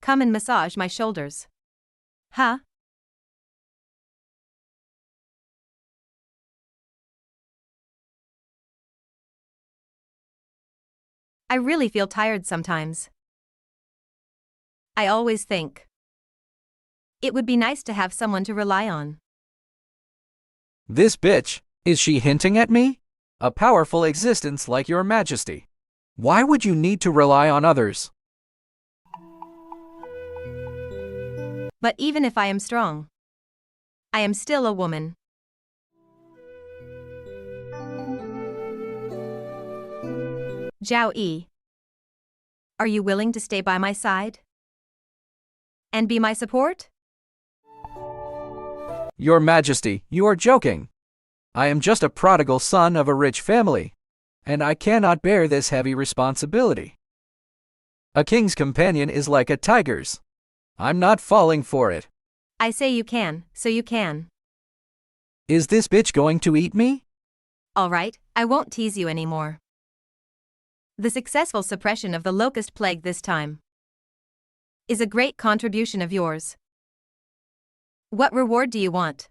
Come and massage my shoulders. Huh? I really feel tired sometimes. I always think it would be nice to have someone to rely on. This bitch, is she hinting at me? A powerful existence like Your Majesty. Why would you need to rely on others? But even if I am strong, I am still a woman. Zhao Yi, are you willing to stay by my side and be my support? Your Majesty, you are joking. I am just a prodigal son of a rich family, and I cannot bear this heavy responsibility. A king's companion is like a tiger's. I'm not falling for it. I say you can, so you can. Is this bitch going to eat me? All right, I won't tease you anymore. The successful suppression of the locust plague this time is a great contribution of yours. What reward do you want?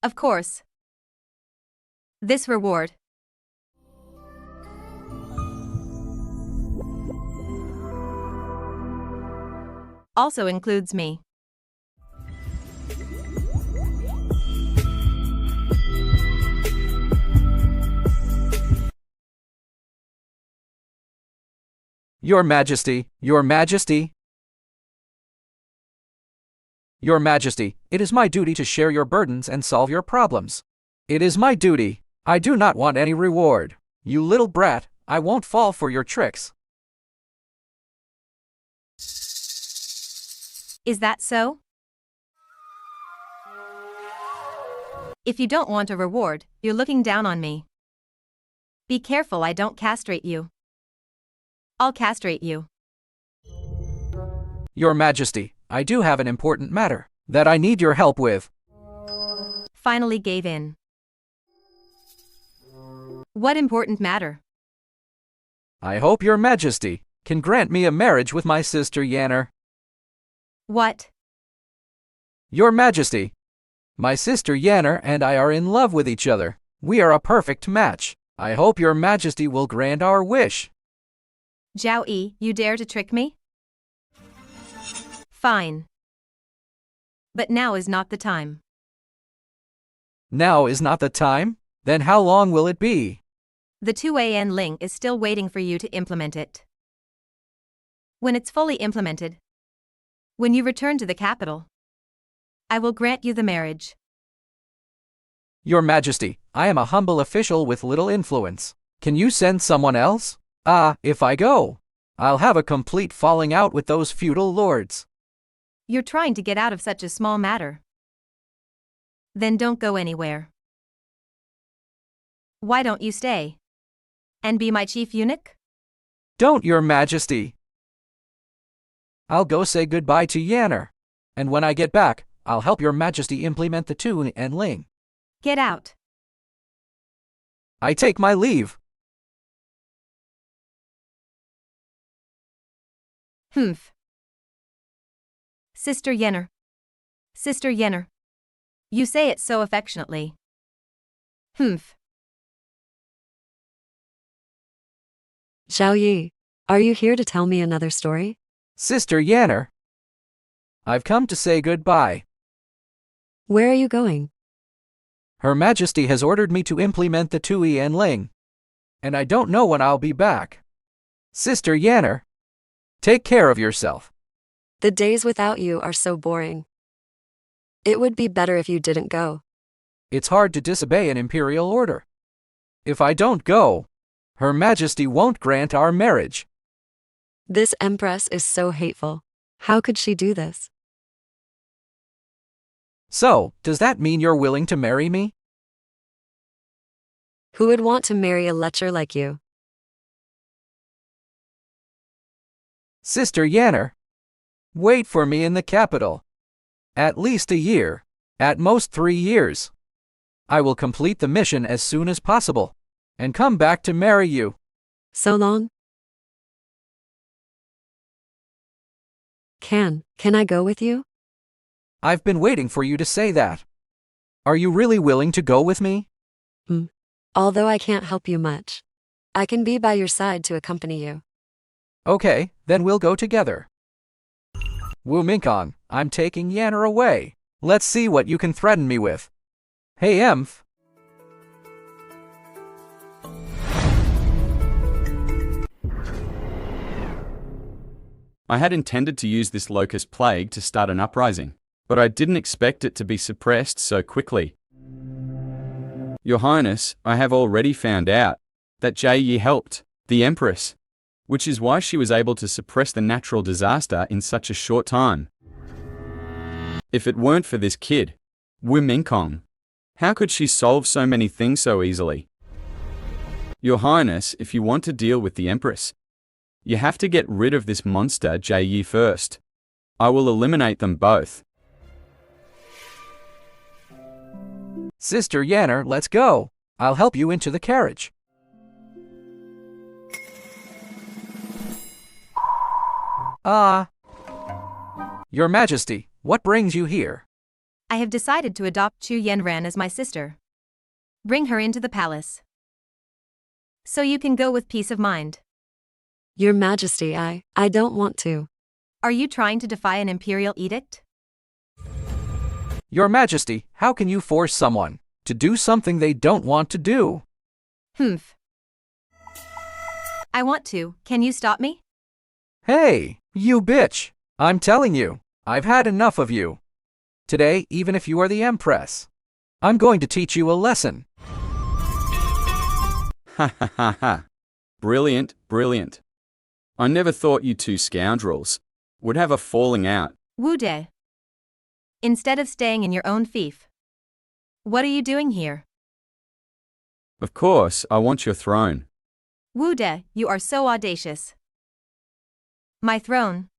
Of course. This reward also includes me. Your Majesty, Your Majesty. Your Majesty, it is my duty to share your burdens and solve your problems. It is my duty. I do not want any reward. You little brat, I won't fall for your tricks. Is that so? If you don't want a reward, you're looking down on me. Be careful I don't castrate you. I'll castrate you. Your Majesty, I do have an important matter that I need your help with. Finally gave in. What important matter? I hope Your Majesty can grant me a marriage with my sister Yanner. What? Your Majesty, my sister Yanner and I are in love with each other. We are a perfect match. I hope Your Majesty will grant our wish. Zhao Yi, you dare to trick me? Fine. But now is not the time. Now is not the time? Then how long will it be? The 2AN Ling is still waiting for you to implement it. When it's fully implemented, when you return to the capital, I will grant you the marriage. Your Majesty, I am a humble official with little influence. Can you send someone else? If I go, I'll have a complete falling out with those feudal lords. You're trying to get out of such a small matter. Then don't go anywhere. Why don't you stay? And be my chief eunuch? Don't, Your Majesty. I'll go say goodbye to Yanner. And when I get back, I'll help Your Majesty implement the Tu and Ling. Get out. I take my leave. Humph. Sister Yenner. Sister Yenner. You say it so affectionately. Humph. Zhao Yi, are you here to tell me another story? Sister Yanner, I've come to say goodbye. Where are you going? Her Majesty has ordered me to implement the Tui and Ling, and I don't know when I'll be back. Sister Yanner, take care of yourself. The days without you are so boring. It would be better if you didn't go. It's hard to disobey an imperial order. If I don't go, Her Majesty won't grant our marriage. This empress is so hateful. How could she do this? So, does that mean you're willing to marry me? Who would want to marry a lecher like you? Sister Yanner, wait for me in the capital. At least a year, at most 3 years. I will complete the mission as soon as possible, and come back to marry you. So long? Can I go with you? I've been waiting for you to say that. Are you really willing to go with me? Although I can't help you much, I can be by your side to accompany you. Okay, then we'll go together. Wu Minkong, I'm taking Yanner away. Let's see what you can threaten me with. Hey, Emph. I had intended to use this locust plague to start an uprising, but I didn't expect it to be suppressed so quickly. Your Highness, I have already found out that Jie Yi helped the Empress, which is why she was able to suppress the natural disaster in such a short time. If it weren't for this kid, Wu Minkong, how could she solve so many things so easily? Your Highness, if you want to deal with the Empress, you have to get rid of this monster Jie Yi first. I will eliminate them both. Sister Yanner, let's go. I'll help you into the carriage. Your Majesty, what brings you here? I have decided to adopt Chu Yanran as my sister. Bring her into the palace, so you can go with peace of mind. Your Majesty, I don't want to. Are you trying to defy an imperial edict? Your Majesty, how can you force someone to do something they don't want to do? Humph. I want to. Can you stop me? Hey, you bitch! I'm telling you, I've had enough of you. Today, even if you are the Empress, I'm going to teach you a lesson. Ha ha ha ha. Brilliant, brilliant. I never thought you two scoundrels would have a falling out. Wu De. Instead of staying in your own fief. What are you doing here? Of course, I want your throne. Wu De, you are so audacious. My throne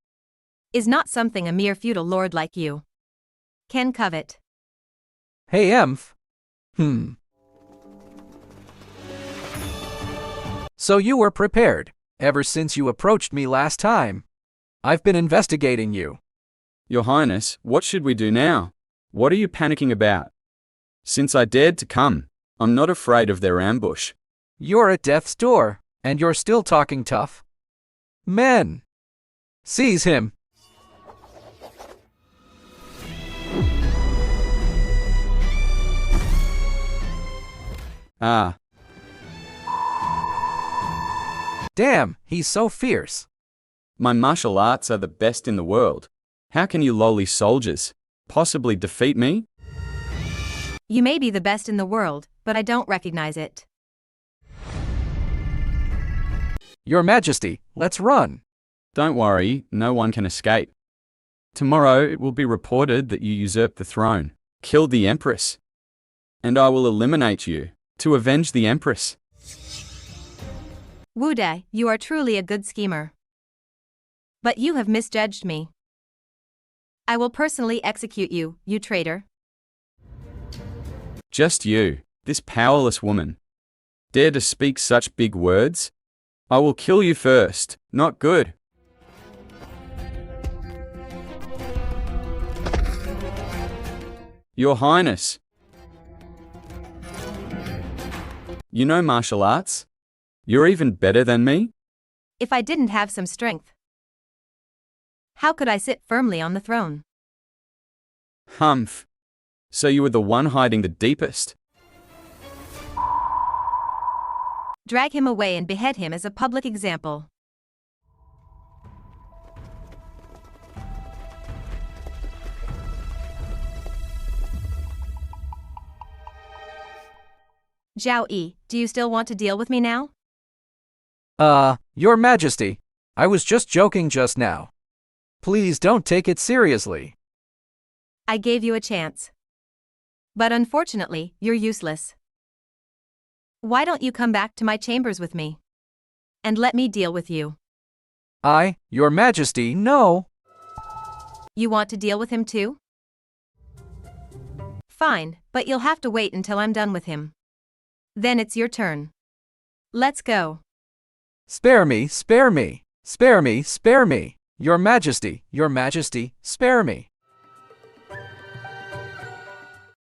is not something a mere feudal lord like you can covet. Hey, Emph. So you were prepared, ever since you approached me last time. I've been investigating you. Your Highness, what should we do now? What are you panicking about? Since I dared to come, I'm not afraid of their ambush. You're at death's door, and you're still talking tough. Men! Seize him! Ah, Damn, he's so fierce. my martial arts are the best in the world. How can you lowly soldiers possibly defeat me? You may be the best in the world, but I don't recognize it. Your Majesty, let's run. Don't worry, no one can escape. Tomorrow it will be reported that you usurped the throne, killed the Empress, and I will eliminate you to avenge the Empress. Wu De, you are truly a good schemer. But you have misjudged me. I will personally execute you, you traitor. Just you, this powerless woman, dare to speak such big words? I will kill you first. Not good. Your Highness. You know martial arts? You're even better than me? If I didn't have some strength, how could I sit firmly on the throne? Humph. So you were the one hiding the deepest. Drag him away and behead him as a public example. Zhao Yi, do you still want to deal with me now? Your Majesty, I was just joking just now. Please don't take it seriously. I gave you a chance. But unfortunately, you're useless. Why don't you come back to my chambers with me? And let me deal with you. Your Majesty, no. You want to deal with him too? Fine, but you'll have to wait until I'm done with him. Then it's your turn. Let's go. Spare me, spare me, spare me, spare me. Your Majesty, spare me.